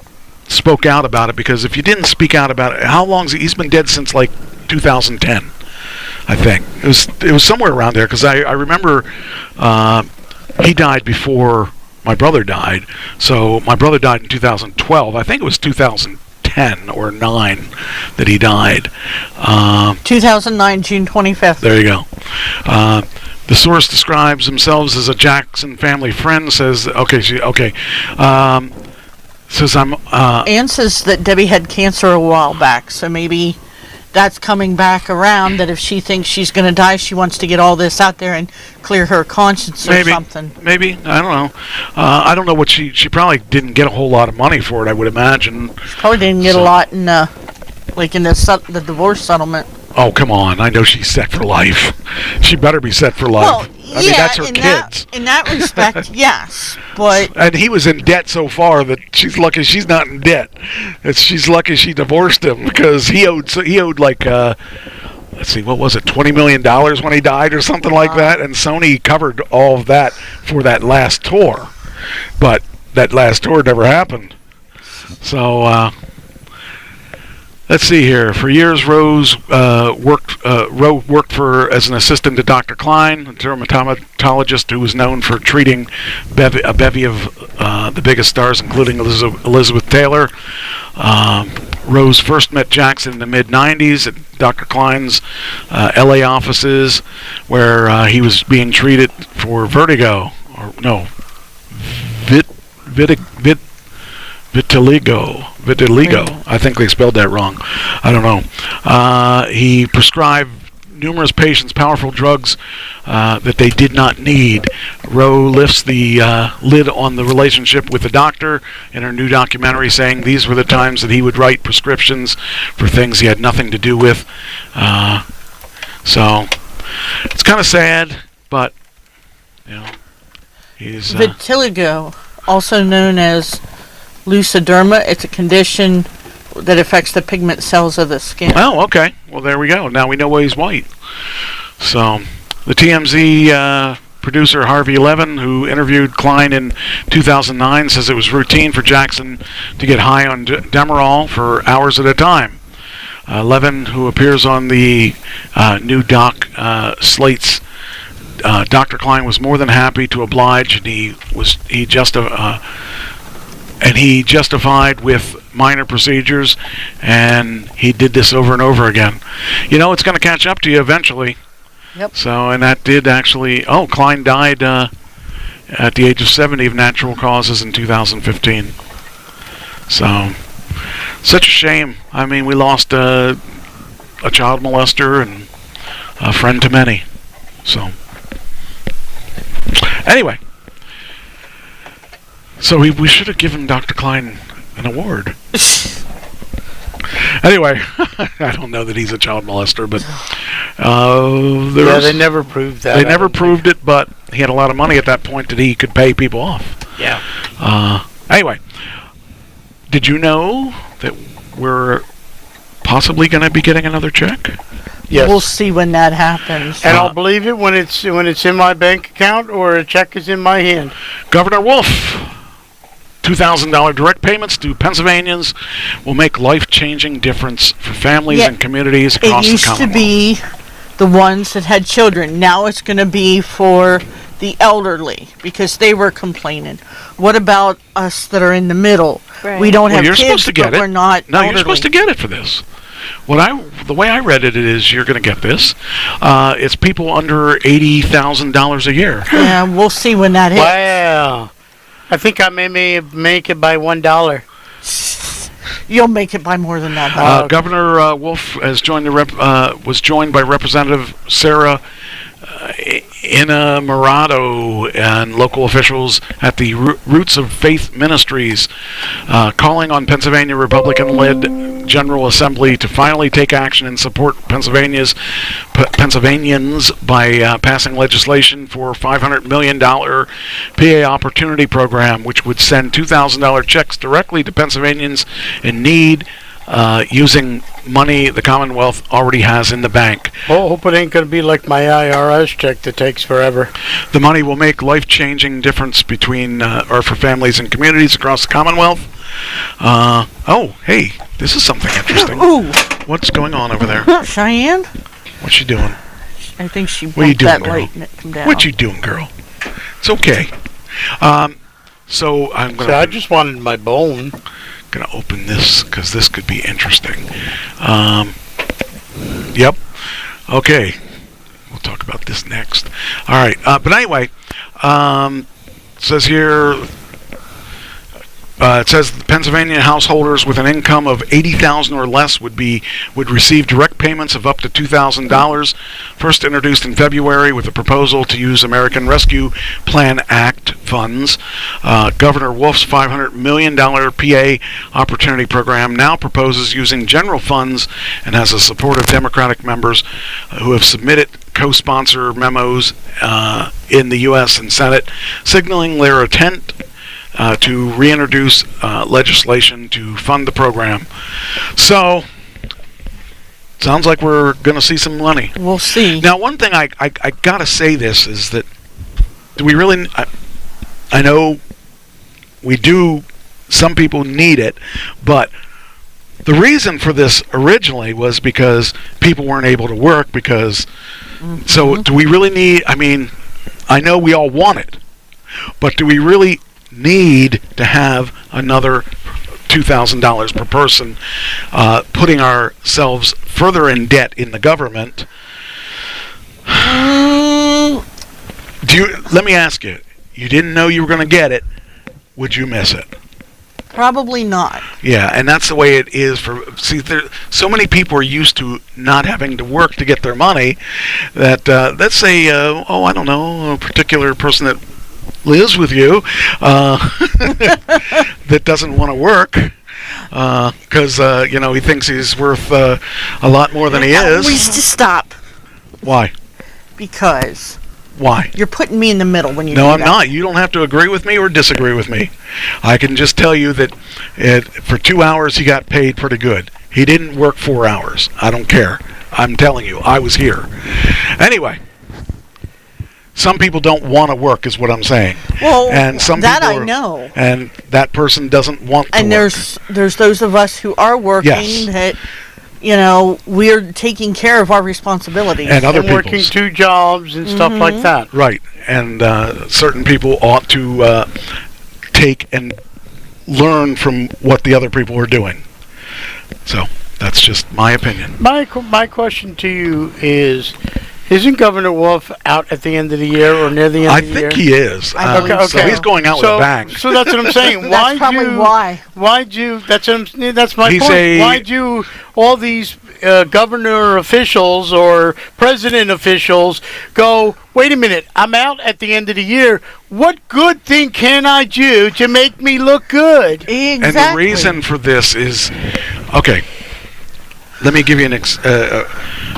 Speaker 1: spoke out about it, because if you didn't speak out about it, how long he's been dead since like 2010, I think it was somewhere around there, because I remember he died before my brother died. So my brother died in 2012. I think it was 2010 or 9 that he died.
Speaker 2: 2009, June 25th.
Speaker 1: There you go. The source describes themselves as a Jackson family friend. Says says I'm.
Speaker 2: Ann says that Debbie had cancer a while back, so maybe that's coming back around, that if she thinks she's going to die, she wants to get all this out there and clear her conscience or something.
Speaker 1: Maybe. I don't know. I don't know what she probably didn't get a whole lot of money for it, I would imagine.
Speaker 2: She probably didn't get a lot in in the divorce settlement.
Speaker 1: Oh, come on. I know she's set for life. She better be set for life.
Speaker 2: Well,
Speaker 1: I mean, that's her
Speaker 2: in
Speaker 1: kids.
Speaker 2: in that respect, yes. But
Speaker 1: And he was in debt so far that she's lucky she's not in debt. She's lucky she divorced him because he owed like let's see, what was it, $20 million when he died or something like that, and Sony covered all of that for that last tour. But that last tour never happened. So let's see here. For years, Rose worked as an assistant to Dr. Klein, a dermatologist who was known for treating a bevy of the biggest stars, including Elizabeth Taylor. Rose first met Jackson in the mid-'90s at Dr. Klein's L.A. offices, where he was being treated for vertigo, or no, vitiligo. I think they spelled that wrong. I don't know. He prescribed numerous patients powerful drugs that they did not need. Rowe lifts the lid on the relationship with the doctor in her new documentary, saying these were the times that he would write prescriptions for things he had nothing to do with. So it's kind of sad, but you know, he's
Speaker 2: vitiligo, also known as leukoderma, it's a condition that affects the pigment cells of the skin.
Speaker 1: Oh, okay. Well, there we go. Now we know why he's white. So, the TMZ producer Harvey Levin, who interviewed Klein in 2009, says it was routine for Jackson to get high on Demerol for hours at a time. Levin, who appears on the new doc Slate's Dr. Klein, was more than happy to oblige, and he justified with minor procedures, and he did this over and over again. You know, it's going to catch up to you eventually.
Speaker 2: Yep.
Speaker 1: So, and that did actually. Oh, Klein died at the age of 70 of natural causes in 2015. So, such a shame. I mean, we lost a child molester and a friend to many. So, anyway. So we should have given Dr. Klein an award. Anyway, I don't know that he's a child molester, but
Speaker 3: they never proved that.
Speaker 1: They never proved it, but he had a lot of money at that point that he could pay people off.
Speaker 3: Yeah.
Speaker 1: Anyway, did you know that we're possibly going to be getting another check?
Speaker 3: Yes.
Speaker 2: We'll see when that happens.
Speaker 3: And I'll believe it when it's in my bank account or a check is in my hand.
Speaker 1: Governor Wolf, $2,000 direct payments to Pennsylvanians will make life-changing difference for families and communities across the Commonwealth.
Speaker 2: It used to be the ones that had children. Now it's going to be for the elderly because they were complaining. What about us that are in the middle?
Speaker 4: Right.
Speaker 2: We don't have
Speaker 1: you're
Speaker 2: kids,
Speaker 1: supposed to get
Speaker 2: but
Speaker 1: it.
Speaker 2: we're not
Speaker 1: No,
Speaker 2: elderly.
Speaker 1: you're supposed to get it for this. The way I read it is you're going to get this. It's people under $80,000 a year.
Speaker 2: Yeah, we'll see when that hits.
Speaker 3: Wow. I think I may make it by $1.
Speaker 2: You'll make it by more than that.
Speaker 1: Governor Wolf has joined was joined by Representative Sarah Innamorato and local officials at the Roots of Faith Ministries, calling on Pennsylvania Republican-led General Assembly to finally take action and support Pennsylvanians by passing legislation for $500 million PA Opportunity Program, which would send $2,000 checks directly to Pennsylvanians in need, using money the Commonwealth already has in the bank.
Speaker 3: Oh, hope it ain't going to be like my IRS check that takes forever.
Speaker 1: The money will make life-changing difference for families and communities across the Commonwealth. Oh, hey, this is something interesting.
Speaker 2: Ooh.
Speaker 1: What's going on over there?
Speaker 2: Cheyenne?
Speaker 1: What's she doing?
Speaker 2: I think she
Speaker 1: What are you
Speaker 2: bumped
Speaker 1: doing,
Speaker 2: that
Speaker 1: girl?
Speaker 2: light and it come down.
Speaker 1: What you doing, girl? It's okay. So I'm
Speaker 3: I just wanted my bone.
Speaker 1: Gonna open this because this could be interesting. Yep. Okay. We'll talk about this next. All right. But anyway, says here, It says Pennsylvania householders with an income of $80,000 or less would receive direct payments of up to $2,000. First introduced in February with a proposal to use American Rescue Plan Act funds. Governor Wolf's $500 million PA Opportunity Program now proposes using general funds and has the support of Democratic members who have submitted co-sponsor memos in the U.S. and Senate, signaling their intent to reintroduce legislation to fund the program. So, sounds like we're going to see some money.
Speaker 2: We'll see.
Speaker 1: Now, one thing I got to say this is that do we really... I know we do... Some people need it, but the reason for this originally was because people weren't able to work because... So, do we really need... I mean, I know we all want it, but do we really need to have another $2,000 per person, putting ourselves further in debt in the government? Let me ask you, you didn't know you were going to get it, would you miss it?
Speaker 2: Probably not.
Speaker 1: Yeah, and that's the way it is so many people are used to not having to work to get their money that, let's say, I don't know, a particular person that lives with you that doesn't want to work because he thinks he's worth a lot more than he is.
Speaker 2: We just stop.
Speaker 1: Why?
Speaker 2: Because
Speaker 1: why?
Speaker 2: You're putting me in the middle when you do
Speaker 1: No,
Speaker 2: that.
Speaker 1: I'm not. You don't have to agree with me or disagree with me. I can just tell you that for 2 hours he got paid pretty good. He didn't work 4 hours. I don't care. I'm telling you, I was here. Anyway. Some people don't want to work, is what I'm saying.
Speaker 2: Well,
Speaker 1: and some
Speaker 2: that
Speaker 1: people
Speaker 2: I know.
Speaker 1: And that person doesn't want to work.
Speaker 2: And there's those of us who are working that, we're taking care of our responsibilities.
Speaker 1: And other
Speaker 3: and working 2 jobs and stuff like that.
Speaker 1: Right. And certain people ought to take and learn from what the other people are doing. So, that's just my opinion.
Speaker 3: My question to you is... Isn't Governor Wolf out at the end of the year or near the end of the year?
Speaker 1: I think he is.
Speaker 2: Okay.
Speaker 1: So he's going out with a bang.
Speaker 3: So that's what I'm saying.
Speaker 2: That's probably why.
Speaker 3: That's my point. Why do all these governor officials or president officials go, wait a minute, I'm out at the end of the year. What good thing can I do to make me look good?
Speaker 2: Exactly.
Speaker 1: And the reason for this is, okay, let me give you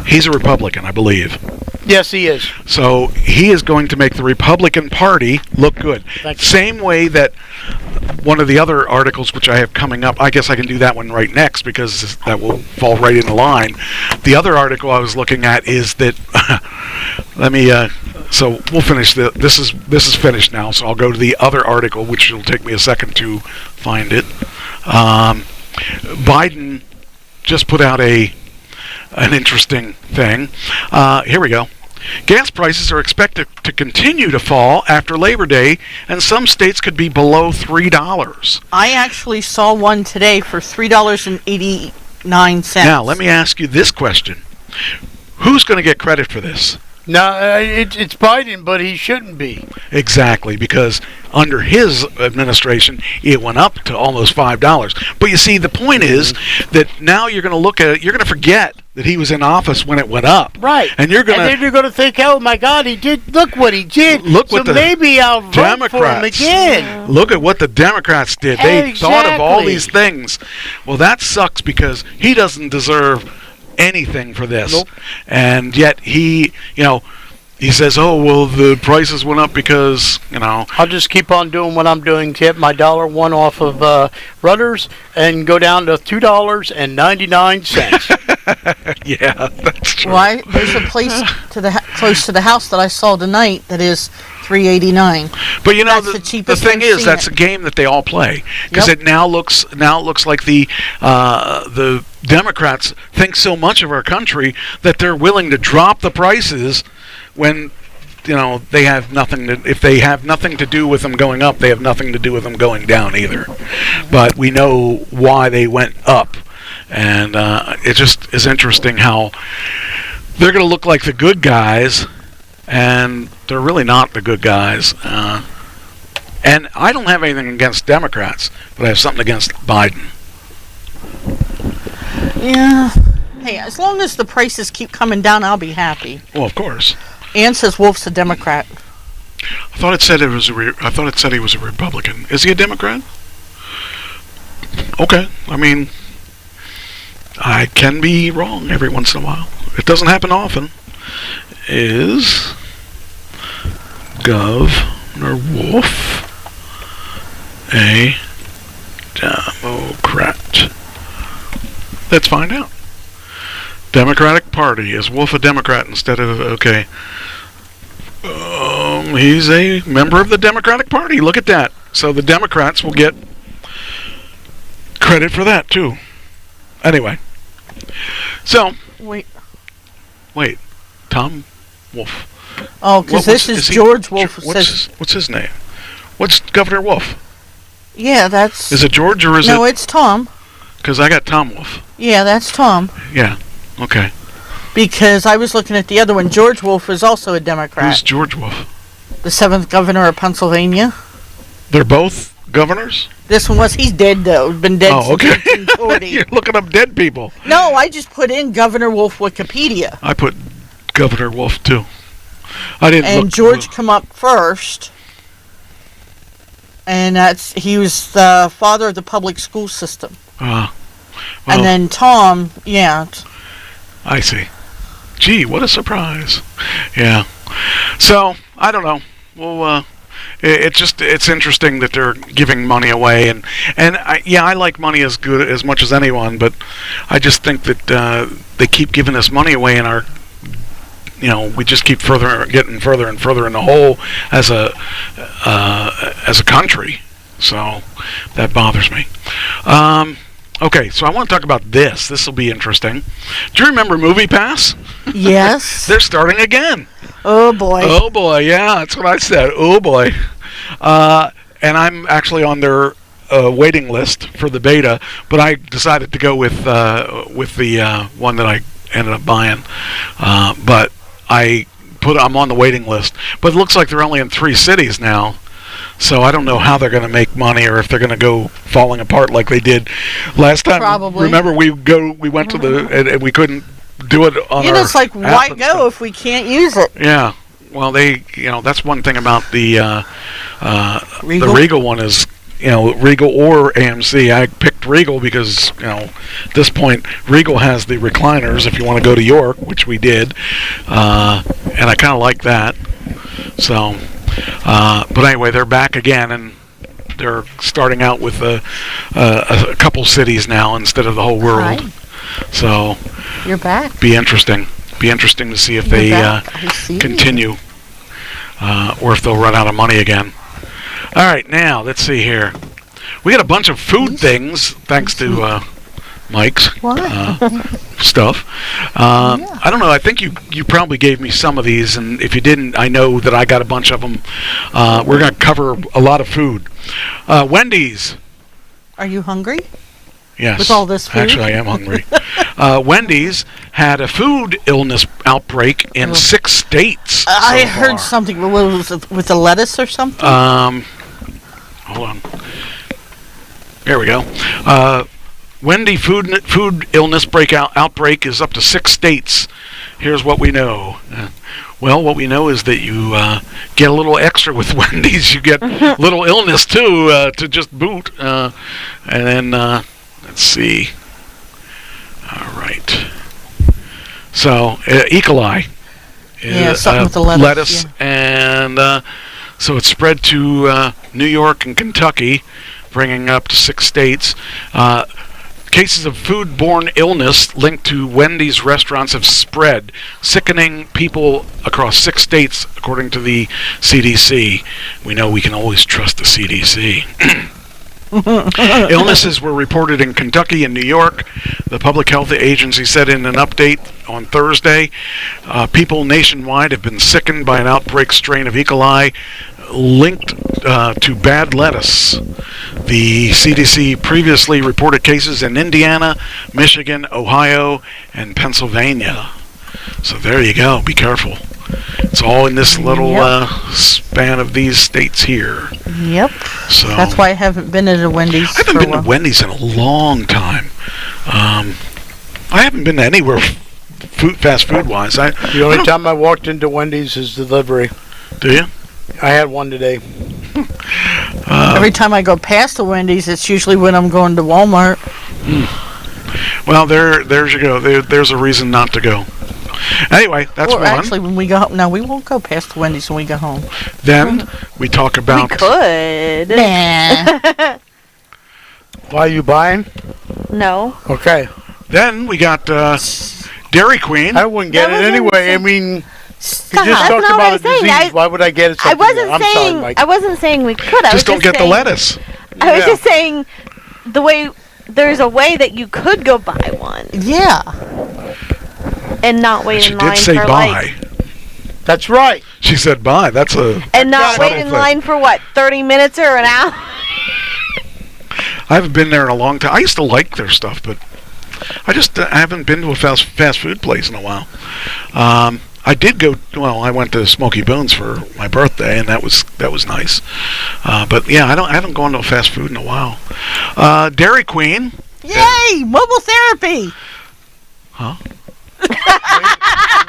Speaker 1: he's a Republican, I believe.
Speaker 3: Yes, he is.
Speaker 1: So he is going to make the Republican Party look good. Same way that one of the other articles, which I have coming up, I guess I can do that one right next because that will fall right in the line. The other article I was looking at is that, so we'll finish this is finished now, so I'll go to the other article, which will take me a second to find it. Biden just put out an interesting thing. Here we go. Gas prices are expected to continue to fall after Labor Day, and some states could be below $3.
Speaker 2: I actually saw one today for $3.89.
Speaker 1: Now, let me ask you this question. Who's going to get credit for this?
Speaker 3: No, it's Biden, but he shouldn't be.
Speaker 1: Exactly, because under his administration, it went up to almost $5. But you see, the point is that now you're going to look at it, you're going to forget that he was in office when it went up.
Speaker 3: Right.
Speaker 1: And
Speaker 3: then you're going to think, oh my God, look what he did.
Speaker 1: Look what
Speaker 3: maybe I'll vote for him again.
Speaker 1: Look at what the Democrats did. They thought of all these things. Well, that sucks because he doesn't deserve anything for this.
Speaker 3: Nope.
Speaker 1: And yet he says, oh, well, the prices went up because,
Speaker 3: I'll just keep on doing what I'm doing, tip my $1 off of Rudders and go down to $2.99.
Speaker 1: Yeah, that's true.
Speaker 2: Well, there's a place close to the house that I saw tonight that is $3.89.
Speaker 1: But
Speaker 2: that's the cheapest
Speaker 1: thing
Speaker 2: I've
Speaker 1: is,
Speaker 2: seen
Speaker 1: that's
Speaker 2: it.
Speaker 1: a game that they all play because
Speaker 2: Yep.
Speaker 1: it now looks like the Democrats think so much of our country that they're willing to drop the prices when they have nothing to. If they have nothing to do with them going up, they have nothing to do with them going down either. But we know why they went up, and it just is interesting how they're going to look like the good guys, and they're really not the good guys. And I don't have anything against Democrats, but I have something against Biden.
Speaker 2: Yeah. Hey, as long as the prices keep coming down, I'll be happy.
Speaker 1: Well, of course.
Speaker 2: Ann says Wolf's a Democrat.
Speaker 1: I thought it said he was a Republican. Is he a Democrat? Okay. I mean, I can be wrong every once in a while. It doesn't happen often. Is Governor Wolf a Democrat? Let's find out. Democratic Party. Is Wolf a Democrat instead of... Okay. He's a member of the Democratic Party. Look at that. So the Democrats will get credit for that, too. Anyway. So...
Speaker 2: Wait.
Speaker 1: Tom Wolf.
Speaker 2: Oh, because this is George Wolf.
Speaker 1: What's his name? What's Governor Wolf?
Speaker 2: Yeah, that's...
Speaker 1: Is it George or is it...
Speaker 2: No, it's Tom.
Speaker 1: Because I got Tom Wolf.
Speaker 2: Yeah, that's Tom.
Speaker 1: Yeah. Okay.
Speaker 2: Because I was looking at the other one. George Wolf is also a Democrat.
Speaker 1: Who's George Wolf?
Speaker 2: The 7th governor of Pennsylvania.
Speaker 1: They're both governors?
Speaker 2: This one was... He's dead, though. Been dead since 1940.
Speaker 1: You're looking up dead people.
Speaker 2: No, I just put in Governor Wolf Wikipedia.
Speaker 1: I put Governor Wolf, too. I didn't
Speaker 2: And
Speaker 1: look...
Speaker 2: George come up first. And he was the father of the public school system.
Speaker 1: Well,
Speaker 2: And then Tom, yeah.
Speaker 1: I see. Gee, what a surprise. Yeah. So, I don't know. Well, it's interesting that they're giving money away, and I like money as much as anyone, but I just think that they keep giving us money away, and we just keep getting further and further in the hole as a country. So that bothers me. Okay, so I want to talk about this. This will be interesting. Do you remember MoviePass?
Speaker 2: Yes.
Speaker 1: They're starting again.
Speaker 2: Oh, boy.
Speaker 1: Oh, boy, yeah, that's what I said. Oh, boy. And I'm actually on their waiting list for the beta, but I decided to go with the one that I ended up buying. But I'm on the waiting list. But it looks like they're only in 3 cities now. So I don't know how they're going to make money, or if they're going to go falling apart like they did last time.
Speaker 2: Probably.
Speaker 1: Remember, we went to and we couldn't do it on our
Speaker 2: It's like, why go if we can't use it?
Speaker 1: Yeah. Well, that's one thing about the
Speaker 2: Regal?
Speaker 1: the Regal one is, Regal or AMC. I picked Regal because, at this point, Regal has the recliners if you want to go to York, which we did. And I kind of like that. So... but anyway, they're back again, and they're starting out with a couple cities now instead of the whole world.
Speaker 2: Hi.
Speaker 1: So
Speaker 2: You're back.
Speaker 1: Be interesting to see if they continue, or if they'll run out of money again. All right, now let's see here. We got a bunch of food things thanks to Mike's stuff. I don't know. I think you probably gave me some of these, and if you didn't, I know that I got a bunch of them. We're going to cover a lot of food. Wendy's.
Speaker 2: Are you hungry?
Speaker 1: Yes.
Speaker 2: With all this food?
Speaker 1: Actually, I am hungry. Wendy's had a food illness outbreak in 6 states.
Speaker 2: I heard something. What was it, with the lettuce or something?
Speaker 1: Hold on. There we go. Wendy food illness outbreak is up to 6 states. Here's what we know. Well, what we know is that you get a little extra with Wendy's. You get little illness too to just boot. And then let's see. All right. So E. coli.
Speaker 2: Something with the lettuce.
Speaker 1: And so it's spread to New York and Kentucky, bringing up to 6 states. Cases of foodborne illness linked to Wendy's restaurants have spread, sickening people across 6 states, according to the CDC. We know we can always trust the CDC. Illnesses were reported in Kentucky and New York. The Public Health Agency said in an update on Thursday, people nationwide have been sickened by an outbreak strain of E. coli linked to bad lettuce. The CDC previously reported cases in Indiana, Michigan, Ohio, and Pennsylvania. So there you go. Be careful. It's all in this little
Speaker 2: Yep.
Speaker 1: span of these states here.
Speaker 2: Yep.
Speaker 1: So
Speaker 2: That's why I haven't been at a Wendy's
Speaker 1: I haven't
Speaker 2: for a
Speaker 1: been to
Speaker 2: while.
Speaker 1: Wendy's in a long time. I haven't been to anywhere fast food wise.
Speaker 3: The only time I walked into Wendy's is delivery.
Speaker 1: Do you?
Speaker 3: I had one today.
Speaker 2: Every time I go past the Wendy's, it's usually when I'm going to Walmart.
Speaker 1: Well, there's you go. There's a reason not to go. Anyway, that's
Speaker 2: Or
Speaker 1: one.
Speaker 2: actually, when we go home, no, we won't go past the Wendy's when we go home.
Speaker 1: Then we talk
Speaker 4: We
Speaker 1: about
Speaker 4: could.
Speaker 2: Nah.
Speaker 3: Why are you buying?
Speaker 4: No.
Speaker 3: Okay.
Speaker 1: Then we got Dairy Queen.
Speaker 3: I wouldn't get
Speaker 4: That
Speaker 3: it
Speaker 4: wasn't
Speaker 3: anyway. I
Speaker 4: saying-
Speaker 3: mean, you
Speaker 4: Stop.
Speaker 3: just
Speaker 4: That's
Speaker 3: talked
Speaker 4: not what
Speaker 3: about
Speaker 4: I'm
Speaker 3: a
Speaker 4: saying.
Speaker 3: disease. Why would I get it?
Speaker 4: I
Speaker 3: something
Speaker 4: wasn't
Speaker 3: I'm
Speaker 4: saying.
Speaker 3: sorry, Mike.
Speaker 4: I wasn't saying we could. I was
Speaker 1: Just don't get the
Speaker 4: saying-
Speaker 1: lettuce.
Speaker 4: I was
Speaker 3: Yeah.
Speaker 4: just saying the way there's a way that you could go buy one
Speaker 2: Yeah.
Speaker 4: and not wait
Speaker 1: She
Speaker 4: in line
Speaker 1: did say
Speaker 4: for
Speaker 1: bye.
Speaker 4: like
Speaker 3: That's right.
Speaker 1: She said bye. That's a.
Speaker 4: and not
Speaker 1: Subtle
Speaker 4: wait in
Speaker 1: thing.
Speaker 4: line for what 30 minutes or an hour.
Speaker 1: I haven't been there in a long time. I used to like their stuff, but I haven't been to a fast food place in a while. I did go. Well, I went to Smoky Bones for my birthday, and that was nice. But yeah, I haven't gone to a fast food in a while. Dairy Queen.
Speaker 2: Yay! Mobile therapy.
Speaker 1: Huh?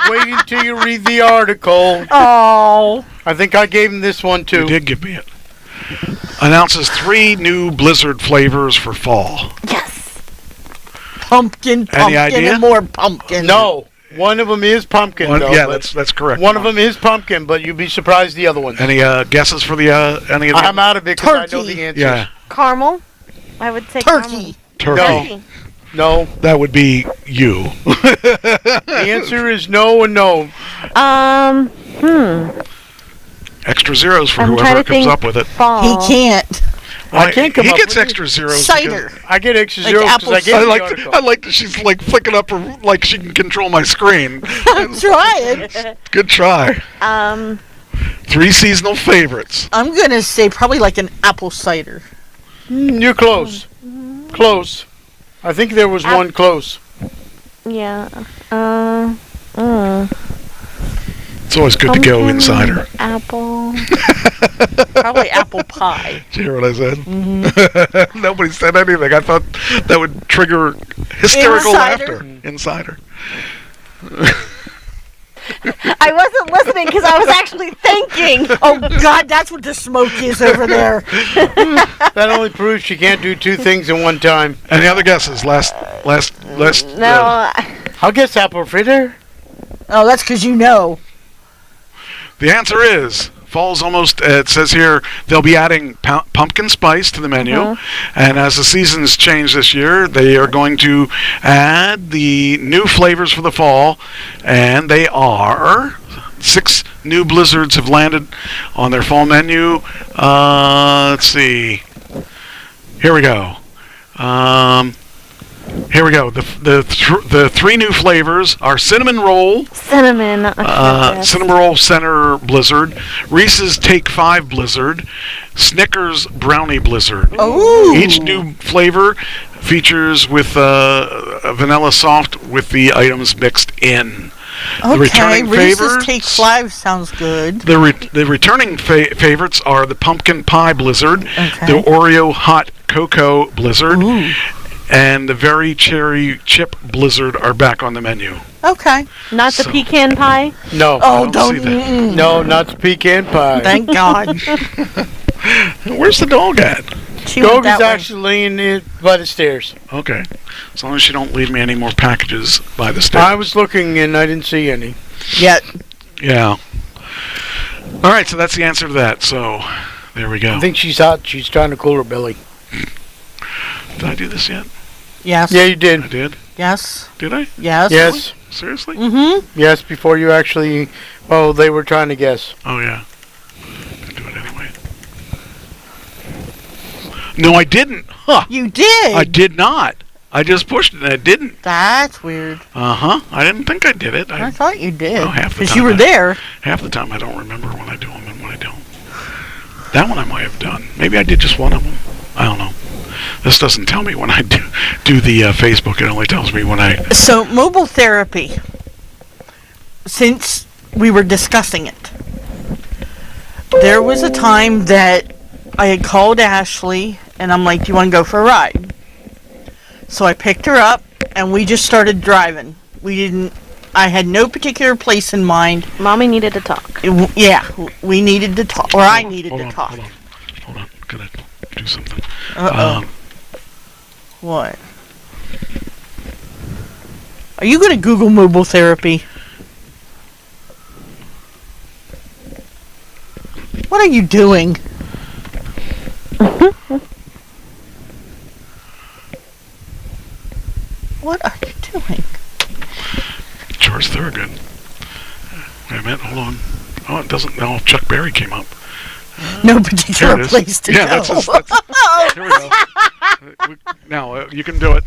Speaker 3: Wait until you read the article.
Speaker 2: Oh.
Speaker 3: I think I gave him this one
Speaker 1: You
Speaker 3: too.
Speaker 1: did give me it. Announces 3 new Blizzard flavors for fall.
Speaker 4: Yes.
Speaker 2: Pumpkin, pumpkin,
Speaker 1: idea?
Speaker 2: and more pumpkin.
Speaker 3: No, one of them is pumpkin.
Speaker 1: One-
Speaker 3: though,
Speaker 1: yeah,
Speaker 3: but
Speaker 1: that's correct.
Speaker 3: one of them is pumpkin, but you'd be surprised the other one.
Speaker 1: Any guesses for the any of the
Speaker 3: I'm out of it because I know
Speaker 2: Turkey.
Speaker 3: the answer.
Speaker 1: Yeah,
Speaker 4: Caramel. I would say
Speaker 2: Turkey.
Speaker 1: turkey.
Speaker 3: No.
Speaker 4: Caramel.
Speaker 3: No,
Speaker 1: That would be you.
Speaker 3: the answer is no and no.
Speaker 1: Extra zeros for
Speaker 4: I'm
Speaker 1: whoever
Speaker 4: trying to
Speaker 1: comes
Speaker 4: think.
Speaker 1: up with it.
Speaker 4: Fall.
Speaker 2: He can't.
Speaker 3: I can't come
Speaker 1: He
Speaker 3: up
Speaker 1: gets
Speaker 3: with
Speaker 1: extra zeros.
Speaker 2: Cider.
Speaker 3: I get extra
Speaker 2: Like
Speaker 3: zeros
Speaker 2: apple
Speaker 3: because I
Speaker 1: because-
Speaker 3: gave
Speaker 1: I
Speaker 3: the
Speaker 1: like.
Speaker 3: article.
Speaker 1: I like that she's like flicking up her like she can control my screen.
Speaker 2: I'm trying.
Speaker 1: Good try. 3 seasonal favorites.
Speaker 2: I'm gonna say probably like an apple cider.
Speaker 3: You're close. Close. I think there was one close.
Speaker 4: Yeah.
Speaker 1: It's always good to go
Speaker 4: Pumpkin,
Speaker 1: insider.
Speaker 4: Apple.
Speaker 2: Probably apple pie.
Speaker 1: Did you hear what I said? Nobody said anything. I thought that would trigger hysterical
Speaker 2: Insider.
Speaker 1: laughter. Insider.
Speaker 4: I wasn't listening because I was actually thinking.
Speaker 2: Oh God, that's what the smoke is over there.
Speaker 3: That only proves she can't do 2 things in one time.
Speaker 1: Any other guesses? Last.
Speaker 4: No.
Speaker 3: I'll guess apple fritter.
Speaker 2: Oh, that's because you know.
Speaker 1: The answer is fall's almost. It says here they'll be adding pumpkin spice to the menu, and as the seasons change this year, they are going to add the new flavors for the fall, and they are 6 new blizzards have landed on their fall menu. Let's see. Here we go. Here we go. The 3 new flavors are cinnamon roll.
Speaker 4: Cinnamon.
Speaker 1: Cinnamon Roll Center Blizzard, Reese's Take 5 Blizzard, Snickers Brownie Blizzard.
Speaker 2: Ooh.
Speaker 1: Each new flavor features with a vanilla soft with the items mixed in.
Speaker 2: Okay,
Speaker 1: returning
Speaker 2: Reese's
Speaker 1: favors-
Speaker 2: Take 5 sounds good.
Speaker 1: The returning favorites are the Pumpkin Pie Blizzard,
Speaker 2: Okay.
Speaker 1: the Oreo Hot Cocoa Blizzard,
Speaker 2: Ooh.
Speaker 1: and the Very Cherry Chip Blizzard are back on the menu.
Speaker 2: Okay.
Speaker 4: Not the
Speaker 1: So-
Speaker 4: pecan pie.
Speaker 3: No.
Speaker 2: Oh,
Speaker 1: don't
Speaker 2: don't.
Speaker 1: see that.
Speaker 3: No, not the pecan pie.
Speaker 2: Thank God.
Speaker 1: Where's the dog at?
Speaker 2: She went
Speaker 3: Dog
Speaker 2: that
Speaker 3: is
Speaker 2: way.
Speaker 3: actually laying in by the stairs.
Speaker 1: Okay. As long as you don't leave me any more packages by the stairs.
Speaker 3: I was looking and I didn't see any.
Speaker 2: Yet.
Speaker 1: Yeah. All right, so that's the answer to that. So, there we go.
Speaker 3: I think she's hot. She's trying to cool her belly.
Speaker 1: Did I do this yet?
Speaker 2: Yes.
Speaker 3: Yeah, you
Speaker 1: I
Speaker 3: did.
Speaker 1: did.
Speaker 2: Yes.
Speaker 1: Did I?
Speaker 2: Yes.
Speaker 3: Yes.
Speaker 1: Seriously?
Speaker 2: Mm-hmm.
Speaker 3: Yes, before you actually... Oh, they were trying to guess.
Speaker 1: Oh, yeah. I'll do it anyway. No, I didn't. Huh.
Speaker 2: You did.
Speaker 1: I did not. I just pushed it and it didn't.
Speaker 2: That's weird.
Speaker 1: Uh-huh. I didn't think I did it.
Speaker 2: I thought you did.
Speaker 1: Oh, half the
Speaker 2: Because
Speaker 1: time
Speaker 2: you were
Speaker 1: I-
Speaker 2: there.
Speaker 1: Half the time I don't remember when I do them and when I don't. That one I might have done. Maybe I did just one of them. I don't know. This doesn't tell me when I do the Facebook. It only tells me when I...
Speaker 2: So, mobile therapy. Since we were discussing it. There was a time that I had called Ashley, and I'm like, do you want to go for a ride? So I picked her up, and we just started driving. I had no particular place in mind.
Speaker 4: Mommy needed to talk.
Speaker 2: We needed to talk, or I needed to talk.
Speaker 1: Hold on. Gotta do something.
Speaker 2: What? Are you going to Google mobile therapy? What are you doing? What are you doing?
Speaker 1: Charles Thurgood. Wait a minute, hold on. Oh, it doesn't. Oh, Chuck Berry came up.
Speaker 2: No
Speaker 1: There
Speaker 2: particular
Speaker 1: it is.
Speaker 2: place to
Speaker 1: Yeah,
Speaker 2: go.
Speaker 1: here we go. Now, you can do it.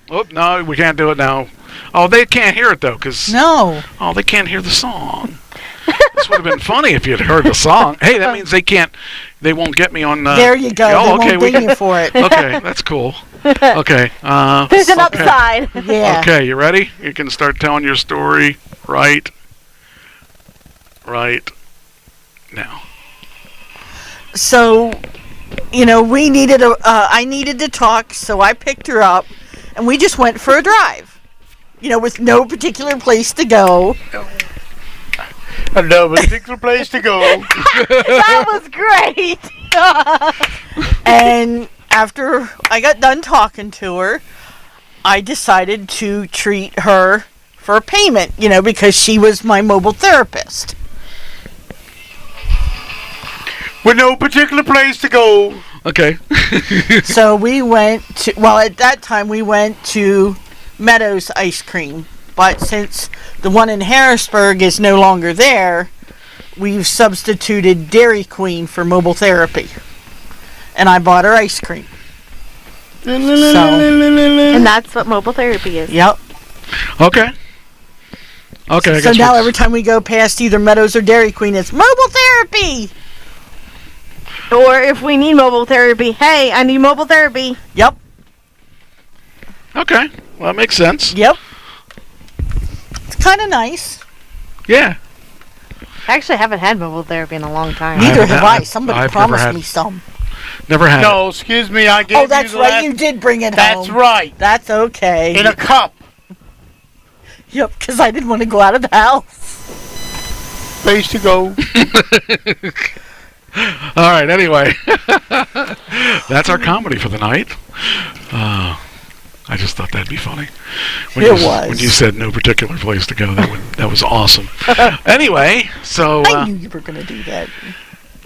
Speaker 1: Oh, no, we can't do it now. Oh, they can't hear it, though, because...
Speaker 2: No.
Speaker 1: Oh, they can't hear the song. This would have been funny if you'd heard the song. Hey, that means they can't... They won't get me on...
Speaker 2: There you go.
Speaker 1: Oh,
Speaker 2: They won't ding you for it.
Speaker 1: Okay, that's cool. Okay.
Speaker 4: There's an upside.
Speaker 2: Yeah.
Speaker 1: Okay, you ready? You can start telling your story right now.
Speaker 2: So, we needed I needed to talk, so I picked her up, and we just went for a drive. With no particular place to go.
Speaker 3: No particular place to go.
Speaker 4: That was great.
Speaker 2: And after I got done talking to her, I decided to treat her for a payment, because she was my mobile therapist.
Speaker 3: With no particular place to go.
Speaker 1: Okay.
Speaker 2: So we went to, at that time we went to Meadows Ice Cream. But since the one in Harrisburg is no longer there, we've substituted Dairy Queen for mobile therapy. And I bought her ice cream.
Speaker 4: And that's what mobile therapy is.
Speaker 2: Yep.
Speaker 1: Okay. I
Speaker 2: So
Speaker 1: guess
Speaker 2: now every time we go past either Meadows or Dairy Queen, it's mobile therapy!
Speaker 4: Or if we need mobile therapy, hey, I need mobile therapy.
Speaker 2: Yep.
Speaker 1: Okay. Well, that makes sense.
Speaker 2: Yep. It's kind of nice.
Speaker 1: Yeah.
Speaker 4: I actually haven't had mobile therapy in a long time.
Speaker 2: Neither
Speaker 1: haven't
Speaker 2: have
Speaker 1: had-
Speaker 2: I. Somebody
Speaker 1: I've never
Speaker 2: promised
Speaker 1: had-
Speaker 2: me some.
Speaker 1: Never had it.
Speaker 3: No, excuse me, I gave
Speaker 2: Oh,
Speaker 3: you
Speaker 2: that's
Speaker 3: the
Speaker 2: right.
Speaker 3: last-
Speaker 2: You did bring it
Speaker 3: That's
Speaker 2: home.
Speaker 3: right.
Speaker 2: That's okay.
Speaker 3: In a cup.
Speaker 2: Yep, because I didn't want to go out of the house.
Speaker 3: Place to go.
Speaker 1: All right, anyway. That's our comedy for the night. I just thought that'd be funny. When
Speaker 2: was.
Speaker 1: When you said no particular place to go, that was awesome. Anyway, so
Speaker 2: I knew you were going to do that.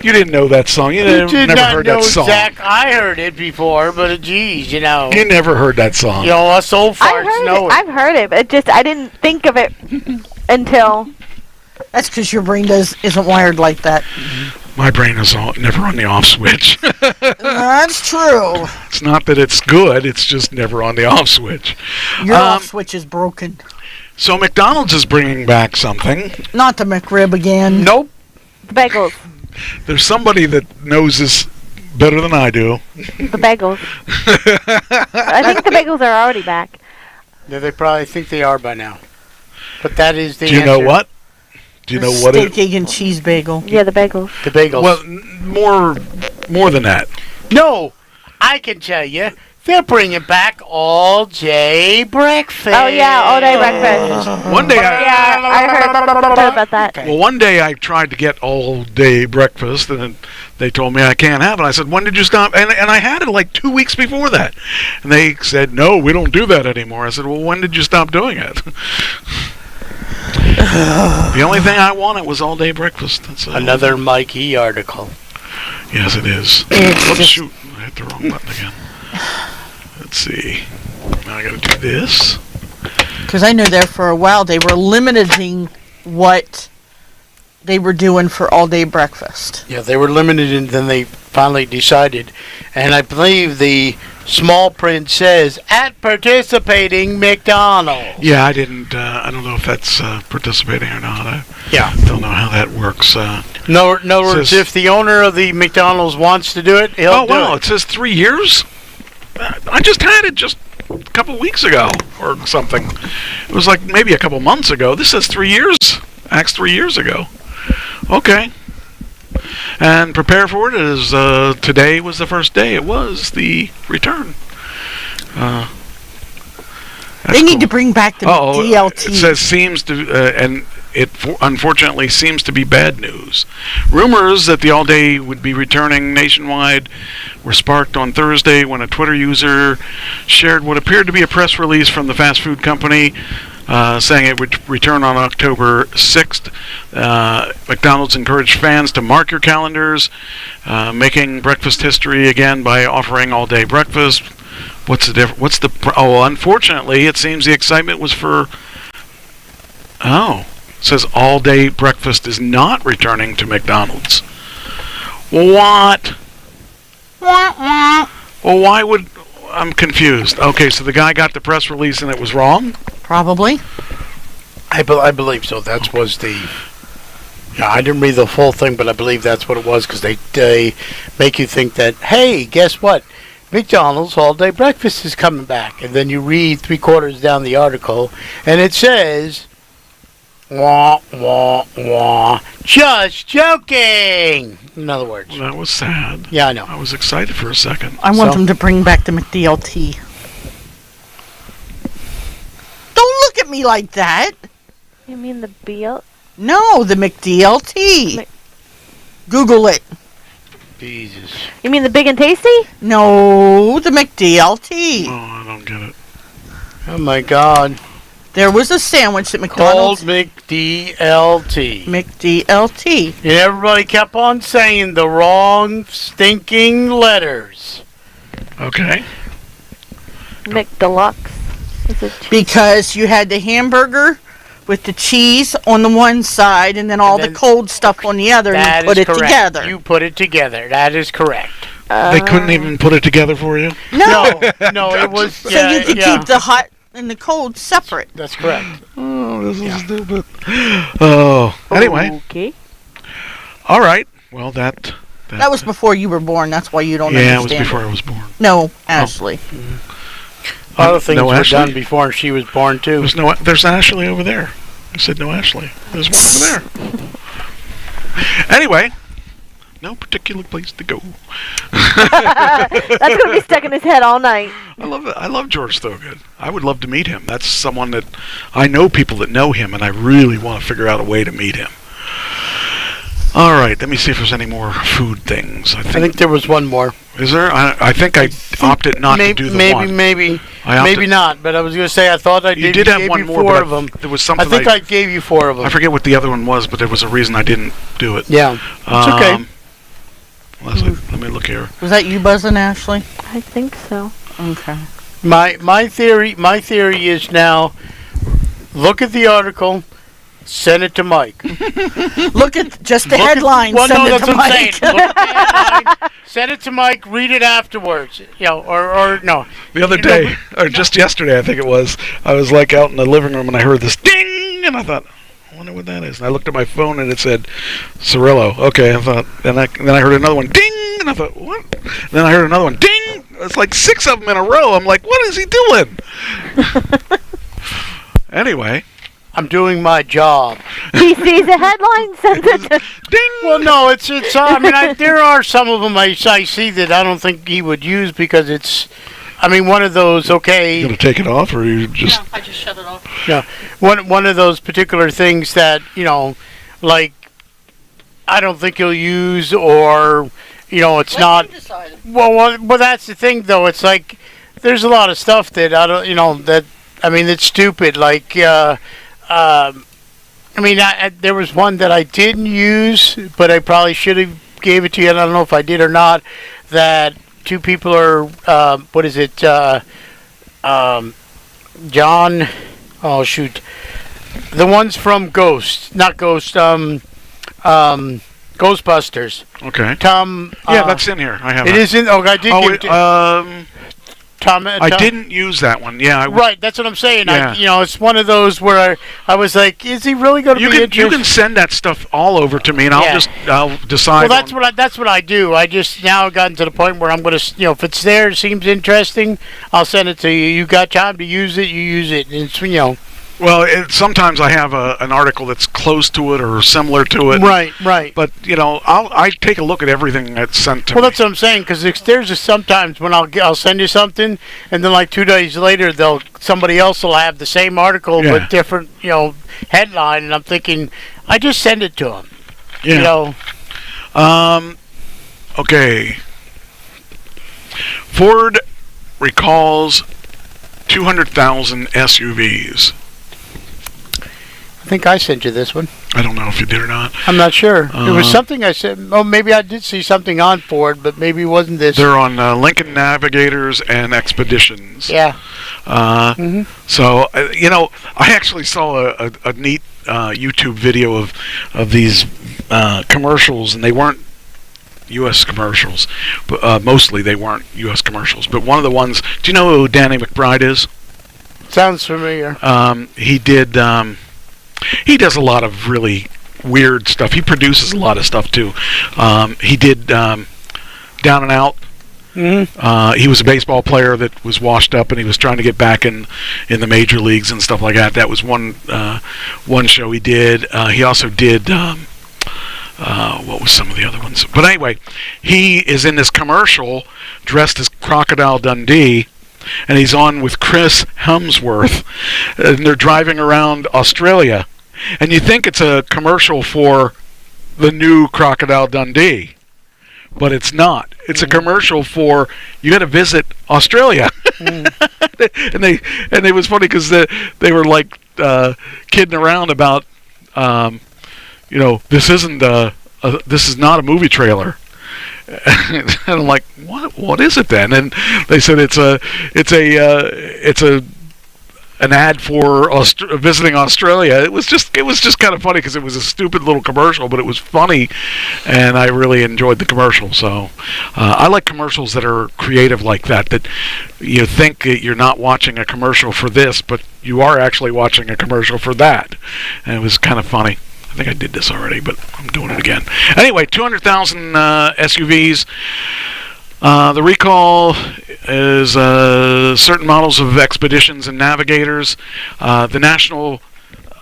Speaker 1: you didn't know that song. You
Speaker 3: You did
Speaker 1: never
Speaker 3: not
Speaker 1: heard
Speaker 3: know,
Speaker 1: that song.
Speaker 3: Zach. I heard it before, but geez,
Speaker 1: You never heard that song.
Speaker 3: us old
Speaker 4: I've
Speaker 3: farts
Speaker 4: heard
Speaker 3: know
Speaker 4: it.
Speaker 3: it.
Speaker 4: I've heard it, but I didn't think of it until.
Speaker 2: That's because your brain isn't wired like that.
Speaker 1: My brain is never on the off switch.
Speaker 2: That's true.
Speaker 1: It's not that it's good, it's just never on the off switch.
Speaker 2: Your off switch is broken.
Speaker 1: So McDonald's is bringing back something.
Speaker 2: Not the McRib again.
Speaker 3: Nope.
Speaker 4: The bagels.
Speaker 1: There's somebody that knows this better than I do.
Speaker 4: The bagels. I think the bagels are already back.
Speaker 3: Yeah, they probably think they are by now. But that is the
Speaker 1: Do you know
Speaker 3: answer.
Speaker 1: what? Do you know what
Speaker 2: Steak,
Speaker 1: it...
Speaker 2: egg, and cheese bagel.
Speaker 4: Yeah, the bagels.
Speaker 3: The bagels.
Speaker 1: Well, more than that.
Speaker 3: no, I can tell you. They're bringing back all day breakfast.
Speaker 4: Oh yeah, all day breakfast.
Speaker 1: One day
Speaker 4: Yeah, I heard about that.
Speaker 3: Okay.
Speaker 1: Well, one day I tried to get all-day breakfast, and then they told me I can't have it. I said, when did you stop? And I had it like 2 weeks before that. And they said, no, we don't do that anymore. I said, well, when did you stop doing it? The only thing I wanted was all-day breakfast. That's all.
Speaker 3: Another Mikey article.
Speaker 1: Yes, it is. Oops, shoot. I hit the wrong button again. Let's see. Now I got to do this.
Speaker 2: Because I know there for a while they were limiting what they were doing for all day breakfast.
Speaker 3: Yeah, they were limited, and then they finally decided. And I believe the small print says, at participating McDonald's.
Speaker 1: Yeah, I didn't. I don't know if that's participating or not. I
Speaker 3: Yeah.
Speaker 1: don't know how that works.
Speaker 3: No words,
Speaker 1: Says-
Speaker 3: if the owner of the McDonald's wants to do it, he'll
Speaker 1: Oh,
Speaker 3: do
Speaker 1: wow.
Speaker 3: it.
Speaker 1: It says 3 years? I just had it just a couple weeks ago or something. It was like maybe a couple months ago. This says 3 years Acts 3 years ago. Okay. And prepare for it as today was the first day. It was the return.
Speaker 2: They need to bring back the DLT.
Speaker 1: It says seems to, and it unfortunately seems to be bad news. Rumors that the All Day would be returning nationwide were sparked on Thursday when a Twitter user shared what appeared to be a press release from the fast food company saying it would return on October 6th. McDonald's encouraged fans to mark your calendars, making breakfast history again by offering all-day breakfast. What's the difference? Unfortunately, it seems the excitement was for... it says all-day breakfast is not returning to McDonald's. What? Well, why would... I'm confused. Okay, so the guy got the press release and it was wrong?
Speaker 2: Probably.
Speaker 3: I believe so. That was the... Yeah, I didn't read the full thing, but I believe that's what it was, because they make you think that, hey, guess what? McDonald's all-day breakfast is coming back. And then you read 3/4 down the article, and it says, wah, wah, wah, just joking. In other words.
Speaker 1: Well, that was sad.
Speaker 3: Yeah, I know.
Speaker 1: I was excited for a second.
Speaker 2: I want them to bring back the McDLT. Don't look at me like that.
Speaker 4: You mean the BL?
Speaker 2: No, the McDLT. Google it.
Speaker 3: Jesus.
Speaker 4: You mean the big and tasty?
Speaker 2: No, the McDLT.
Speaker 1: Oh, I don't get it.
Speaker 3: Oh, my God.
Speaker 2: There was a sandwich at
Speaker 3: Called
Speaker 2: McDonald's.
Speaker 3: McDLT.
Speaker 2: McDLT.
Speaker 3: And everybody kept on saying the wrong stinking letters.
Speaker 1: Okay.
Speaker 4: McDeluxe. Is it
Speaker 2: Because you had the hamburger with the cheese on the one side and then all
Speaker 3: then
Speaker 2: the cold stuff on the other, and
Speaker 3: That
Speaker 2: you put
Speaker 3: is
Speaker 2: it
Speaker 3: correct.
Speaker 2: together.
Speaker 3: You put it together. That is correct.
Speaker 1: They couldn't even put it together for you?
Speaker 2: No.
Speaker 3: No, it was...
Speaker 2: So you could keep the hot and the cold separate.
Speaker 3: That's correct.
Speaker 1: Oh, this is stupid. Oh, anyway.
Speaker 4: Okay.
Speaker 1: All right. Well, that
Speaker 2: That was before you were born. That's why you don't
Speaker 1: yeah, it
Speaker 2: understand.
Speaker 1: was before I was born.
Speaker 2: No, Ashley.
Speaker 3: Other things
Speaker 1: No
Speaker 3: were
Speaker 1: Ashley?
Speaker 3: done before she was born, too.
Speaker 1: There's Ashley over there. I said no Ashley. There's one over there. Anyway, no particular place to go.
Speaker 4: That's going to be stuck in his head all night.
Speaker 1: I love it. I love George Thorogood. I would love to meet him. That's someone that I know people that know him, and I really want to figure out a way to meet him. All right, let me see if there's any more food things.
Speaker 3: I think there was one more.
Speaker 1: Is there? I think I opted not to do the one.
Speaker 3: Maybe
Speaker 1: I opted-
Speaker 3: not. But I was going to say I thought I
Speaker 1: You
Speaker 3: did.
Speaker 1: did have
Speaker 3: gave
Speaker 1: one
Speaker 3: you
Speaker 1: more,
Speaker 3: four
Speaker 1: but
Speaker 3: of them.
Speaker 1: there was
Speaker 3: I
Speaker 1: something.
Speaker 3: think I gave you 4 of them.
Speaker 1: I forget what the other one was, but there was a reason I didn't do it.
Speaker 3: Yeah, it's okay.
Speaker 1: Leslie, let me look here.
Speaker 2: Was that you buzzing, Ashley?
Speaker 4: I think so.
Speaker 2: Okay.
Speaker 3: My theory is now. Look at the article. Send it to Mike.
Speaker 2: Look at just the
Speaker 3: Look at-
Speaker 2: headline.
Speaker 3: Well,
Speaker 2: Send
Speaker 3: no,
Speaker 2: it
Speaker 3: that's
Speaker 2: to
Speaker 3: what I'm
Speaker 2: Mike.
Speaker 3: saying. Look at the headline. Send it to Mike. Read it afterwards. You know, or no.
Speaker 1: The other
Speaker 3: You know,
Speaker 1: day, or just yesterday, I think it was, I was like out in the living room and I heard this ding, and I thought, I wonder what that is. And I looked at my phone and it said Cirillo. Okay, I thought, and then I heard another one ding, and I thought, what? And then I heard another one ding. It's like 6 of them in a row. I'm like, what is he doing? Anyway.
Speaker 3: I'm doing my job.
Speaker 4: He sees a headline, sends it to...
Speaker 1: Ding!
Speaker 3: Well, no, it's. I mean, there are some of them I see that I don't think he would use because it's. I mean, one of those. Okay.
Speaker 1: You gonna take it off, or you just?
Speaker 2: I just shut it off.
Speaker 3: Yeah, one of those particular things that like I don't think he'll use, or it's not. Well, that's the thing, though. It's like there's a lot of stuff that I don't. That I mean, it's stupid. Like. I mean, there was one that I didn't use, but I probably should have gave it to you, and I don't know if I did or not, that 2 people are, what is it, John, oh, shoot, the ones from Ghostbusters.
Speaker 1: Okay.
Speaker 3: Tom.
Speaker 1: Yeah, that's in here. I have
Speaker 3: It is in, I did give it to Tom.
Speaker 1: I didn't use that one. Yeah.
Speaker 3: Right, that's what I'm saying.
Speaker 1: Yeah.
Speaker 3: It's one of those where I was like, is he really going to be interested?
Speaker 1: You can send that stuff all over to me, and
Speaker 3: Yeah.
Speaker 1: I'll decide.
Speaker 3: Well, that's what I do. I just now gotten to the point where I'm going to, if it's there, it seems interesting, I'll send it to you. You got time to use it, you use it. And it's,
Speaker 1: Well, Well, sometimes I have an article that's close to it or similar to it.
Speaker 3: Right.
Speaker 1: But I take a look at everything that's sent to me.
Speaker 3: Well, that's what I'm saying. Because there's sometimes when I'll send you something, and then like 2 days later, somebody else will have the same article with different headline, and I'm thinking, I just send it to them.
Speaker 1: Yeah. Okay. Ford recalls 200,000 SUVs.
Speaker 3: I think I sent you this one.
Speaker 1: I don't know if you did or not.
Speaker 3: I'm not sure. It was something I said. Oh, maybe I did see something on Ford, but maybe it wasn't this.
Speaker 1: They're on Lincoln Navigators and Expeditions.
Speaker 3: Yeah.
Speaker 1: So, I actually saw a neat YouTube video of these commercials, and they weren't U.S. commercials. But mostly they weren't U.S. commercials. But one of the ones, do you know who Danny McBride is?
Speaker 3: Sounds familiar.
Speaker 1: He does a lot of really weird stuff. He produces a lot of stuff too. He did Down and Out. He was a baseball player that was washed up, and he was trying to get back in the major leagues and stuff like that. That was one show he did. He also did what was some of the other ones? But anyway, he is in this commercial dressed as Crocodile Dundee. And he's on with Chris Hemsworth, and they're driving around Australia. And you think it's a commercial for the new Crocodile Dundee, but it's not. It's a commercial for you got to visit Australia. and it was funny because they were like kidding around about this is not a movie trailer. And I'm like, what is it then? And they said it's an ad for visiting Australia. It was just kind of funny because it was a stupid little commercial, but it was funny, and I really enjoyed the commercial. So I like commercials that are creative like that. That you think that you're not watching a commercial for this, but you are actually watching a commercial for that, and it was kind of funny. I think I did this already, but I'm doing it again. Anyway, 200,000 SUVs. The recall is certain models of Expeditions and Navigators. The National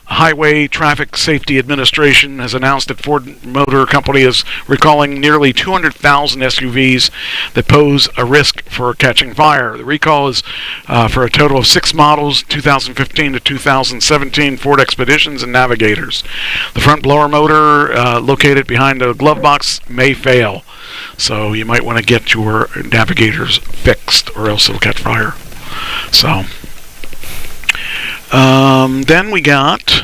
Speaker 1: Highway Traffic Safety Administration has announced that Ford Motor Company is recalling nearly 200,000 SUVs that pose a risk for catching fire. The recall is for a total of 6 models, 2015 to 2017 Ford Expeditions and Navigators. The front blower motor located behind a glove box may fail, so you might want to get your Navigators fixed or else it'll catch fire. So then we got...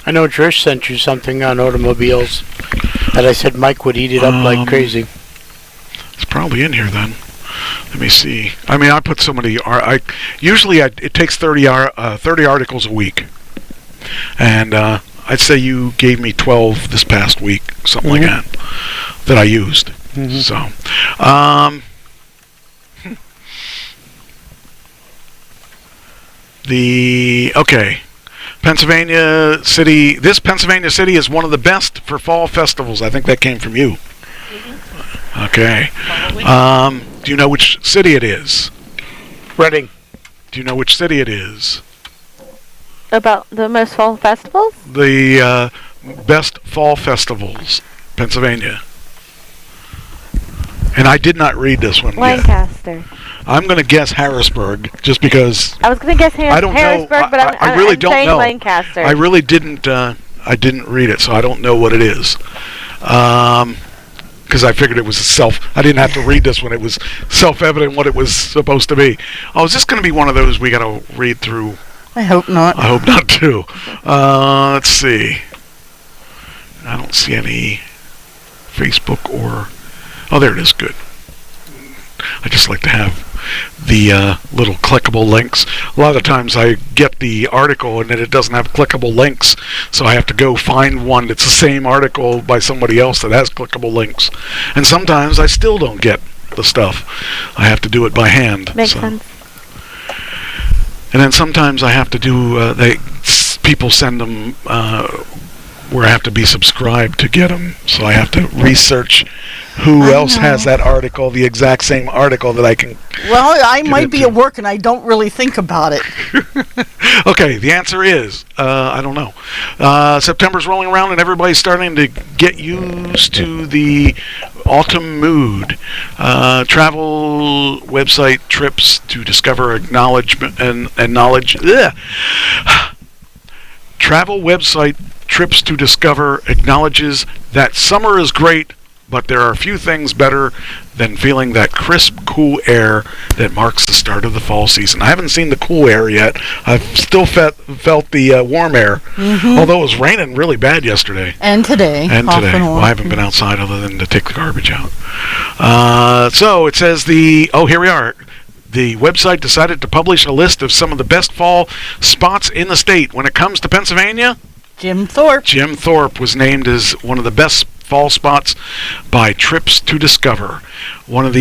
Speaker 3: I know Trish sent you something on automobiles that I said Mike would eat it up like crazy.
Speaker 1: It's probably in here then. Let me see. I mean, I put so many... it takes 30 articles a week. And I'd say you gave me 12 this past week, something like that I used. So... Pennsylvania City. This Pennsylvania City is one of the best for fall festivals. I think that came from you. Okay. Do you know which city it is?
Speaker 3: Reading.
Speaker 1: Do you know which city it is?
Speaker 4: About the most fall festivals?
Speaker 1: The best fall festivals, Pennsylvania. And I did not read this one
Speaker 4: Lancaster.
Speaker 1: yet. I'm going to guess Harrisburg, just because
Speaker 4: I was going to guess
Speaker 1: I don't
Speaker 4: Harrisburg,
Speaker 1: know.
Speaker 4: but
Speaker 1: I really
Speaker 4: I'm
Speaker 1: don't
Speaker 4: saying
Speaker 1: know.
Speaker 4: Lancaster.
Speaker 1: I really didn't. I didn't read it, so I don't know what it is. Because I figured it was I didn't have to read this one. It was self-evident what it was supposed to be. Oh, is this going to be one of those we got to read through?
Speaker 2: I hope not.
Speaker 1: I hope not too. Let's see. I don't see any Facebook or... Oh, there it is. Good. I just like to have the little clickable links. A lot of times I get the article and then it doesn't have clickable links, so I have to go find one that's the same article by somebody else that has clickable links. And sometimes I still don't get the stuff. I have to do it by hand.
Speaker 4: Makes sense.
Speaker 1: And then sometimes I have to do, people send them where I have to be subscribed to get them, so I have to research Who
Speaker 2: I
Speaker 1: else
Speaker 2: know.
Speaker 1: has that article, the exact same article that I can...
Speaker 2: Well, I might
Speaker 1: it
Speaker 2: be
Speaker 1: to-
Speaker 2: at work and I don't really think about it.
Speaker 1: Okay, the answer is, I don't know. September's rolling around and everybody's starting to get used to the autumn mood. Travel website trips to discover acknowledgement and knowledge. Ugh. Travel website trips to discover acknowledges that summer is great, but there are few things better than feeling that crisp, cool air that marks the start of the fall season. I haven't seen the cool air yet. I've still felt the warm air, although it was raining really bad yesterday.
Speaker 2: And today.
Speaker 1: And
Speaker 2: off
Speaker 1: today.
Speaker 2: and
Speaker 1: Well,
Speaker 2: on.
Speaker 1: I haven't been outside other than to take the garbage out. So it says here we are. The website decided to publish a list of some of the best fall spots in the state. When it comes to Pennsylvania,
Speaker 2: Jim Thorpe.
Speaker 1: Jim Thorpe was named as one of the best fall spots by Trips to Discover. One of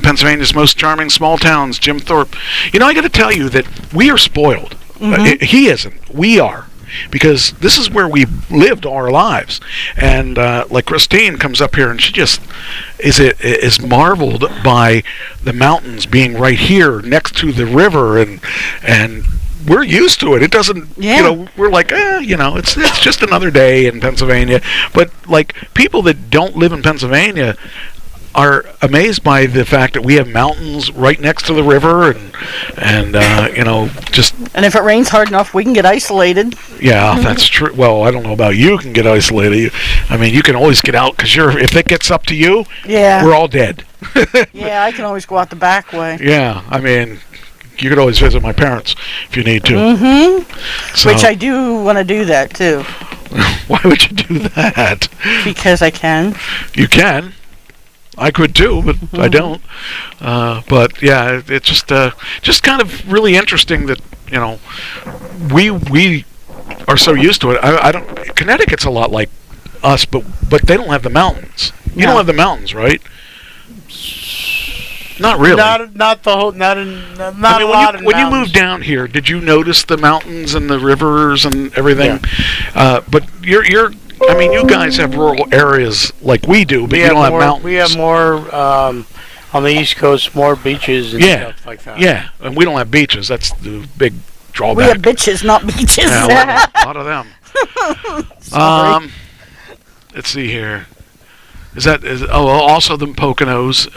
Speaker 1: Pennsylvania's most charming small towns, Jim Thorpe. You know, I got to tell you that we are spoiled. He isn't. We are. Because this is where we lived all our lives. And like Christine comes up here and she just is marveled by the mountains being right here next to the river, and we're used to it. It doesn't, we're like, it's just another day in Pennsylvania. But like people that don't live in Pennsylvania are amazed by the fact that we have mountains right next to the river, and just
Speaker 2: And if it rains hard enough, we can get isolated.
Speaker 1: yeah, that's true. Well, I don't know about you can get isolated. I mean, you can always get out because if it gets up to you,
Speaker 2: Yeah.
Speaker 1: we're all dead.
Speaker 2: Yeah, I can always go out the back way.
Speaker 1: Yeah, I mean, you could always visit my parents if you need to.
Speaker 2: Mm-hmm.
Speaker 1: So,
Speaker 2: Which I do want to do that, too.
Speaker 1: why would you do that?
Speaker 2: Because I can.
Speaker 1: You can. I could too, but I don't. But yeah, it's just kind of really interesting that we are so used to it. I don't. Connecticut's a lot like us, but they don't have the mountains. You
Speaker 2: No.
Speaker 1: don't have the mountains, right? Not really.
Speaker 3: Not the whole. Not
Speaker 1: I mean,
Speaker 3: a lot of
Speaker 1: when you
Speaker 3: mountains.
Speaker 1: moved down here, did you notice the mountains and the rivers and everything? But I mean, you guys have rural areas like we do, but you don't have mountains.
Speaker 3: We have more on the East Coast, more beaches and stuff like that.
Speaker 1: Yeah, and we don't have beaches. That's the big drawback.
Speaker 2: We have bitches, not beaches.
Speaker 1: Yeah, we have a lot of them.
Speaker 2: Sorry.
Speaker 1: Let's see here. Also the Poconos,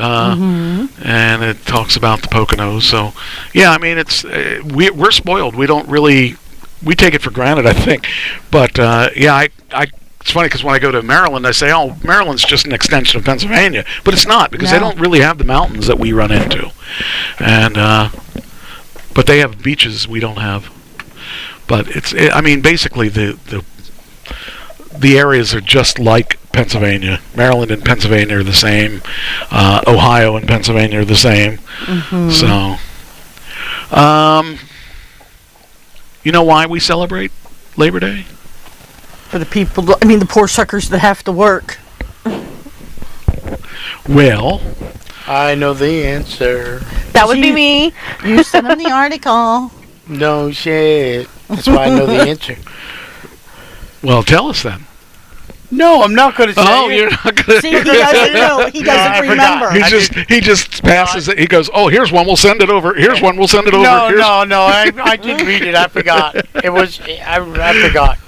Speaker 1: and it talks about the Poconos. So, yeah, I mean, we're spoiled. We don't really, we take it for granted, I think. But yeah, it's funny because when I go to Maryland, I say, "Oh, Maryland's just an extension of Pennsylvania," but it's not because they
Speaker 2: No.
Speaker 1: don't really have the mountains that we run into, and but they have beaches we don't have. But I mean, basically the areas are just like Pennsylvania. Maryland and Pennsylvania are the same. Ohio and Pennsylvania are the same.
Speaker 2: Mm-hmm.
Speaker 1: So, you know why we celebrate Labor Day?
Speaker 2: For the people, the poor suckers that have to work.
Speaker 1: Well,
Speaker 3: I know the answer.
Speaker 4: That would be me.
Speaker 2: You sent them the article.
Speaker 3: No shit. That's why I know the answer.
Speaker 1: well, tell us then.
Speaker 3: No, I'm not going to say it.
Speaker 1: You're not gonna.
Speaker 2: See, he doesn't know. He
Speaker 3: No, I
Speaker 2: doesn't
Speaker 3: forgot.
Speaker 2: remember.
Speaker 1: He just passes it. He goes, "Oh, here's one. We'll send it over. Here's one. We'll send it over."
Speaker 3: No,
Speaker 1: Here's
Speaker 3: no. I didn't read it. I forgot. I forgot.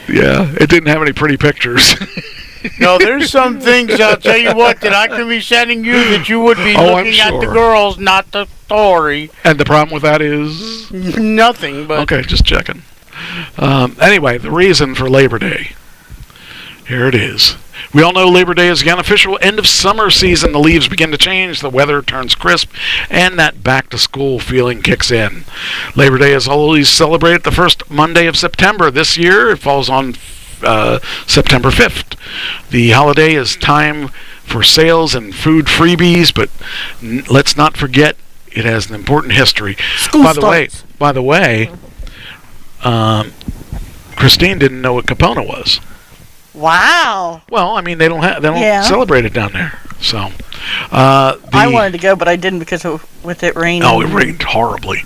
Speaker 1: Yeah, it didn't have any pretty pictures.
Speaker 3: No, there's some things, I'll tell you what, that I can be sending you that you would be
Speaker 1: Oh, I'm
Speaker 3: looking at the
Speaker 1: sure.
Speaker 3: girls, not the story.
Speaker 1: And the problem with that is,
Speaker 3: Nothing, but
Speaker 1: okay, just checking. Anyway, the reason for Labor Day. Here it is. We all know Labor Day is the unofficial end of summer season. The leaves begin to change, the weather turns crisp, and that back-to-school feeling kicks in. Labor Day is always celebrated the first Monday of September. This year, it falls on September 5th. The holiday is time for sales and food freebies, but let's not forget it has an important history.
Speaker 2: School
Speaker 1: By the way, Christine didn't know what Capona was.
Speaker 2: Wow.
Speaker 1: Well, I mean, they don't
Speaker 2: Yeah.
Speaker 1: celebrate it down there. So,
Speaker 2: I wanted to go, but I didn't because with it raining.
Speaker 1: Oh, it rained horribly.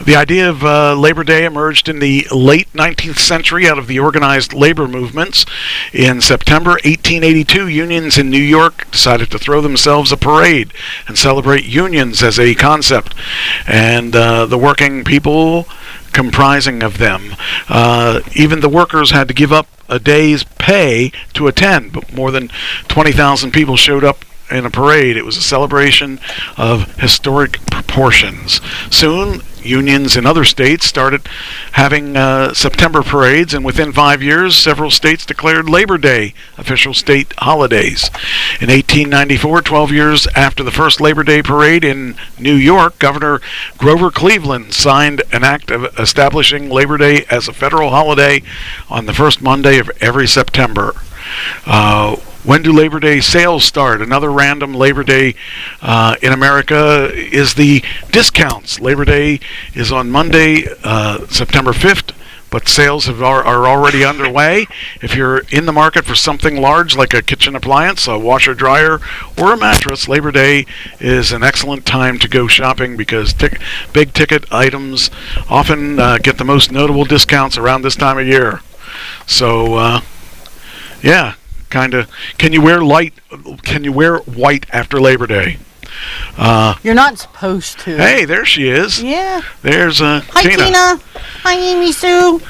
Speaker 1: The idea of Labor Day emerged in the late 19th century out of the organized labor movements. In September 1882, unions in New York decided to throw themselves a parade and celebrate unions as a concept, and the working people comprising of them. Even the workers had to give up a day's pay to attend, but more than 20,000 people showed up in a parade. It was a celebration of historic proportions. Soon, unions in other states started having September parades, and within 5 years, several states declared Labor Day official state holidays. In 1894, 12 years after the first Labor Day parade in New York, Governor Grover Cleveland signed an act of establishing Labor Day as a federal holiday on the first Monday of every September. When do Labor Day sales start? Another random Labor Day in America is the discounts. Labor Day is on Monday, September 5th, but sales are already underway. If you're in the market for something large like a kitchen appliance, a washer dryer, or a mattress, Labor Day is an excellent time to go shopping because big ticket items often get the most notable discounts around this time of year. So, yeah. Can you wear white after Labor Day?
Speaker 2: You're not supposed to.
Speaker 1: Hey, there she is.
Speaker 2: Yeah.
Speaker 1: There's
Speaker 2: Hi, Tina. Hi, Amy Sue.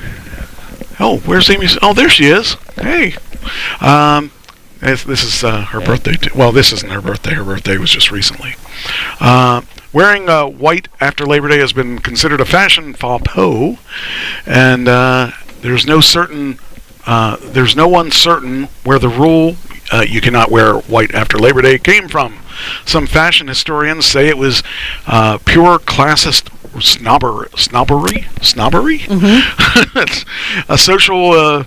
Speaker 1: Oh, where's Amy Sue? Oh, there she is. Hey. This is her birthday. Well, this isn't her birthday. Her birthday was just recently. Wearing white after Labor Day has been considered a fashion faux pas, and there's no one certain where the rule you cannot wear white after Labor Day came from. Some fashion historians say it was pure classist snobbery.
Speaker 2: Mm-hmm.
Speaker 1: It's a social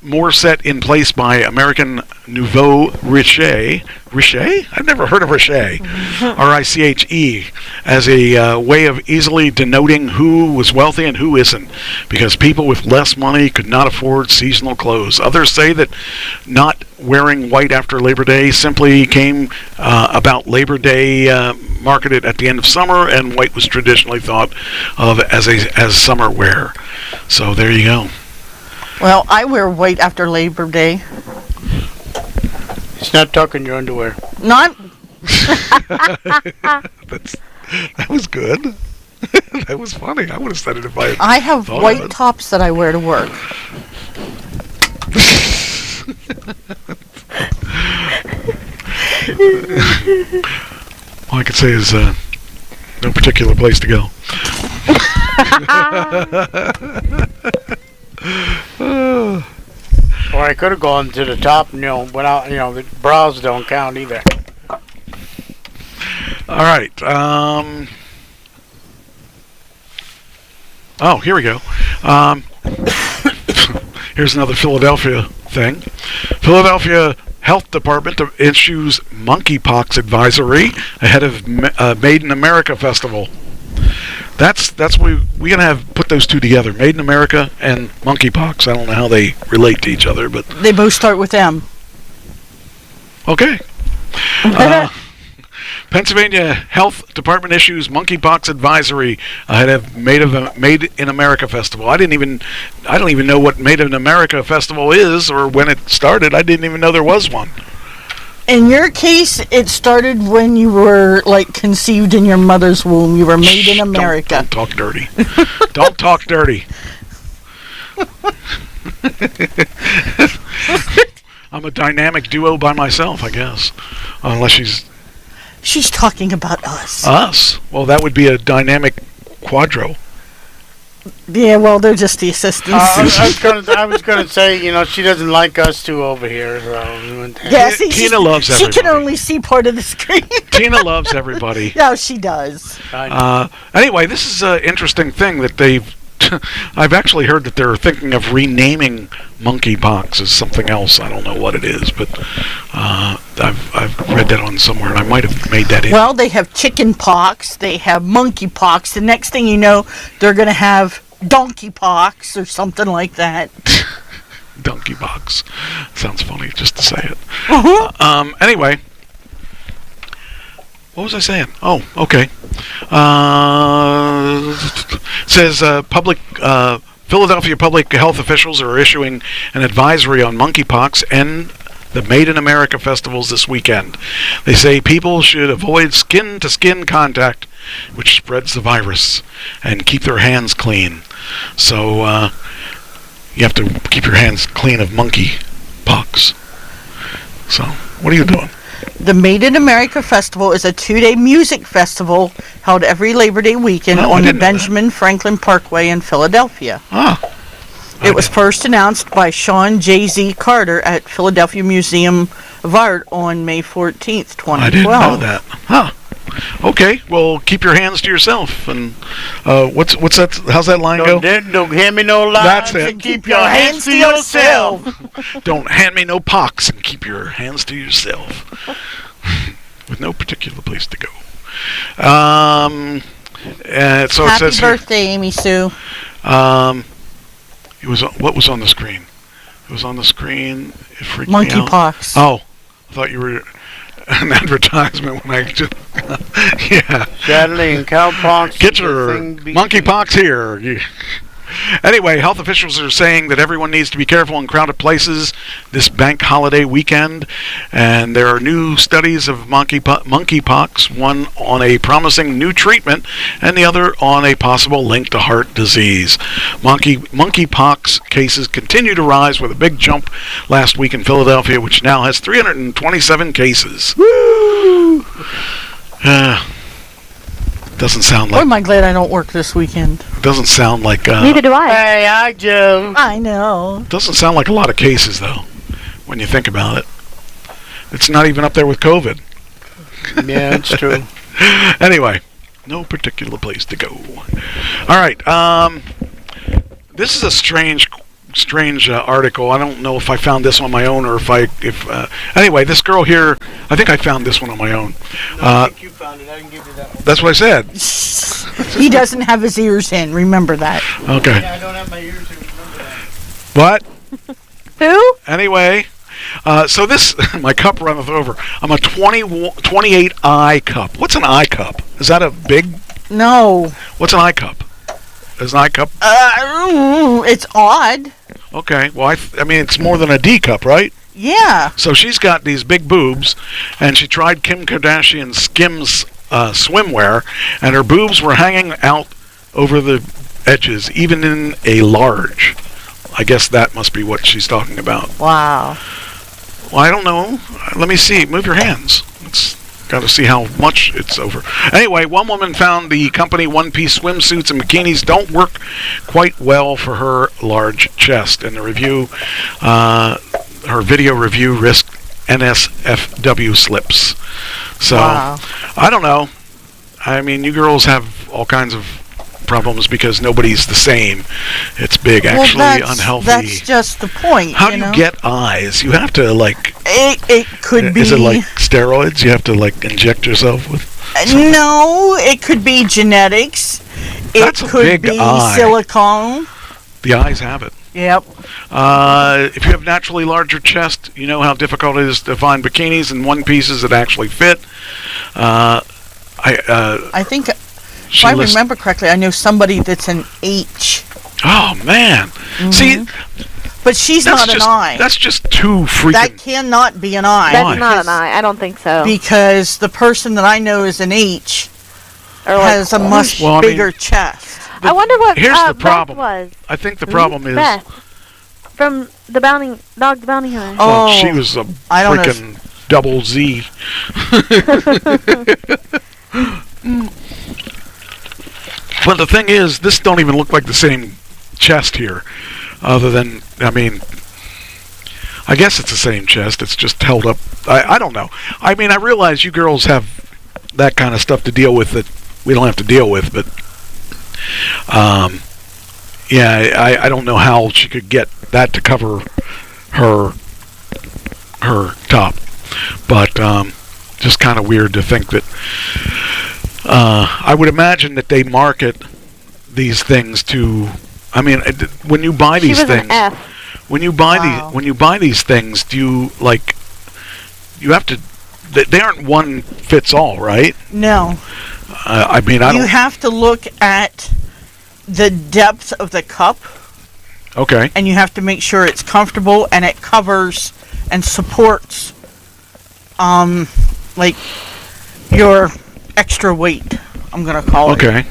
Speaker 1: more set in place by American Nouveau Riche. I've never heard of Riche. R-I-C-H-E, as a way of easily denoting who was wealthy and who isn't, because people with less money could not afford seasonal clothes. Others say that not wearing white after Labor Day simply came about Labor Day marketed at the end of summer, and white was traditionally thought of as summer wear. So there you go.
Speaker 2: Well, I wear white after Labor Day.
Speaker 3: It's not tucking your underwear.
Speaker 2: Not.
Speaker 1: That was good. That was funny. I would have said it if I had
Speaker 2: I have
Speaker 1: thought
Speaker 2: white
Speaker 1: of it.
Speaker 2: tops that I wear to work.
Speaker 1: All I could say is no particular place to go.
Speaker 3: Or I could have gone to the top, without, the brows don't count either.
Speaker 1: All right. Oh, here we go. Here's another Philadelphia thing. Philadelphia Health Department issues monkeypox advisory ahead of Made in America Festival. That's we're gonna put those two together, Made in America and monkeypox. I don't know how they relate to each other, but
Speaker 2: They both start with M.
Speaker 1: okay. Pennsylvania Health Department issues monkeypox advisory ahead of Made in America Festival. I don't even know what Made in America Festival is or when it started. I didn't even know there was one.
Speaker 2: In your case, it started when you were conceived in your mother's womb. You were made in America.
Speaker 1: Don't talk dirty. Don't talk dirty. I'm a dynamic duo by myself, I guess. Unless
Speaker 2: She's talking about us.
Speaker 1: Us? Well, that would be a dynamic quadro.
Speaker 2: Yeah, well, they're just the assistants.
Speaker 3: I was gonna say, she doesn't like us two over here. So
Speaker 2: yeah, see,
Speaker 1: Tina loves everybody.
Speaker 2: She can only see part of the screen.
Speaker 1: Tina loves everybody.
Speaker 2: No, she does.
Speaker 1: Anyway, this is an interesting thing that they've... I've actually heard that they're thinking of renaming monkeypox as something else. I don't know what it is, but I've read that on somewhere, and I might have made that in.
Speaker 2: Well, they have chicken pox. They have monkey pox. The next thing you know, they're going to have donkey pox or something like that.
Speaker 1: Donkey box. Sounds funny just to say it.
Speaker 2: Uh-huh.
Speaker 1: Anyway, what was I saying? Oh, okay. Says Philadelphia public health officials are issuing an advisory on monkeypox and the Made in America festivals this weekend. They say people should avoid skin-to-skin contact, which spreads the virus, and keep their hands clean. So you have to keep your hands clean of monkeypox. So, what are you doing?
Speaker 2: The Made in America Festival is a 2-day music festival held every Labor Day weekend
Speaker 1: Oh, I
Speaker 2: on the
Speaker 1: didn't know that.
Speaker 2: Benjamin Franklin Parkway in Philadelphia.
Speaker 1: Ah,
Speaker 2: It was first announced by Sean J.Z. Carter at Philadelphia Museum of Art on May 14th, 2012.
Speaker 1: I didn't know that. Huh. Okay, well, keep your hands to yourself. And what's that? How's that line go?
Speaker 3: Don't hand me no lies.
Speaker 1: That's it.
Speaker 3: And keep your hands to yourself.
Speaker 1: Don't hand me no pox and keep your hands to yourself. With no particular place to go. So it
Speaker 2: Happy
Speaker 1: says here,
Speaker 2: birthday, Amy Sue.
Speaker 1: it was what was on the screen? It was on the screen. It freaked me out.
Speaker 2: Monkeypox.
Speaker 1: Oh, I thought you were an advertisement when I just yeah.
Speaker 3: Sadly, and cowpox.
Speaker 1: Get your monkeypox here. Anyway, health officials are saying that everyone needs to be careful in crowded places this bank holiday weekend. And there are new studies of monkeypox, one on a promising new treatment and the other on a possible link to heart disease. Monkeypox cases continue to rise with a big jump last week in Philadelphia, which now has 327 cases. Woo! Doesn't sound
Speaker 2: Boy,
Speaker 1: like
Speaker 2: am I glad I don't work this weekend.
Speaker 1: doesn't sound like
Speaker 4: Neither do I.
Speaker 3: Hey, I do.
Speaker 2: I know.
Speaker 1: doesn't sound like a lot of cases though when you think about it. It's not even up there with COVID.
Speaker 3: Yeah, it's true.
Speaker 1: Anyway, no particular place to go. All right, this is a strange article. I don't know if I found this on my own or anyway, this girl here, I think I found this one on my own.
Speaker 3: I think you found it. I didn't give you that one.
Speaker 1: That's what I said.
Speaker 2: He doesn't have his ears in. Remember that.
Speaker 1: Okay.
Speaker 3: Yeah, I don't have my ears to remember that.
Speaker 1: What?
Speaker 4: Who?
Speaker 1: Anyway, so this, my cup runneth over. I'm a 28 I cup. What's an I cup? Is that a big?
Speaker 2: No.
Speaker 1: What's an I cup? Is an I cup?
Speaker 2: It's odd.
Speaker 1: Okay. Well, I mean, it's more than a D cup, right?
Speaker 2: Yeah.
Speaker 1: So she's got these big boobs, and she tried Kim Kardashian's Skims swimwear, and her boobs were hanging out over the edges, even in a large. I guess that must be what she's talking about.
Speaker 2: Wow.
Speaker 1: Well, I don't know. Let me see. Move your hands. It's got to see how much it's over. Anyway, one woman found the company one-piece swimsuits and bikinis don't work quite well for her large chest. In the review, her video review risked NSFW slips. So,
Speaker 2: Wow.
Speaker 1: I don't know. I mean, you girls have all kinds of problems because nobody's the same. It's big, actually unhealthy.
Speaker 2: That's just the point.
Speaker 1: How do
Speaker 2: know?
Speaker 1: you get eyes? You have to like.
Speaker 2: It could be.
Speaker 1: Is it like steroids? You have to like inject yourself with.
Speaker 2: No, it could be genetics.
Speaker 1: That's a
Speaker 2: It could
Speaker 1: big
Speaker 2: be
Speaker 1: eye.
Speaker 2: silicone.
Speaker 1: The eyes have it.
Speaker 2: Yep.
Speaker 1: If you have naturally larger chest, you know how difficult it is to find bikinis and one pieces that actually fit.
Speaker 2: I think, if I remember correctly, I know somebody that's an H.
Speaker 1: Oh man! See,
Speaker 2: But she's
Speaker 1: that's
Speaker 2: not
Speaker 1: just
Speaker 2: an I.
Speaker 1: that's just too freaking.
Speaker 2: That cannot be an I.
Speaker 4: That's
Speaker 1: Why?
Speaker 4: not an eye. I don't think so.
Speaker 2: Because the person that I know is an H
Speaker 4: Or like,
Speaker 2: has a much
Speaker 1: Well, I mean-
Speaker 2: bigger chest.
Speaker 4: I wonder what
Speaker 1: Here's the
Speaker 4: Beth
Speaker 1: problem.
Speaker 4: was.
Speaker 1: I think the problem is.
Speaker 4: Beth from the Bounty Hunter.
Speaker 1: Well,
Speaker 2: Oh,
Speaker 1: she was a
Speaker 2: I don't know.
Speaker 1: freaking double Z. But the thing is, this don't even look like the same chest here. Other than, I mean, I guess it's the same chest. It's just held up. I don't know. I mean, I realize you girls have that kind of stuff to deal with that we don't have to deal with, but yeah, I don't know how she could get that to cover her top, but just kind of weird to think that. I would imagine that they market these things to. I mean, when you buy
Speaker 4: She
Speaker 1: these
Speaker 4: was
Speaker 1: things,
Speaker 4: an F.
Speaker 1: when you buy
Speaker 2: Wow.
Speaker 1: when you buy these things, do you like? You have to. They aren't one fits all, right?
Speaker 2: No.
Speaker 1: I mean, I
Speaker 2: You
Speaker 1: don't.
Speaker 2: have to look at the depth of the cup,
Speaker 1: Okay.
Speaker 2: and you have to make sure it's comfortable and it covers and supports, like your extra weight. I'm gonna call it.
Speaker 1: Okay.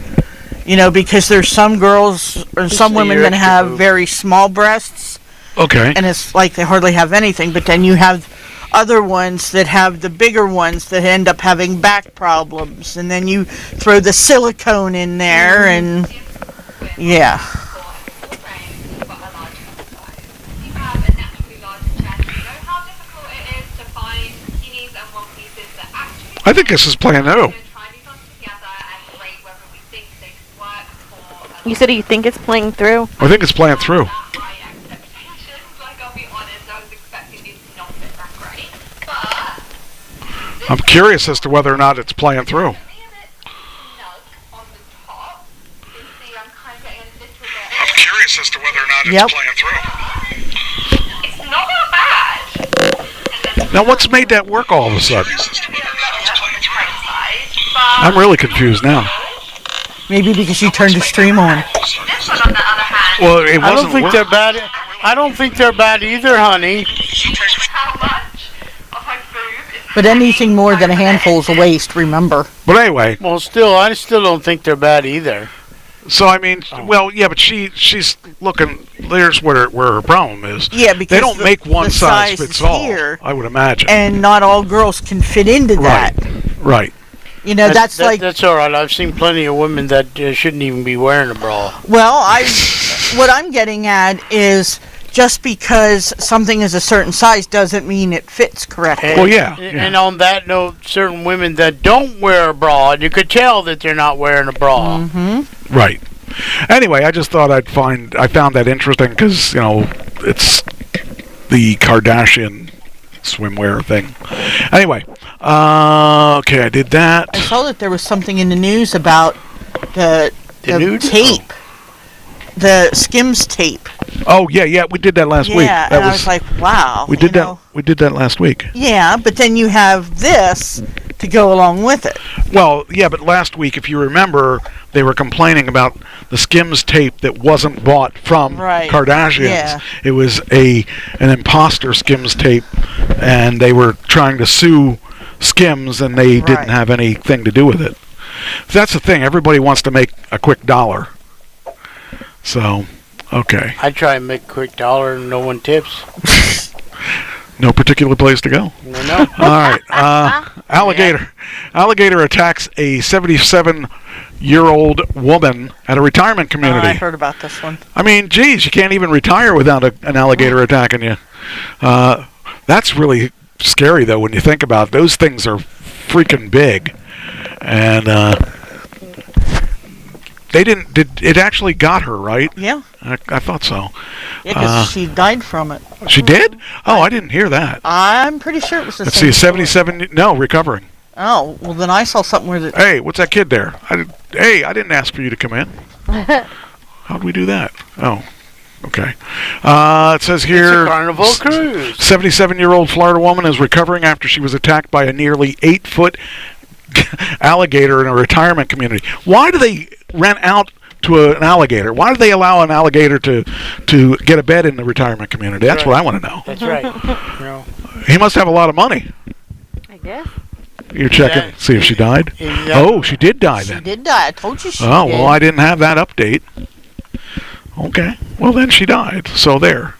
Speaker 2: You know, because there's some girls or some
Speaker 3: say
Speaker 2: women
Speaker 3: your
Speaker 2: that
Speaker 3: extra
Speaker 2: have
Speaker 3: boob.
Speaker 2: very small breasts,
Speaker 1: Okay.
Speaker 2: and it's like they hardly have anything. But then you have other ones that have the bigger ones that end up having back problems, and then you throw the silicone in there, and yeah.
Speaker 1: I think this is Plan O.
Speaker 4: You said you think it's playing through?
Speaker 1: I think it's planned through. I'm curious as to whether or not it's playing through. I'm curious as to whether or not it's
Speaker 2: Yep.
Speaker 1: playing through.
Speaker 5: It's not that bad.
Speaker 1: Now, what's made that work all of a sudden?
Speaker 5: But
Speaker 1: I'm really confused now.
Speaker 2: Maybe because you turned the stream on.
Speaker 5: this one, on the other hand,
Speaker 1: Well, it
Speaker 3: I
Speaker 1: wasn't.
Speaker 3: don't think they're bad. I don't think they're bad either, honey.
Speaker 5: how much of my boob is
Speaker 2: But anything more than a handful is a waste, remember.
Speaker 1: But anyway,
Speaker 3: Well, I still don't think they're bad either.
Speaker 1: so I mean, well, yeah, but she's looking. There's where her problem is.
Speaker 2: Yeah, because
Speaker 1: They don't make one
Speaker 2: the
Speaker 1: size
Speaker 2: is
Speaker 1: fits all.
Speaker 2: here,
Speaker 1: I would imagine.
Speaker 2: and not all girls can fit into that.
Speaker 1: Right.
Speaker 2: You know, that's like,
Speaker 3: that's all right. I've seen plenty of women that shouldn't even be wearing a bra.
Speaker 2: well, what I'm getting at is just because something is a certain size doesn't mean it fits correctly.
Speaker 3: And,
Speaker 1: Well, yeah.
Speaker 3: And on that note, certain women that don't wear a bra, you could tell that they're not wearing a bra.
Speaker 2: Mm-hmm.
Speaker 1: Right. Anyway, I just thought I found that interesting because it's the Kardashian swimwear thing. Anyway, okay, I did that.
Speaker 2: I saw that there was something in the news about the
Speaker 3: nude?
Speaker 2: tape, the Skims tape.
Speaker 1: Oh yeah, we did that last week.
Speaker 2: Yeah,
Speaker 1: That
Speaker 2: and I was like, wow.
Speaker 1: we did that. We did that last week.
Speaker 2: Yeah, but then you have this to go along with it.
Speaker 1: Well, yeah, but last week, if you remember, they were complaining about the Skims tape that wasn't bought from
Speaker 2: Right.
Speaker 1: Kardashians.
Speaker 2: Yeah.
Speaker 1: It was an imposter Skims tape, and they were trying to sue Skims, and they didn't
Speaker 2: Right.
Speaker 1: have anything to do with it. That's the thing. Everybody wants to make a quick dollar. So, okay.
Speaker 3: I try and make a quick dollar and no one tips.
Speaker 1: No particular place to go.
Speaker 3: No.
Speaker 1: All right. Alligator attacks a 77-year-old woman at a retirement
Speaker 2: I
Speaker 1: community.
Speaker 2: heard about this one.
Speaker 1: I mean, geez, you can't even retire without an alligator attacking you. That's really scary, though, when you think about it. Those things are freaking big. And it actually got her, right?
Speaker 2: Yeah,
Speaker 1: I thought so.
Speaker 2: because she died from it.
Speaker 1: She did? Oh, I didn't hear that.
Speaker 2: I'm pretty sure it was the
Speaker 1: Let's
Speaker 2: same
Speaker 1: see, 77, no, recovering.
Speaker 2: Oh, well then I saw something where that.
Speaker 1: Hey, what's that kid there? I didn't ask for you to come in. How'd we do that? Oh, okay. It says
Speaker 3: It's
Speaker 1: here,
Speaker 3: a Carnival cruise.
Speaker 1: 77-year-old Florida woman is recovering after she was attacked by a nearly 8-foot alligator in a retirement community. Why do they rent out to an alligator? Why do they allow an alligator to get a bed in the retirement community? That's what I want to know.
Speaker 3: That's right. You know,
Speaker 1: He must have a lot of money.
Speaker 4: I guess.
Speaker 1: You're checking, see if she died?
Speaker 3: exactly.
Speaker 1: Oh, she did die
Speaker 2: She
Speaker 1: then.
Speaker 2: did die. I told you she
Speaker 1: Oh,
Speaker 2: did.
Speaker 1: well, I didn't have that update. Okay. Well, then she died. So there.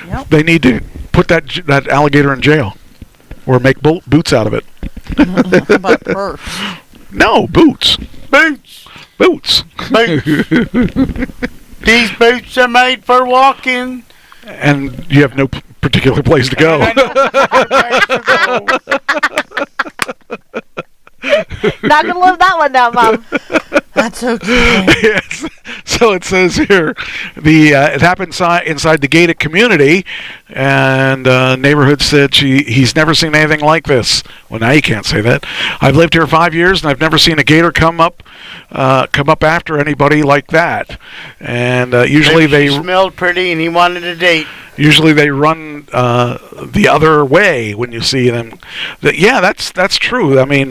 Speaker 2: Yep.
Speaker 1: They need to put that alligator in jail or make boots out of it.
Speaker 2: How about purse?
Speaker 1: No, boots.
Speaker 3: Boots.
Speaker 1: Boots.
Speaker 3: Boots. These boots are made for walking.
Speaker 1: And you have no particular place to go.
Speaker 4: Not gonna live that one down, Mom.
Speaker 2: That's okay.
Speaker 1: Yes. So So it says here, it happened inside the gated community, and neighborhood said he's never seen anything like this. Well, now you can't say that. I've lived here 5 years, and I've never seen a gator come up after anybody like that. And usually
Speaker 3: Maybe she smelled pretty, and he wanted a date.
Speaker 1: Usually they run the other way when you see them. Yeah, that's true. I mean,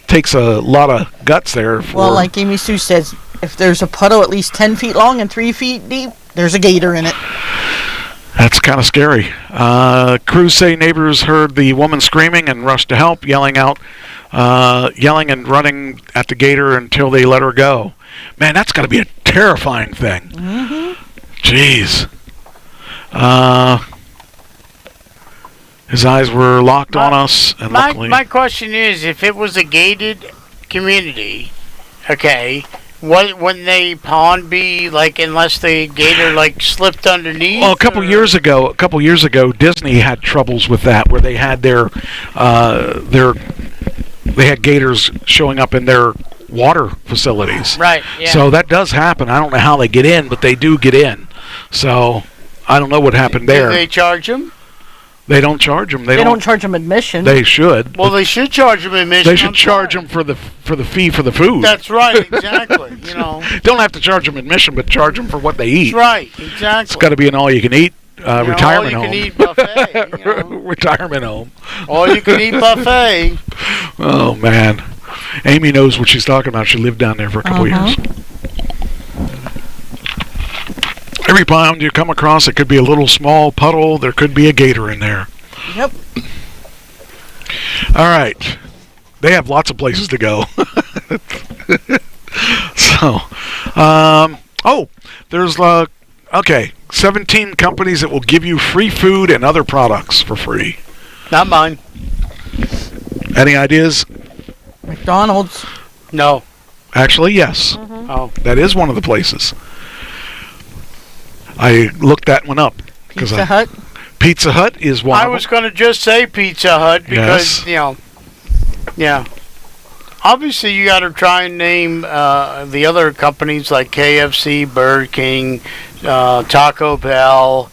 Speaker 1: takes a lot of guts there.
Speaker 2: Well, like Amy Sue says, if there's a puddle at least 10 feet long and 3 feet deep, there's a gator in it.
Speaker 1: That's kind of scary. Crews say neighbors heard the woman screaming and rushed to help, yelling and running at the gator until they let her go. Man, that's got to be a terrifying thing.
Speaker 2: Mm-hmm.
Speaker 1: Jeez. His eyes were locked on us, and luckily...
Speaker 3: My question is, if it was a gated community, okay, wouldn't they pond be, like, unless the gator, like, slipped underneath?
Speaker 1: Well, a couple years ago, Disney had troubles with that, where they had they had gators showing up in their water facilities.
Speaker 3: Right, yeah.
Speaker 1: So that does happen. I don't know how they get in, but they do get in. So I don't know what happened there.
Speaker 3: Do they charge them?
Speaker 1: They don't charge them. They
Speaker 2: don't charge them admission.
Speaker 1: They should.
Speaker 3: Well, they should charge them admission.
Speaker 1: They should charge them for the fee for the food.
Speaker 3: That's right, exactly. You know,
Speaker 1: don't have to charge them admission, but charge them for what they eat.
Speaker 3: That's right, exactly.
Speaker 1: It's got to be an all-you-can-eat retirement home.
Speaker 3: All-you-can-eat buffet. You know?
Speaker 1: Retirement home.
Speaker 3: All-you-can-eat buffet.
Speaker 1: Oh man, Amy knows what she's talking about. She lived down there for a couple years. Every pond you come across, it could be a little small puddle. There could be a gator in there.
Speaker 2: Yep.
Speaker 1: All right. They have lots of places to go. So, there's 17 companies that will give you free food and other products for free.
Speaker 3: Not mine.
Speaker 1: Any ideas?
Speaker 2: McDonald's.
Speaker 3: No.
Speaker 1: Actually, yes.
Speaker 4: Mm-hmm.
Speaker 3: Oh.
Speaker 1: That is one of the places. I looked that one up.
Speaker 2: Pizza Hut.
Speaker 1: Pizza Hut is one.
Speaker 3: I was going to just say Pizza Hut because, yeah. Obviously, you got to try and name the other companies like KFC, Burger King, Taco Bell,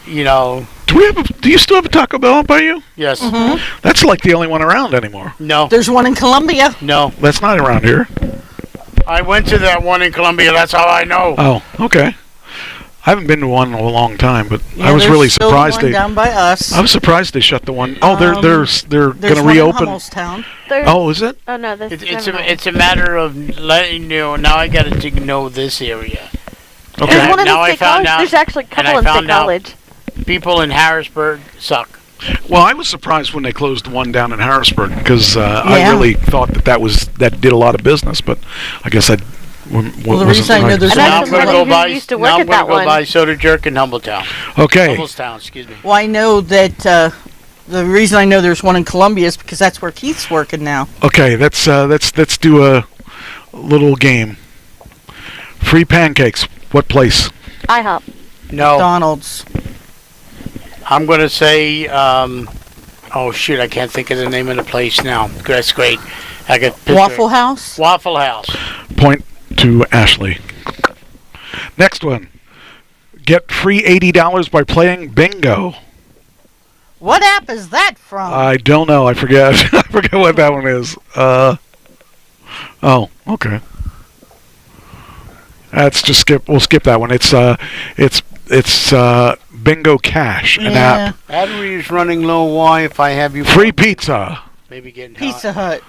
Speaker 3: you know.
Speaker 1: Do you still have a Taco Bell by you?
Speaker 3: Yes.
Speaker 2: Mm-hmm.
Speaker 1: That's like the only one around anymore.
Speaker 3: No.
Speaker 2: There's one in Columbia.
Speaker 3: No.
Speaker 1: That's not around here.
Speaker 3: I went to that one in Columbia. That's how I know.
Speaker 1: Oh, okay. I haven't been to one in a long time, but
Speaker 2: Yeah,
Speaker 1: I was really
Speaker 2: still
Speaker 1: surprised
Speaker 2: one down by us.
Speaker 1: I was surprised they shut the one. Oh, they're going to
Speaker 2: one
Speaker 1: reopen.
Speaker 2: in Hummelstown.
Speaker 1: Oh, is it?
Speaker 4: Oh no, this
Speaker 3: It's a matter of letting you know. Now I got to know this area.
Speaker 1: Okay.
Speaker 4: There's one in
Speaker 3: Now I
Speaker 4: State
Speaker 3: found
Speaker 4: College.
Speaker 3: out-
Speaker 4: There's actually a
Speaker 3: and
Speaker 4: couple
Speaker 3: I
Speaker 4: in State
Speaker 3: found out-
Speaker 4: College.
Speaker 3: People in Harrisburg suck.
Speaker 1: Well, I was surprised when they closed the one down in Harrisburg because I
Speaker 2: Yeah.
Speaker 1: really thought that did a lot of business, but I guess I
Speaker 2: Well, the reason I know there's
Speaker 4: And
Speaker 3: Now
Speaker 4: that's
Speaker 3: I'm going to
Speaker 4: somebody
Speaker 3: go
Speaker 4: who
Speaker 3: buy.
Speaker 4: used to
Speaker 3: Now
Speaker 4: work
Speaker 3: I'm
Speaker 4: at
Speaker 3: going to
Speaker 4: that
Speaker 3: go
Speaker 4: one.
Speaker 3: buy Soda Jerk in Humbletown.
Speaker 1: Okay.
Speaker 3: Hummelstown, excuse me.
Speaker 2: Well, I know that the reason I know there's one in Columbia is because that's where Keith's working now.
Speaker 1: Okay, let's do a little game. Free pancakes. What place?
Speaker 4: IHOP.
Speaker 3: No,
Speaker 2: McDonald's.
Speaker 3: I'm going to say. Oh shoot! I can't think of the name of the place now. That's great. I got picture.
Speaker 2: Waffle House.
Speaker 3: Waffle House.
Speaker 1: Point to Ashley. Next one. Get free $80 by playing bingo.
Speaker 2: What app is that from?
Speaker 1: I don't know. I forget. I forget what that one is. Oh, okay. Let's just skip. We'll skip that one. It's Bingo Cash, an app.
Speaker 3: Battery's running low. Why? If I have you.
Speaker 1: Free pizza.
Speaker 3: Maybe getting hot.
Speaker 2: Pizza Hut.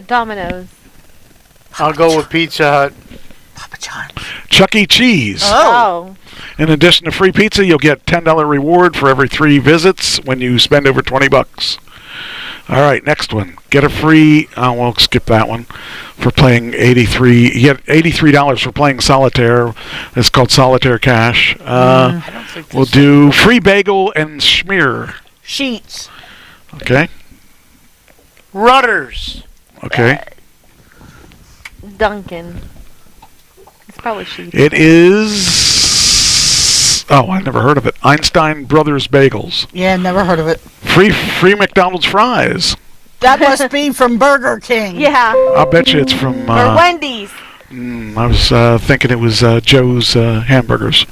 Speaker 4: Domino's.
Speaker 3: I'll go with Pizza Hut.
Speaker 2: Papa John.
Speaker 1: Chuck E. Cheese.
Speaker 2: Oh.
Speaker 1: In addition to free pizza, you'll get $10 reward for every 3 visits when you spend over $20. All right, next one. Get a free. We'll skip that one. For playing 83, you get $83 for playing solitaire. It's called Solitaire Cash.
Speaker 3: I don't think
Speaker 1: We'll do free bagel and schmear.
Speaker 2: Sheets.
Speaker 1: Okay.
Speaker 3: Rudders.
Speaker 1: Okay.
Speaker 4: Dunkin'. It's probably Sheets.
Speaker 1: It is. Oh, I never heard of it. Einstein Brothers Bagels.
Speaker 2: Yeah, never heard of it.
Speaker 1: Free McDonald's fries.
Speaker 2: That must be from Burger King.
Speaker 4: Yeah.
Speaker 1: I'll bet you it's from.
Speaker 4: Or Wendy's.
Speaker 1: I was thinking it was Joe's Hamburgers.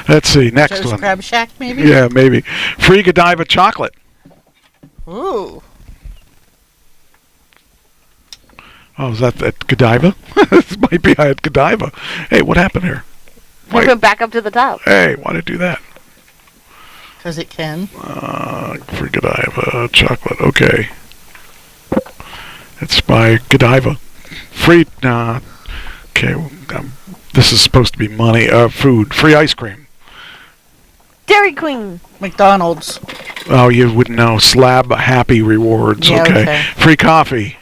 Speaker 1: Let's see, next
Speaker 2: Joe's
Speaker 1: one.
Speaker 2: Crab Shack, maybe?
Speaker 1: Yeah, maybe. Free Godiva chocolate.
Speaker 2: Ooh.
Speaker 1: Oh, is that Godiva? This might be I had Godiva. Hey, what happened here?
Speaker 4: We went back up to the top.
Speaker 1: Hey, why did it do that?
Speaker 2: Because it can.
Speaker 1: Free Godiva chocolate. Okay. It's by Godiva. Free. Okay. This is supposed to be money. Food. Free ice cream.
Speaker 4: Dairy Queen.
Speaker 2: McDonald's.
Speaker 1: Oh, you wouldn't know. Slab Happy Rewards.
Speaker 2: Yeah, okay.
Speaker 1: Free coffee.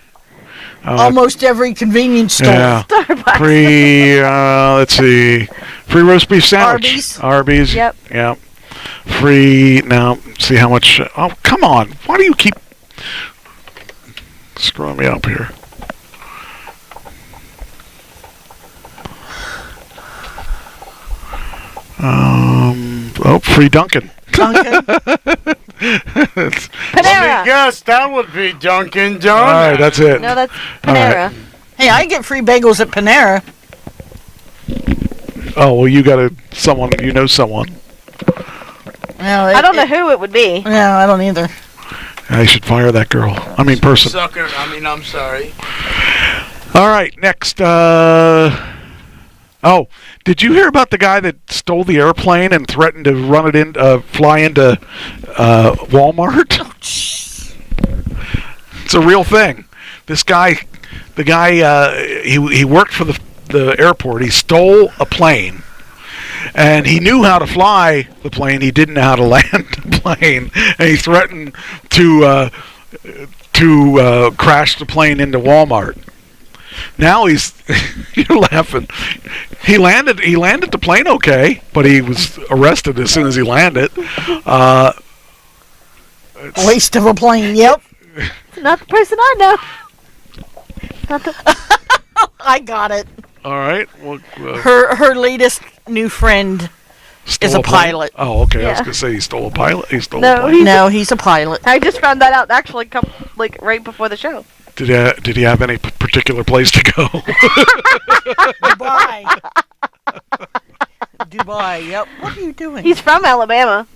Speaker 2: Almost every convenience store.
Speaker 1: Yeah.
Speaker 4: Starbucks.
Speaker 1: Free. Let's see. Free roast beef sandwich. Arby's.
Speaker 4: Yep.
Speaker 1: Yep. Free. Now, see how much. Oh, come on. Why do you keep screwing me up here? Free Dunkin'.
Speaker 2: Dunkin'.
Speaker 4: Panera.
Speaker 3: Yes, that would be Dunkin' Donuts.
Speaker 1: All right, that's it.
Speaker 4: No, that's
Speaker 1: All right.
Speaker 4: Panera.
Speaker 2: Hey, I get free bagels at Panera.
Speaker 1: Oh, well, you got someone. You know someone.
Speaker 2: No,
Speaker 4: I don't know who it would be.
Speaker 2: No, I don't either.
Speaker 1: I should fire that girl. I mean, person.
Speaker 3: Sucker. I'm sorry.
Speaker 1: All right, next. Oh, did you hear about the guy that stole the airplane and threatened to fly into Walmart? It's a real thing. This guy, he worked for the airport. He stole a plane, and he knew how to fly the plane. He didn't know how to land the plane, and he threatened to crash the plane into Walmart. Now he's you're laughing. He landed the plane okay, but he was arrested as soon as he landed.
Speaker 2: Waste of a plane. Yep.
Speaker 4: Not the person I know. Not the.
Speaker 2: I got it.
Speaker 1: All right. Well,
Speaker 2: Her latest new friend is a
Speaker 1: plane?
Speaker 2: pilot.
Speaker 1: Oh, okay. I was
Speaker 4: Yeah.
Speaker 1: gonna say he stole a pilot. He stole a
Speaker 4: No,
Speaker 1: plane.
Speaker 2: No, he's a pilot.
Speaker 4: I just found that out actually, right before the show.
Speaker 1: Did he have any particular place to go?
Speaker 2: Dubai. Dubai. Yep. What are you doing?
Speaker 4: He's from Alabama.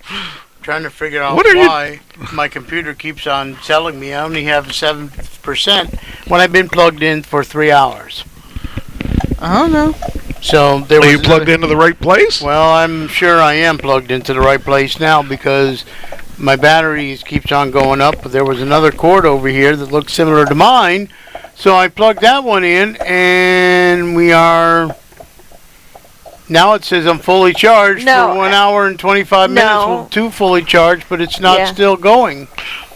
Speaker 3: Trying to figure out
Speaker 1: What are you-
Speaker 3: why my computer keeps on telling me I only have 7% when I've been plugged in for 3 hours.
Speaker 2: I don't know.
Speaker 3: So there
Speaker 1: Are
Speaker 3: was
Speaker 1: you plugged into the right place?
Speaker 3: Well, I'm sure I am plugged into the right place now because my battery keeps on going up. But there was another cord over here that looked similar to mine, so I plugged that one in, and we are. Now it says I'm fully charged
Speaker 4: No,
Speaker 3: for 1 hour and 25 minutes
Speaker 4: no.
Speaker 3: with 2 fully charged, but it's not
Speaker 4: Yeah.
Speaker 3: still going.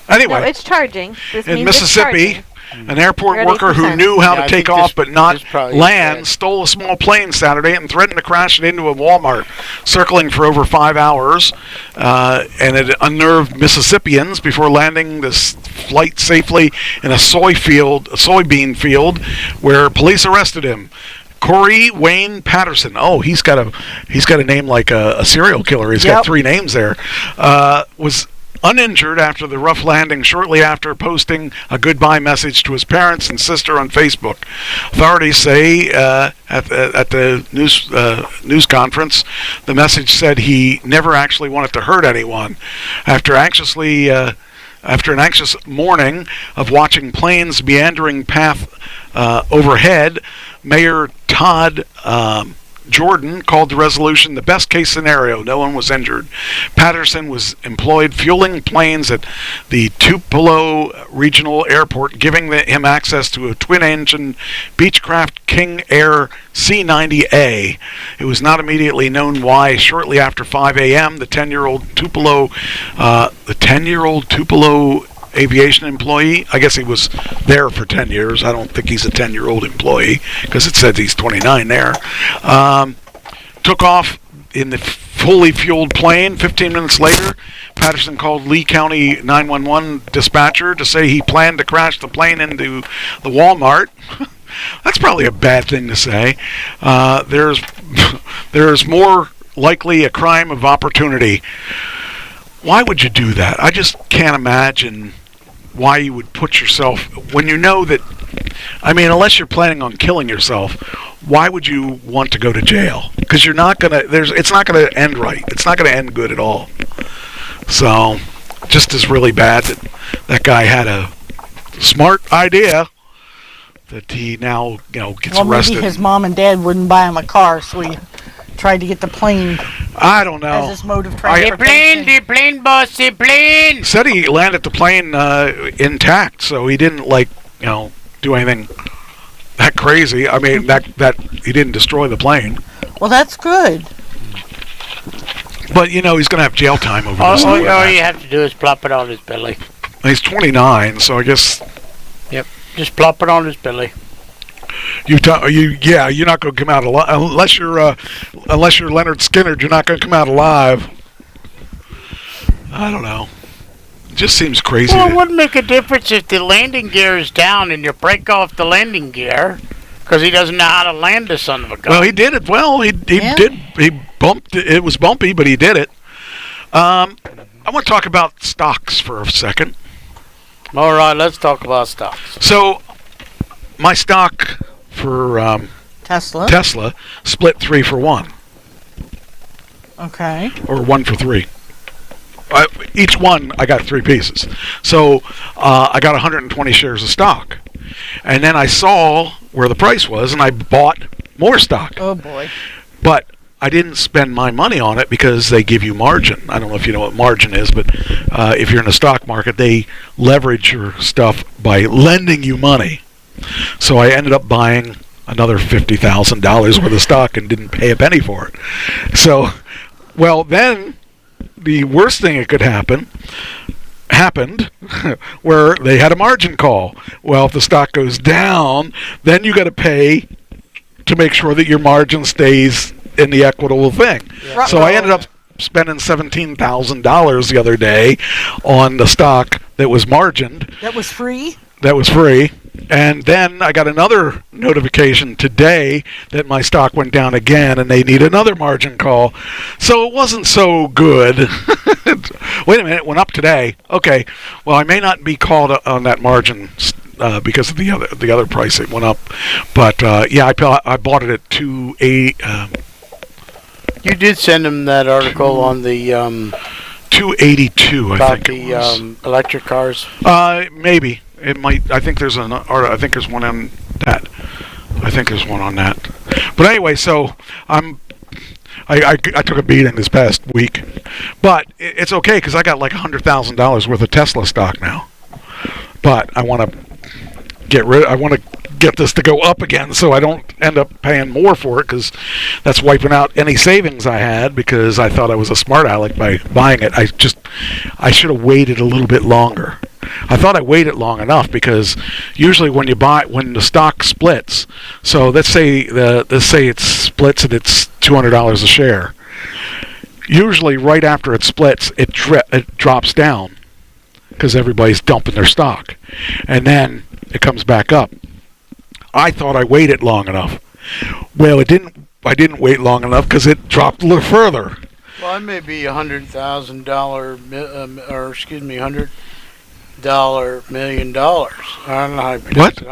Speaker 1: Anyway,
Speaker 4: No, it's charging. This
Speaker 1: in
Speaker 4: means it's
Speaker 1: Mississippi,
Speaker 4: charging.
Speaker 1: an airport
Speaker 4: You're at
Speaker 1: worker who
Speaker 4: 8%.
Speaker 1: knew how
Speaker 3: Yeah, I
Speaker 1: to take
Speaker 3: think
Speaker 1: off
Speaker 3: this-
Speaker 1: but not
Speaker 3: this probably
Speaker 1: land
Speaker 3: is
Speaker 1: stole a small plane Saturday and threatened to crash it into a Walmart, circling for over 5 hours, and it unnerved Mississippians before landing this flight safely in a soybean field, where police arrested him. Corey Wayne Patterson. Oh, he's got a name like a serial killer. He's got
Speaker 2: Yep.
Speaker 1: 3 names there. Was uninjured after the rough landing shortly after posting a goodbye message to his parents and sister on Facebook. Authorities say at the news conference, the message said he never actually wanted to hurt anyone. After an anxious morning of watching planes meandering path overhead, Mayor Todd Jordan called the resolution the best case scenario. No one was injured. Patterson was employed fueling planes at the Tupelo Regional Airport, giving him access to a twin-engine Beechcraft King Air C-90A. It was not immediately known why. Shortly after 5 a.m., the 10-year-old Tupelo aviation employee, I guess he was there for 10 years. I don't think he's a 10-year-old employee because it says he's 29 there. Took off in the fully fueled plane. 15 minutes later, Patterson called Lee County 911 dispatcher to say he planned to crash the plane into the Walmart. That's probably a bad thing to say. There's more likely a crime of opportunity. Why would you do that? I just can't imagine why you would put yourself, when you know that, I mean, unless you're planning on killing yourself, why would you want to go to jail? Because you're not gonna. It's not gonna end right. It's not gonna end good at all. So, just is really bad that guy had a smart idea that he now gets arrested.
Speaker 2: Maybe his mom and dad wouldn't buy him a car, so he tried to get the plane
Speaker 1: I don't know.
Speaker 2: as his mode of transportation.
Speaker 3: The plane, boss, the plane.
Speaker 1: Said he landed the plane intact, so he didn't do anything that crazy. I mean that he didn't destroy the plane.
Speaker 2: Well, that's good.
Speaker 1: But he's going to have jail time over this.
Speaker 3: All you have to do is plop it on his belly.
Speaker 1: He's 29, so I guess.
Speaker 3: Yep, just plop it on his belly.
Speaker 1: You're not going to come out alive unless you're Leonard Skinner. You're not going to come out alive. I don't know. It just seems crazy.
Speaker 3: Well, it wouldn't make a difference if the landing gear is down and you break off the landing gear because he doesn't know how to land this son of a gun.
Speaker 1: Well, he did it. Well, he did. He bumped. It was bumpy, but he did it. I want to talk about stocks for a second.
Speaker 3: All right, let's talk about stocks.
Speaker 1: So, my stock for Tesla split 3 for 1.
Speaker 2: Okay.
Speaker 1: Or 1 for 3. Each one, I got 3 pieces. So, I got 120 shares of stock. And then I saw where the price was, and I bought more stock.
Speaker 2: Oh, boy.
Speaker 1: But I didn't spend my money on it because they give you margin. I don't know if you know what margin is, but if you're in the stock market, they leverage your stuff by lending you money. So I ended up buying another $50,000 worth of stock and didn't pay a penny for it. So, well, then the worst thing that could happened where they had a margin call. Well, if the stock goes down, then you got to pay to make sure that your margin stays in the equitable thing. Yeah. So I ended up spending $17,000 the other day on the stock that was margined.
Speaker 2: That was free?
Speaker 1: That was free. And then I got another notification today that my stock went down again and they need another margin call. So it wasn't so good. Wait a minute, it went up today. Okay, well, I may not be called on that margin because of the other price it went up. But yeah, I bought it at 2.8.
Speaker 3: You did send him that article on the
Speaker 1: 282. I think
Speaker 3: it was. Electric cars.
Speaker 1: Maybe it might. I think there's one on that. I think there's one on that. But anyway, so I took a beating this past week, but it's okay because I got like $100,000 worth of Tesla stock now. But I want to get this to go up again so I don't end up paying more for it because that's wiping out any savings I had because I thought I was a smart aleck by buying it. I should have waited a little bit longer. I thought I waited long enough because usually when the stock splits, so let's say it splits and it's $200 a share. Usually right after it splits, it drops down because everybody's dumping their stock, and then it comes back up. I thought I waited long enough. Well, it didn't. I didn't wait long enough because it dropped a little further.
Speaker 3: Well, it may be $100,000, or excuse me, $100 million. I don't know how you pronounce
Speaker 1: What?
Speaker 3: it.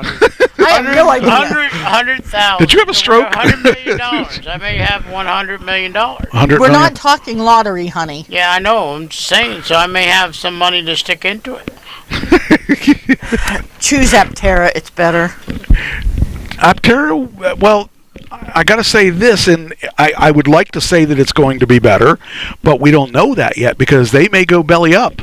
Speaker 2: I have no idea.
Speaker 3: 100,000.
Speaker 1: Did you have a stroke?
Speaker 3: $100 million. I may have $100 million.
Speaker 1: 100
Speaker 2: We're
Speaker 1: million?
Speaker 2: not talking lottery, honey.
Speaker 3: Yeah, I know. I'm just saying. So I may have some money to stick into it.
Speaker 2: Choose Aptera. It's better.
Speaker 1: Aptera, well, I got to say this, and I would like to say that it's going to be better, but we don't know that yet because they may go belly up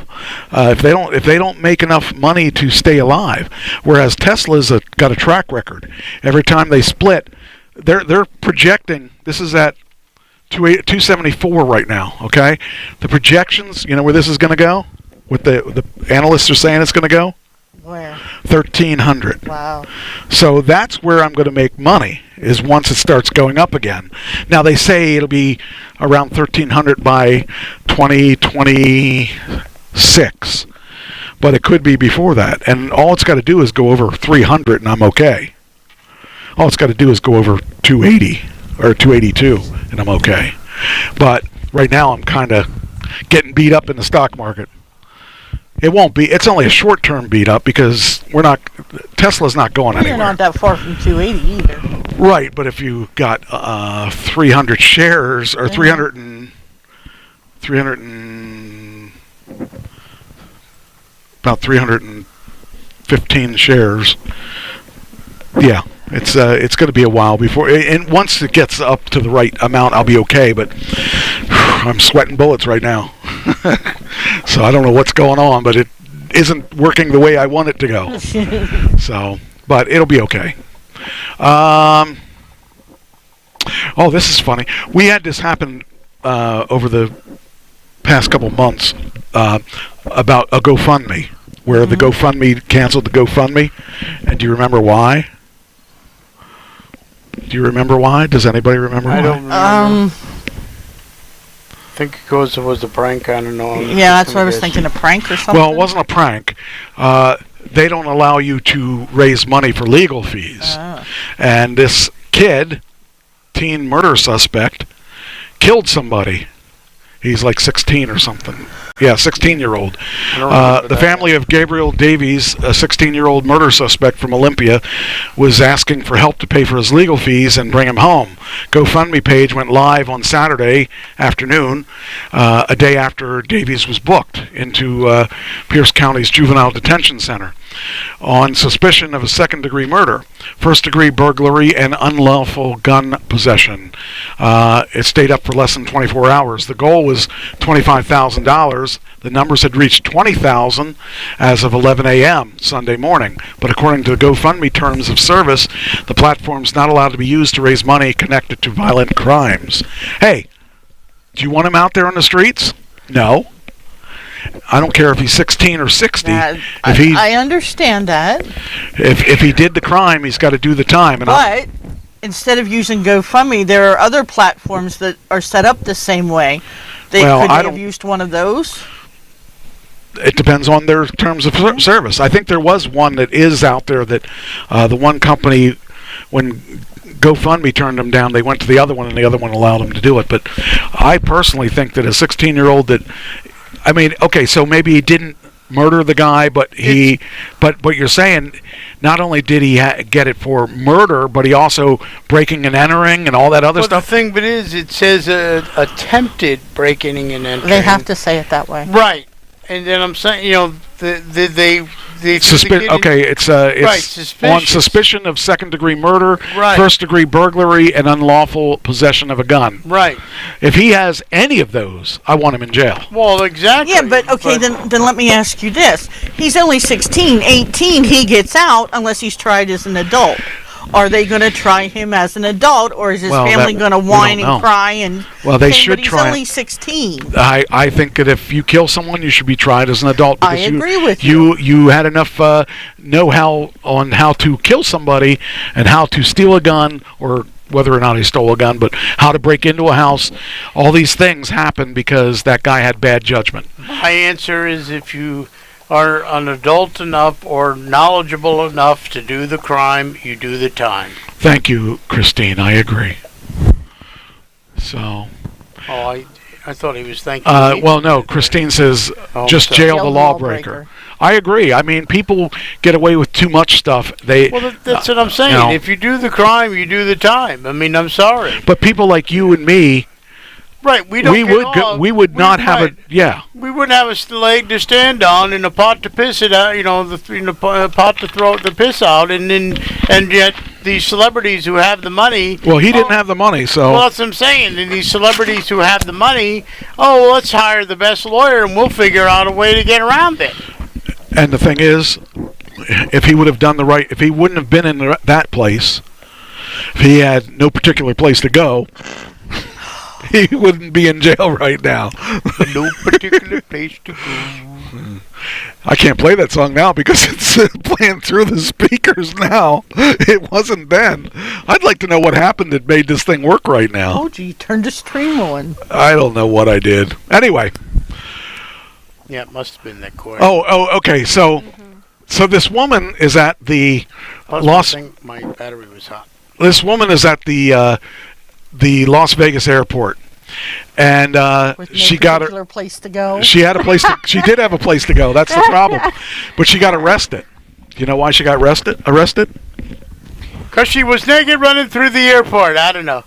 Speaker 1: if they don't make enough money to stay alive. Whereas Tesla's got a track record. Every time they split, they're projecting. This is at 274 right now. Okay, the projections. You know where this is going to go? What the analysts are saying it's going to go?
Speaker 2: Where?
Speaker 1: 1,300.
Speaker 2: Wow.
Speaker 1: So that's where I'm going to make money, is once it starts going up again. Now they say it'll be around 1,300 by 2026, but it could be before that. And all it's got to do is go over 300, and I'm okay. All it's got to do is go over 280 or 282, and I'm okay. But right now I'm kind of getting beat up in the stock market. It won't be. It's only a short-term beat up because Tesla's not going anywhere.
Speaker 2: You're not that far from 280 either.
Speaker 1: Right, but if you got 300 shares or 300 and about 315 shares, yeah, it's going to be a while before. And once it gets up to the right amount, I'll be okay. But I'm sweating bullets right now, so I don't know what's going on, but it isn't working the way I want it to go. So, but it'll be okay. Oh, this is funny. We had this happen over the past couple months about a GoFundMe, where the GoFundMe canceled the GoFundMe. And do you remember why? Do you remember why? Does anybody remember why?
Speaker 3: I don't remember. I think it was a prank. I don't know.
Speaker 2: Yeah, that's what I was thinking, a prank or something.
Speaker 1: Well, it wasn't a prank. They don't allow you to raise money for legal fees. And this kid, teen murder suspect, killed somebody. He's like 16 or something. Yeah, 16-year-old. The family of Gabriel Davies, a 16-year-old murder suspect from Olympia, was asking for help to pay for his legal fees and bring him home. GoFundMe page went live on Saturday afternoon, a day after Davies was booked into Pierce County's Juvenile Detention Center on suspicion of a second-degree murder, first-degree burglary, and unlawful gun possession. It stayed up for less than 24 hours. The goal was $25,000. The numbers had reached $20,000 as of 11 a.m. Sunday morning. But according to the GoFundMe terms of service, the platform's not allowed to be used to raise money connected to violent crimes. Hey, do you want him out there on the streets? No. I don't care if he's 16 or 60.
Speaker 2: I understand that.
Speaker 1: If he did the crime, he's got to do the time. And
Speaker 2: but instead of using GoFundMe, there are other platforms that are set up the same way. Could they have used one of those?
Speaker 1: It depends on their terms of service. I think there was one that is out there that the one company, when GoFundMe turned them down, they went to the other one, and the other one allowed them to do it. But I personally think that a 16-year-old okay, so maybe he didn't murder the guy, but what you're saying, not only did he get it for murder, but he also breaking and entering and all that other stuff.
Speaker 3: The thing but is, it says attempted breaking and entering.
Speaker 2: They have to say it that way,
Speaker 3: right? And then I'm saying, they
Speaker 1: it's on suspicion of second-degree murder, first-degree burglary, and unlawful possession of a gun.
Speaker 3: Right.
Speaker 1: If he has any of those, I want him in jail.
Speaker 3: Well, exactly.
Speaker 2: Yeah, but then let me ask you this. He's only 16, 18, he gets out unless he's tried as an adult. Are they going to try him as an adult, or is his family going to whine and cry and
Speaker 1: they should
Speaker 2: he's
Speaker 1: try
Speaker 2: only 16?
Speaker 1: I think that if you kill someone, you should be tried as an adult. Because
Speaker 2: I agree with you.
Speaker 1: You had enough know-how on how to kill somebody and how to steal a gun, or whether or not he stole a gun, but how to break into a house. All these things happen because that guy had bad judgment.
Speaker 3: My answer is, if you are an adult enough or knowledgeable enough to do the crime, you do the time.
Speaker 1: Thank you, Christine. I agree. So.
Speaker 3: Oh, I thought he was thanking me.
Speaker 1: Well, no. Christine says just jail the lawbreaker. I agree. I mean, people get away with too much stuff.
Speaker 3: Well, that's what I'm saying. If you do the crime, you do the time. I mean, I'm sorry.
Speaker 1: But people like you and me.
Speaker 3: Right, we wouldn't have a leg to stand on and a pot to piss it out, a pot to throw the piss out, and yet these celebrities who have the money.
Speaker 1: Well, he didn't have the money, so.
Speaker 3: Well, that's what I'm saying. And these celebrities who have the money, let's hire the best lawyer and we'll figure out a way to get around it.
Speaker 1: And the thing is, if he would have done if he wouldn't have been in that place, if he had no particular place to go, he wouldn't be in jail right now.
Speaker 3: No particular place to go.
Speaker 1: I can't play that song now because it's playing through the speakers now. It wasn't then. I'd like to know what happened that made this thing work right now.
Speaker 2: Oh, gee, turn the stream on.
Speaker 1: I don't know what I did. Anyway.
Speaker 3: Yeah, it must have been that cord.
Speaker 1: Oh, okay. So this woman is at the
Speaker 3: my battery was hot.
Speaker 1: This woman is at the Las Vegas airport, and she got her
Speaker 2: place to go.
Speaker 1: She had a place. She did have a place to go. That's the problem. But she got arrested. You know why she got arrested?
Speaker 3: Because she was naked running through the airport. I don't know.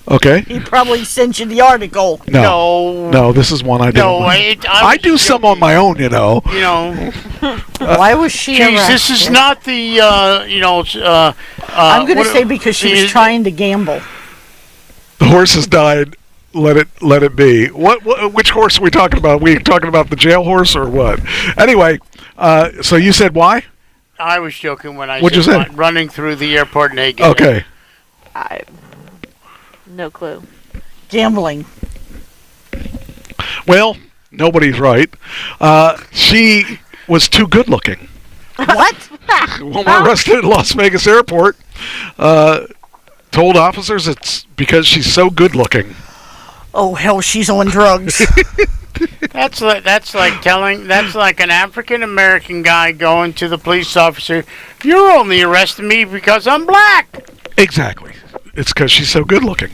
Speaker 1: Okay.
Speaker 2: He probably sent you the article.
Speaker 1: No, this is one I did.
Speaker 3: No,
Speaker 1: I do some on my own,
Speaker 3: You know,
Speaker 2: Why was she
Speaker 3: geez,
Speaker 2: arrested?
Speaker 3: this is not the,
Speaker 2: I'm going to say because she was trying to gamble.
Speaker 1: The horse has died. Let it be. Which horse are we talking about? Are we talking about the jail horse or what? Anyway, so you said why?
Speaker 3: I was joking when I
Speaker 1: What'd you
Speaker 3: said
Speaker 1: say?
Speaker 3: running through the airport naked.
Speaker 1: Okay.
Speaker 4: No clue.
Speaker 2: Gambling.
Speaker 1: Well, nobody's right. She was too good looking.
Speaker 2: What?
Speaker 1: Woman arrested at Las Vegas airport told officers it's because she's so good looking.
Speaker 2: Oh, hell, she's on drugs.
Speaker 3: That's like an African American guy going to the police officer, "You're only arresting me because I'm black."
Speaker 1: Exactly. It's because she's so good looking.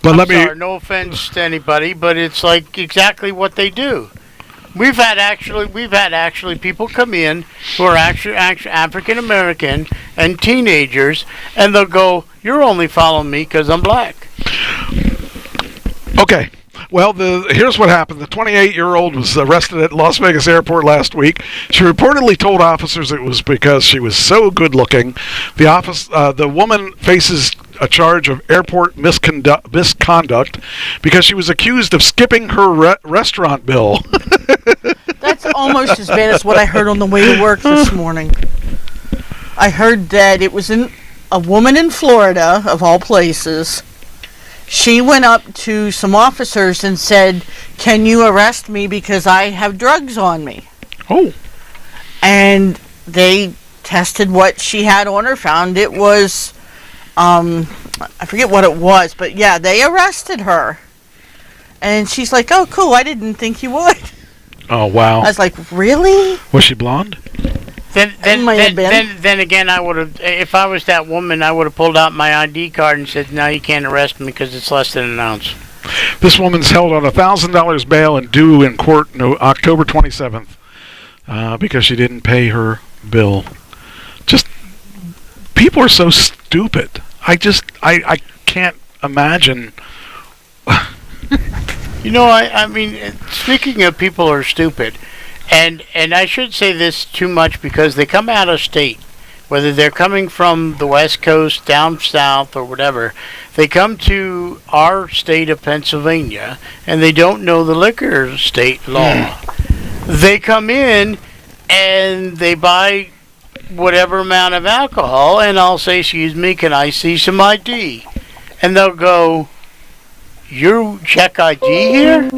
Speaker 1: But
Speaker 3: Sorry, no offense to anybody, but it's like exactly what they do. We've had actually people come in who are actually African American and teenagers, and they'll go, "You're only following me because I'm black."
Speaker 1: Okay. Well, here's what happened. The 28-year-old was arrested at Las Vegas airport last week. She reportedly told officers it was because she was so good-looking. The woman faces a charge of airport misconduct because she was accused of skipping her restaurant bill.
Speaker 2: That's almost as bad as what I heard on the way to work this morning. I heard that it was a woman in Florida, of all places. She went up to some officers and said, "Can you arrest me because I have drugs on me?"
Speaker 1: Oh.
Speaker 2: And they tested what she had on her, found it was, I forget what it was, but yeah, they arrested her. And she's like, "Oh, cool, I didn't think you would."
Speaker 1: Oh, wow.
Speaker 2: I was like, really?
Speaker 1: Was she blonde?
Speaker 3: Then again, I would have, if I was that woman, I would have pulled out my ID card and said, "No, you can't arrest me because it's less than an ounce."
Speaker 1: This woman's held on $1,000 bail and due in court October 27th because she didn't pay her bill. Just, people are so stupid. I can't imagine.
Speaker 3: I mean, speaking of people are stupid, and I should say this too much because they come out of state, whether they're coming from the West Coast, down south, or whatever, they come to our state of Pennsylvania, and they don't know the liquor state law. They come in, and they buy whatever amount of alcohol, and I'll say, "Excuse me, can I see some ID?" And they'll go, "You check ID here?"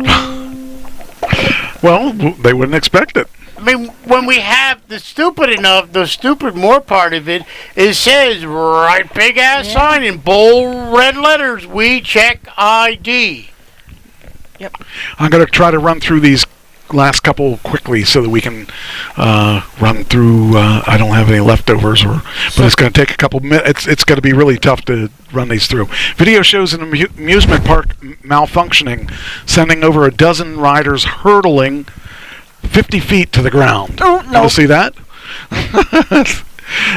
Speaker 1: Well, they wouldn't expect it.
Speaker 3: I mean, when we have the stupid more part of it, it says right big ass sign in bold red letters, "We check ID."
Speaker 2: Yep.
Speaker 1: I'm going to try to run through these last couple quickly so that we can run through. I don't have any leftovers, but it's going to take a couple minutes. It's going to be really tough to run these through. Video shows an amusement park malfunctioning, sending over a dozen riders hurtling 50 feet to the ground.
Speaker 2: Oh, no.
Speaker 1: You see that?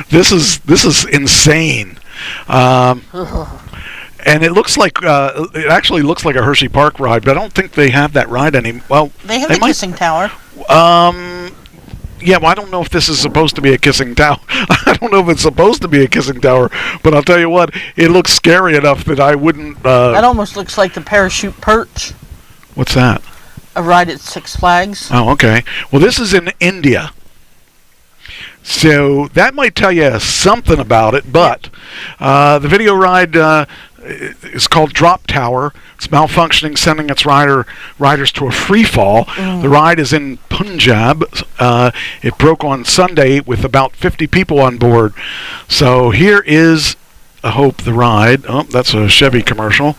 Speaker 1: This is insane. And it looks like it actually looks like a Hershey Park ride, but I don't think they have that ride anymore. Well,
Speaker 2: They have the kissing tower.
Speaker 1: Yeah, well, I don't know if this is supposed to be a kissing tower. I don't know if it's supposed to be a kissing tower, but I'll tell you what, it looks scary enough that I wouldn't.
Speaker 2: That almost looks like the parachute perch.
Speaker 1: What's that?
Speaker 2: A ride at Six Flags.
Speaker 1: Oh, okay. Well, this is in India. So that might tell you something about it, but the video ride is called Drop Tower. It's malfunctioning, sending its riders to a free fall. The ride is in Punjab. It broke on Sunday with about 50 people on board. So here is I hope the ride. Oh, that's a Chevy commercial.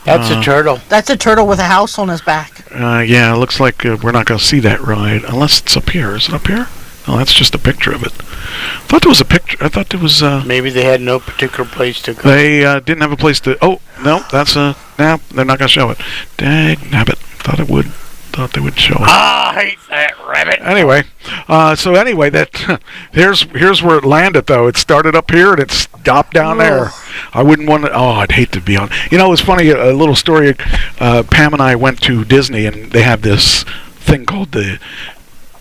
Speaker 3: That's a turtle.
Speaker 2: That's a turtle with a house on his back.
Speaker 1: Yeah, it looks like we're not going to see that ride unless it's up here. Is it up here? Oh, that's just a picture of it. I thought there was a picture. I thought there was.
Speaker 3: Maybe they had no particular place to go.
Speaker 1: They didn't have a place to. Oh no, that's a. Nah, they're not going to show it. Dag nabbit. Thought it would. Thought they would show it.
Speaker 3: I hate that rabbit.
Speaker 1: Anyway, that here's where it landed though. It started up here and it stopped down there. I wouldn't want to. Oh, I'd hate to be on. You know, it was funny. A little story. Pam and I went to Disney and they have this thing called the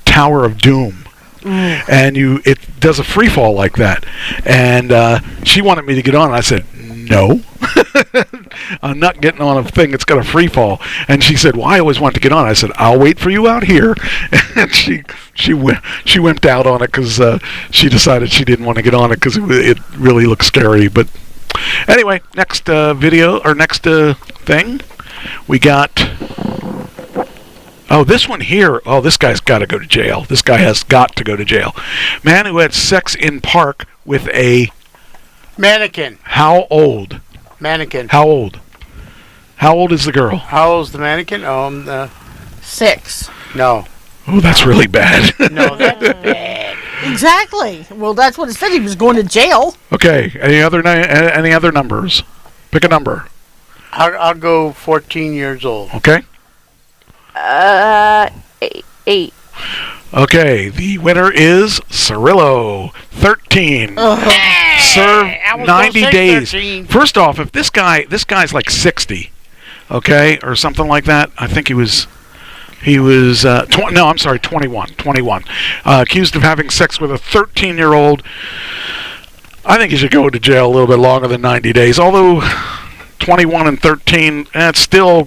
Speaker 1: Tower of Doom. And it does a free fall like that, and she wanted me to get on. And I said no, I'm not getting on a thing that's got a free fall. And she said, "Well, I always want to get on." I said, "I'll wait for you out here." And she wimped out on it because she decided she didn't want to get on it because it really looked scary. But anyway, next video or next thing we got. Oh, this one here. Oh, this guy's got to go to jail. This guy has got to go to jail. Man who had sex in park with a
Speaker 3: mannequin.
Speaker 1: How old?
Speaker 3: Mannequin.
Speaker 1: How old? How old is the girl?
Speaker 3: How old's the mannequin?
Speaker 2: 6.
Speaker 3: No.
Speaker 1: Oh, that's really bad.
Speaker 3: No, that's bad.
Speaker 2: Exactly. Well, that's what it said. He was going to jail.
Speaker 1: Okay. Any other numbers? Pick a number.
Speaker 3: I'll go 14 years old.
Speaker 1: Okay.
Speaker 4: 8.
Speaker 1: Okay, the winner is Cirillo, 13. Served 90 days.
Speaker 3: 13.
Speaker 1: First off, if this guy's like 60, okay, or something like that. I think he was 21. Accused of having sex with a 13-year-old. I think he should go to jail a little bit longer than 90 days. Although 21 and 13, that's still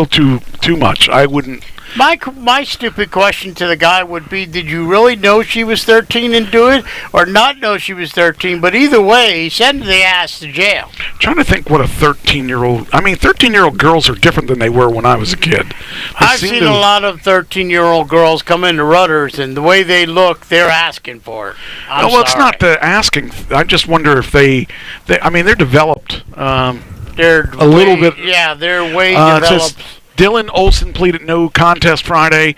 Speaker 1: too much. I wouldn't.
Speaker 3: My stupid question to the guy would be, did you really know she was 13 and do it, or not know she was 13? But either way, send the ass to jail.
Speaker 1: I'm trying to think what a 13-year-old. I mean, 13-year-old girls are different than they were when I was a kid.
Speaker 3: I've seen a lot of 13-year-old girls come into Rudders, and the way they look, they're asking for it.
Speaker 1: Well, it's not the asking. I just wonder if they I mean, they're developed.
Speaker 3: They're
Speaker 1: a little bit.
Speaker 3: Yeah, they're way developed.
Speaker 1: Dylan Olson pleaded no contest Friday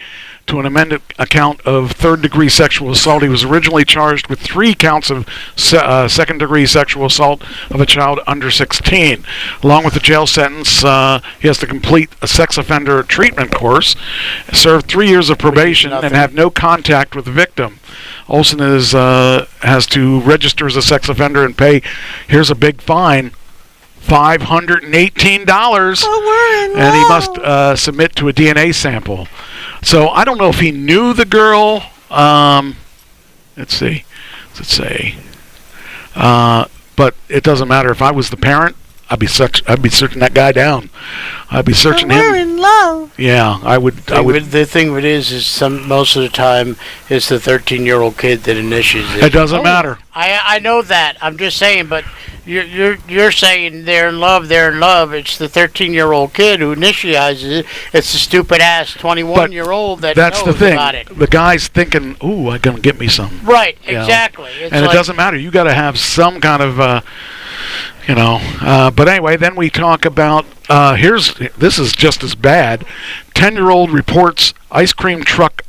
Speaker 1: to an amended account of third-degree sexual assault. He was originally charged with 3 counts of second-degree sexual assault of a child under 16. Along with the jail sentence, he has to complete a sex offender treatment course, serve 3 years of probation, and have no contact with the victim. Olson has to register as a sex offender and pay, here's a big fine, $518, and he must submit to a DNA sample. So I don't know if he knew the girl. Let's see. Does it say? But it doesn't matter. If I was the parent, I'd be searching that guy down. I'd be searching him.
Speaker 2: We're in love.
Speaker 1: Yeah, I would.
Speaker 3: The thing of it is most of the time it's the 13-year-old kid that initiates it.
Speaker 1: It doesn't matter.
Speaker 3: I know that. I'm just saying, but you're saying they're in love. It's the 13-year-old kid who initiates it. It's the stupid ass 21-year-old that
Speaker 1: that's
Speaker 3: knows
Speaker 1: the thing.
Speaker 3: about it.
Speaker 1: The guy's thinking, "Ooh, I'm gonna get me some."
Speaker 3: Right.
Speaker 1: You know?
Speaker 3: Exactly. It's
Speaker 1: And it doesn't matter. You got to have some kind of, But anyway, then we talk about. This is just as bad. 10-year-old reports ice cream truck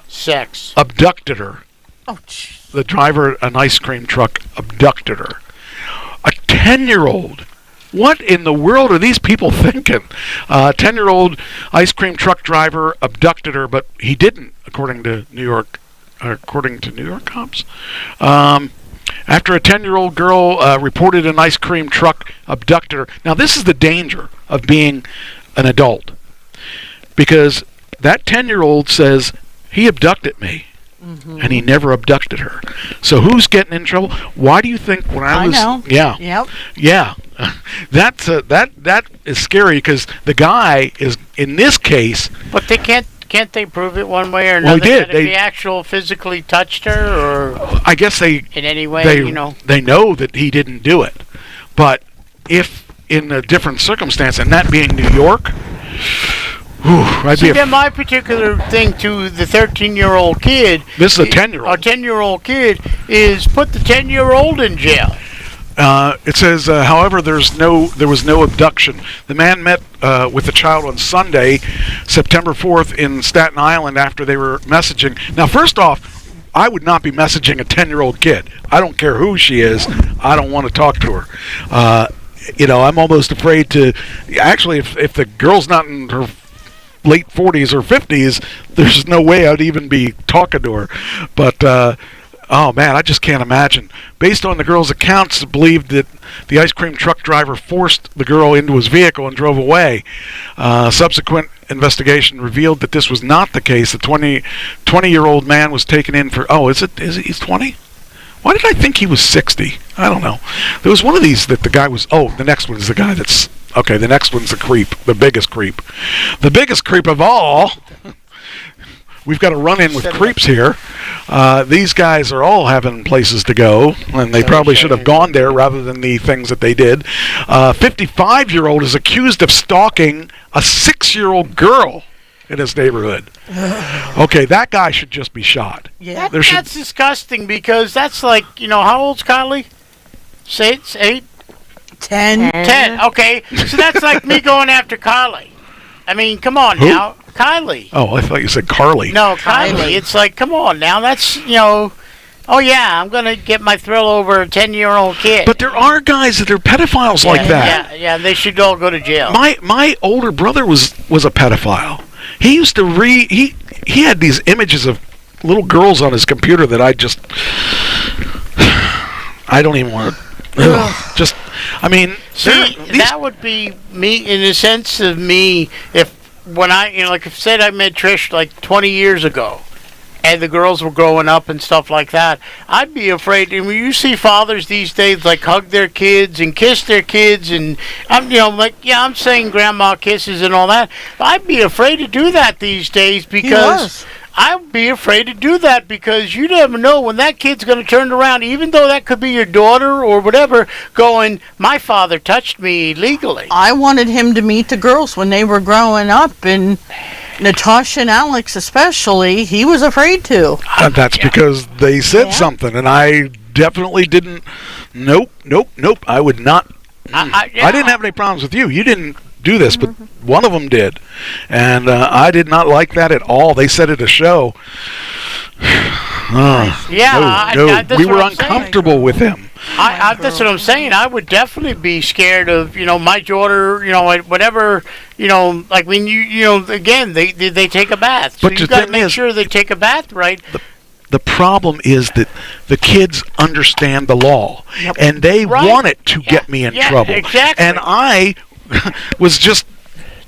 Speaker 3: sex
Speaker 1: abducted her.
Speaker 2: Oh, jeez.
Speaker 1: The driver, an ice cream truck, abducted her. A 10-year-old. What in the world are these people thinking? 10-year-old ice cream truck driver abducted her, but he didn't, according to New York cops. After a 10-year-old girl reported an ice cream truck abducted her. Now, this is the danger of being an adult, because that 10-year-old says he abducted me. Mm-hmm. And he never abducted her. So who's getting in trouble? Why do you think when I was...
Speaker 2: know.
Speaker 1: Yeah.
Speaker 2: Yep.
Speaker 1: Yeah. That is scary because the guy is, in this case...
Speaker 3: But they can't they prove it one way or another?
Speaker 1: Well, he did.
Speaker 3: That if he actually physically touched her, or...
Speaker 1: I guess they...
Speaker 3: In any way,
Speaker 1: They know that he didn't do it. But if in a different circumstance, and that being New York...
Speaker 3: See, my particular thing to the 13-year-old kid...
Speaker 1: This is a 10-year-old.
Speaker 3: A 10-year-old kid is put the 10-year-old in jail.
Speaker 1: It says, however, there was no abduction. The man met with the child on Sunday, September 4th, in Staten Island after they were messaging. Now, first off, I would not be messaging a 10-year-old kid. I don't care who she is. I don't want to talk to her. I'm almost afraid to... Actually, if the girl's not in her late 40s or 50s, there's no way I'd even be talking to her. But oh man, I just can't imagine. Based on the girl's accounts, it believed that the ice cream truck driver forced the girl into his vehicle and drove away. Subsequent investigation revealed that this was not the case. The 20-year-old man was taken in for, he's 20? Why did I think he was 60? I don't know. There was one of these that the guy was, the next one's the guy that's, okay, the next one's the creep, the biggest creep. The biggest creep of all, we've got to run in with creeps here. These guys are all having places to go, and they probably should have gone there rather than the things that they did. 55-year-old is accused of stalking a 6-year-old girl in his neighborhood. Okay, that guy should just be shot.
Speaker 2: Yeah.
Speaker 3: That's disgusting, because that's like, how old's Kylie? 6, 8?
Speaker 2: 10.
Speaker 3: 10. Okay, so that's like me going after Kylie. I mean, come on
Speaker 1: Who?
Speaker 3: now. Kylie.
Speaker 1: Oh, I thought you said Carly.
Speaker 3: No, Kylie. It's like, come on now. That's, oh yeah, I'm going to get my thrill over a 10-year-old kid.
Speaker 1: But there are guys that are pedophiles like that.
Speaker 3: Yeah, they should all go to jail.
Speaker 1: My older brother was a pedophile. He used to he had these images of little girls on his computer that I don't even want to.
Speaker 3: See, that would be me in the sense of me when I, like I said, I met Trish like 20 years ago, and the girls were growing up and stuff like that. I'd be afraid. And when you see fathers these days like hug their kids and kiss their kids, and I'm saying grandma kisses and all that, I'd be afraid to do that these days, because I'd be afraid to do that, because you never know when that kid's going to turn around, even though that could be your daughter or whatever, going, my father touched me illegally.
Speaker 2: I wanted him to meet the girls when they were growing up, and Natasha and Alex especially, he was afraid to.
Speaker 1: That's because they said something, and I definitely didn't. Nope. I would not. I didn't have any problems with you. You didn't do this, but one of them did, and I did not like that at all. They said at a show, we were uncomfortable with him.
Speaker 3: That's what I'm saying. I would definitely be scared of, my daughter, whatever, like when again, they take a bath. So
Speaker 1: But
Speaker 3: you got to make sure they take a bath right.
Speaker 1: The problem is that the kids understand the law, and they want it to get me in trouble.
Speaker 3: Exactly.
Speaker 1: And I was just...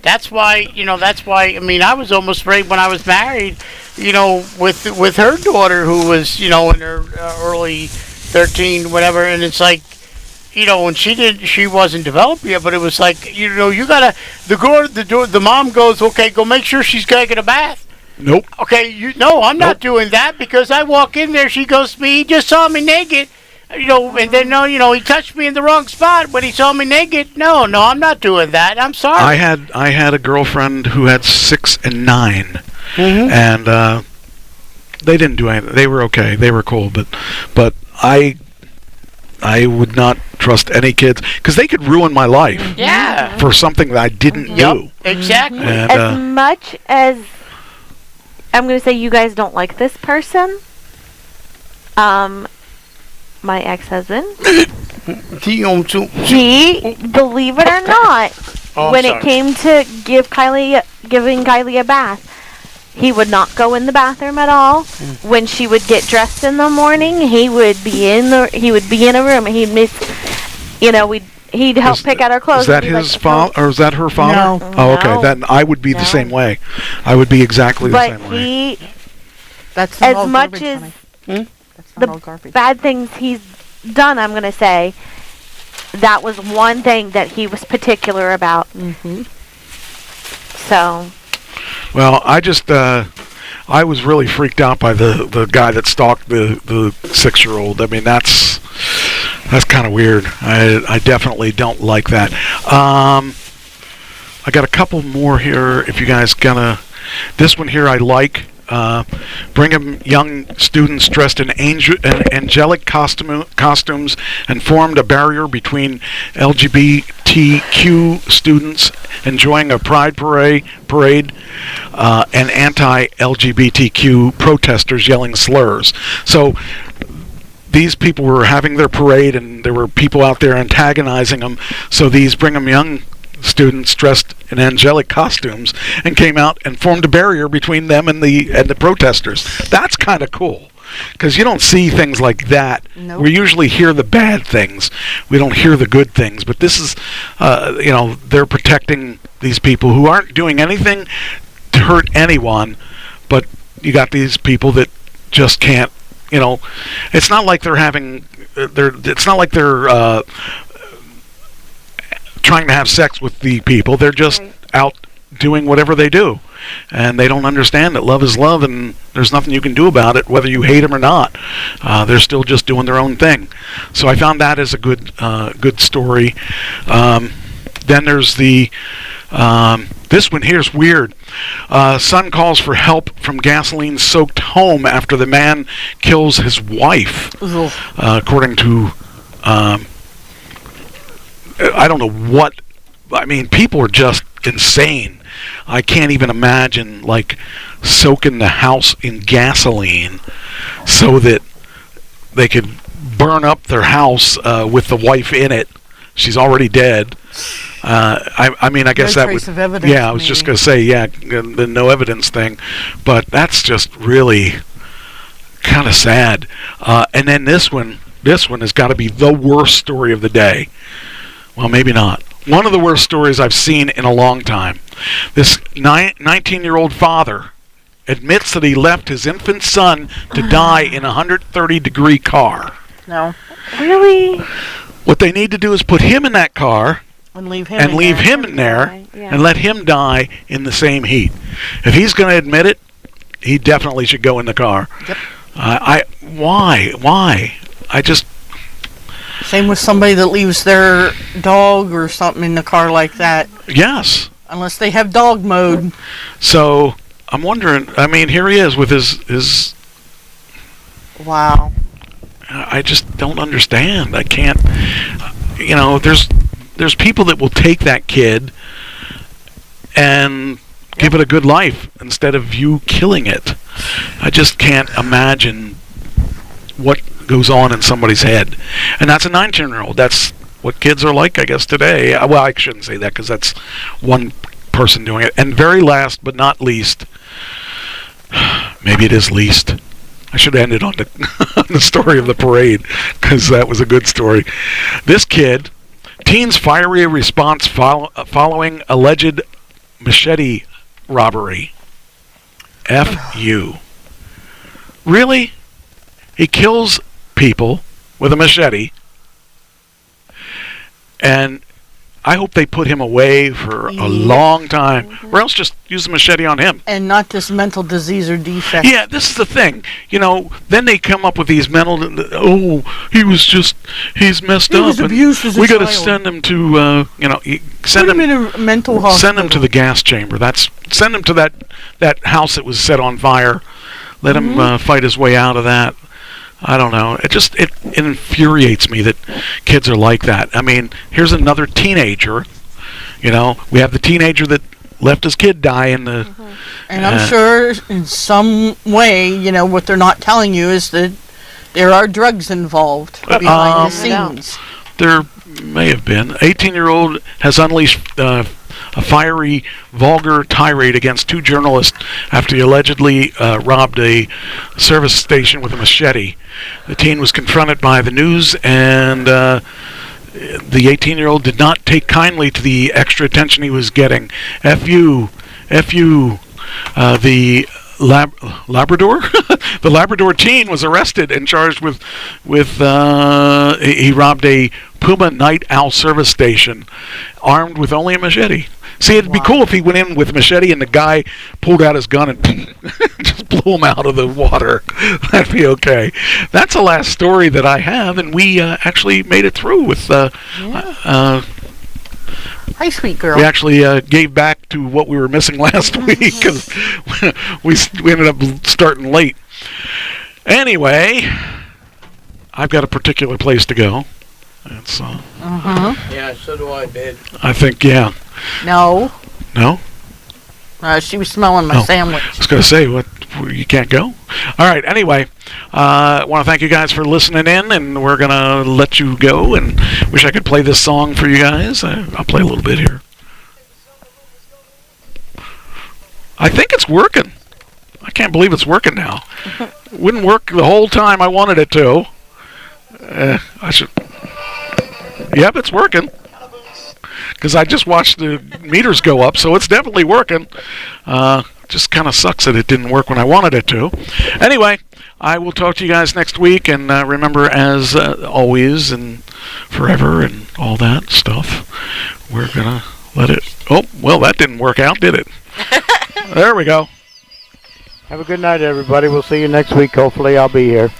Speaker 3: That's why, I mean, I was almost afraid when I was married, with her daughter, who was, in her early 13, whatever, and it's like, when she wasn't developed yet, but it was like, you gotta, the mom goes, okay, go make sure she's gonna get a bath.
Speaker 1: Nope.
Speaker 3: Okay, I'm not doing that, because I walk in there, she goes to me, he just saw me naked. And then he touched me in the wrong spot when he saw me naked. No, I'm not doing that. I'm sorry.
Speaker 1: I had a girlfriend who had 6 and 9, and they didn't do anything. They were okay. They were cool, but I would not trust any kids, because they could ruin my life.
Speaker 3: Yeah.
Speaker 1: For something that I didn't do.
Speaker 3: Exactly.
Speaker 1: And,
Speaker 4: as much as I'm going to say you guys don't like this person, my ex-husband, he, believe it or not, when it came to giving Kylie a bath, he would not go in the bathroom at all. When she would get dressed in the morning, he would be in a room, and he'd help pick out her clothes.
Speaker 1: Is that his father, or is that her father?
Speaker 2: No.
Speaker 1: Oh, okay. Then I would be the same way. I would be exactly the same way.
Speaker 2: That's
Speaker 4: as much as the bad things he's done, I'm going to say, that was one thing that he was particular about. So.
Speaker 1: Well, I was really freaked out by the guy that stalked the 6-year-old. I mean, that's kind of weird. I definitely don't like that. I got a couple more here. If you guys this one here I like. Brigham young students dressed in angelic costumes and formed a barrier between LGBTQ students enjoying a pride parade and anti-LGBTQ protesters yelling slurs. So these people were having their parade, and there were people out there antagonizing them. So these Brigham Young students dressed in angelic costumes and came out and formed a barrier between them and the protesters. That's kind of cool, because you don't see things like that.
Speaker 2: Nope.
Speaker 1: We usually hear the bad things. We don't hear the good things. But this is, they're protecting these people who aren't doing anything to hurt anyone, but you got these people that just can't, it's not like they're having, it's not like they're trying to have sex with the people. They're just out doing whatever they do, and they don't understand that love is love, and there's nothing you can do about it, whether you hate them or not. They're still just doing their own thing. So I found that as a good story. Then there's the this one here's weird. Son calls for help from gasoline-soaked home after the man kills his wife. According to I don't know what. I mean, people are just insane. I can't even imagine, like, soaking the house in gasoline so that they could burn up their house with the wife in it. She's already dead. I mean, I guess
Speaker 2: No
Speaker 1: that
Speaker 2: trace
Speaker 1: would.
Speaker 2: of evidence,
Speaker 1: Yeah, I was just going to say, the no evidence thing, but that's just really kind of sad. And then this one has got to be the worst story of the day. Well, maybe not. One of the worst stories I've seen in a long time. This 19-year-old father admits that he left his infant son to die in a 130-degree car.
Speaker 2: No.
Speaker 4: Really?
Speaker 1: What they need to do is put him in that car
Speaker 2: And leave him
Speaker 1: and
Speaker 2: in
Speaker 1: leave
Speaker 2: there.
Speaker 1: him in there
Speaker 4: Yeah.
Speaker 1: and let him die in the same heat. If he's going to admit it, he definitely should go in the car.
Speaker 2: Yep.
Speaker 1: Why? I just...
Speaker 2: Same with somebody that leaves their dog or something in the car like that.
Speaker 1: Yes.
Speaker 2: Unless they have dog mode.
Speaker 1: So, I'm wondering, I mean, here he is with his
Speaker 2: Wow.
Speaker 1: I just don't understand. I can't, there's people that will take that kid and give it a good life instead of you killing it. I just can't imagine what goes on in somebody's head. And that's a 19-year-old. That's what kids are like, I guess, today. Well, I shouldn't say that because that's one person doing it. And very last but not least, maybe it is least, I should have ended on the story of the parade, because that was a good story. This kid, teens' fiery response following alleged machete robbery. F you. Really? He kills people with a machete, and I hope they put him away for a long time, or else just use the machete on him.
Speaker 2: And not this mental disease or defect.
Speaker 1: Yeah, this is the thing. Then they come up with these mental. He's messed
Speaker 2: He
Speaker 1: up.
Speaker 2: was
Speaker 1: and
Speaker 2: abused as a
Speaker 1: we got to
Speaker 2: child.
Speaker 1: send him to, send
Speaker 2: Put him
Speaker 1: him
Speaker 2: in a mental hospital.
Speaker 1: Send him to the gas chamber. Send him to that house that was set on fire. Let him fight his way out of that. I don't know. It infuriates me that kids are like that. I mean, here's another teenager. We have the teenager that left his kid die in the.
Speaker 2: And I'm sure in some way, what they're not telling you is that there are drugs involved behind the scenes.
Speaker 1: There may have been. 18-year-old has unleashed a fiery, vulgar tirade against two journalists after he allegedly robbed a service station with a machete. The teen was confronted by the news, and the 18-year-old did not take kindly to the extra attention he was getting. F you. The Labrador? The Labrador teen was arrested and charged with he robbed a Puma Night Owl service station armed with only a machete. See, it'd be cool if he went in with a machete and the guy pulled out his gun and just blew him out of the water. That'd be okay. That's the last story that I have, and we actually made it through with
Speaker 2: Hi, sweet girl.
Speaker 1: we actually gave back to what we were missing last week because we ended up starting late. Anyway, I've got a particular place to go. It's
Speaker 3: Yeah, so do I, babe.
Speaker 1: I think, yeah.
Speaker 2: No.
Speaker 1: No?
Speaker 2: She was smelling my
Speaker 1: Oh.
Speaker 2: sandwich.
Speaker 1: I was going to say, what? You can't go? All right, anyway, I want to thank you guys for listening in, and we're going to let you go, and wish I could play this song for you guys. I'll play a little bit here. I think it's working. I can't believe it's working now. It wouldn't work the whole time I wanted it to. I should. Yep, it's working. Because I just watched the meters go up, so it's definitely working. Just kind of sucks that it didn't work when I wanted it to. Anyway, I will talk to you guys next week, and remember, as always and forever and all that stuff, we're going to let it... Oh, well, that didn't work out, did it? There we go.
Speaker 3: Have a good night, everybody. We'll see you next week. Hopefully, I'll be here.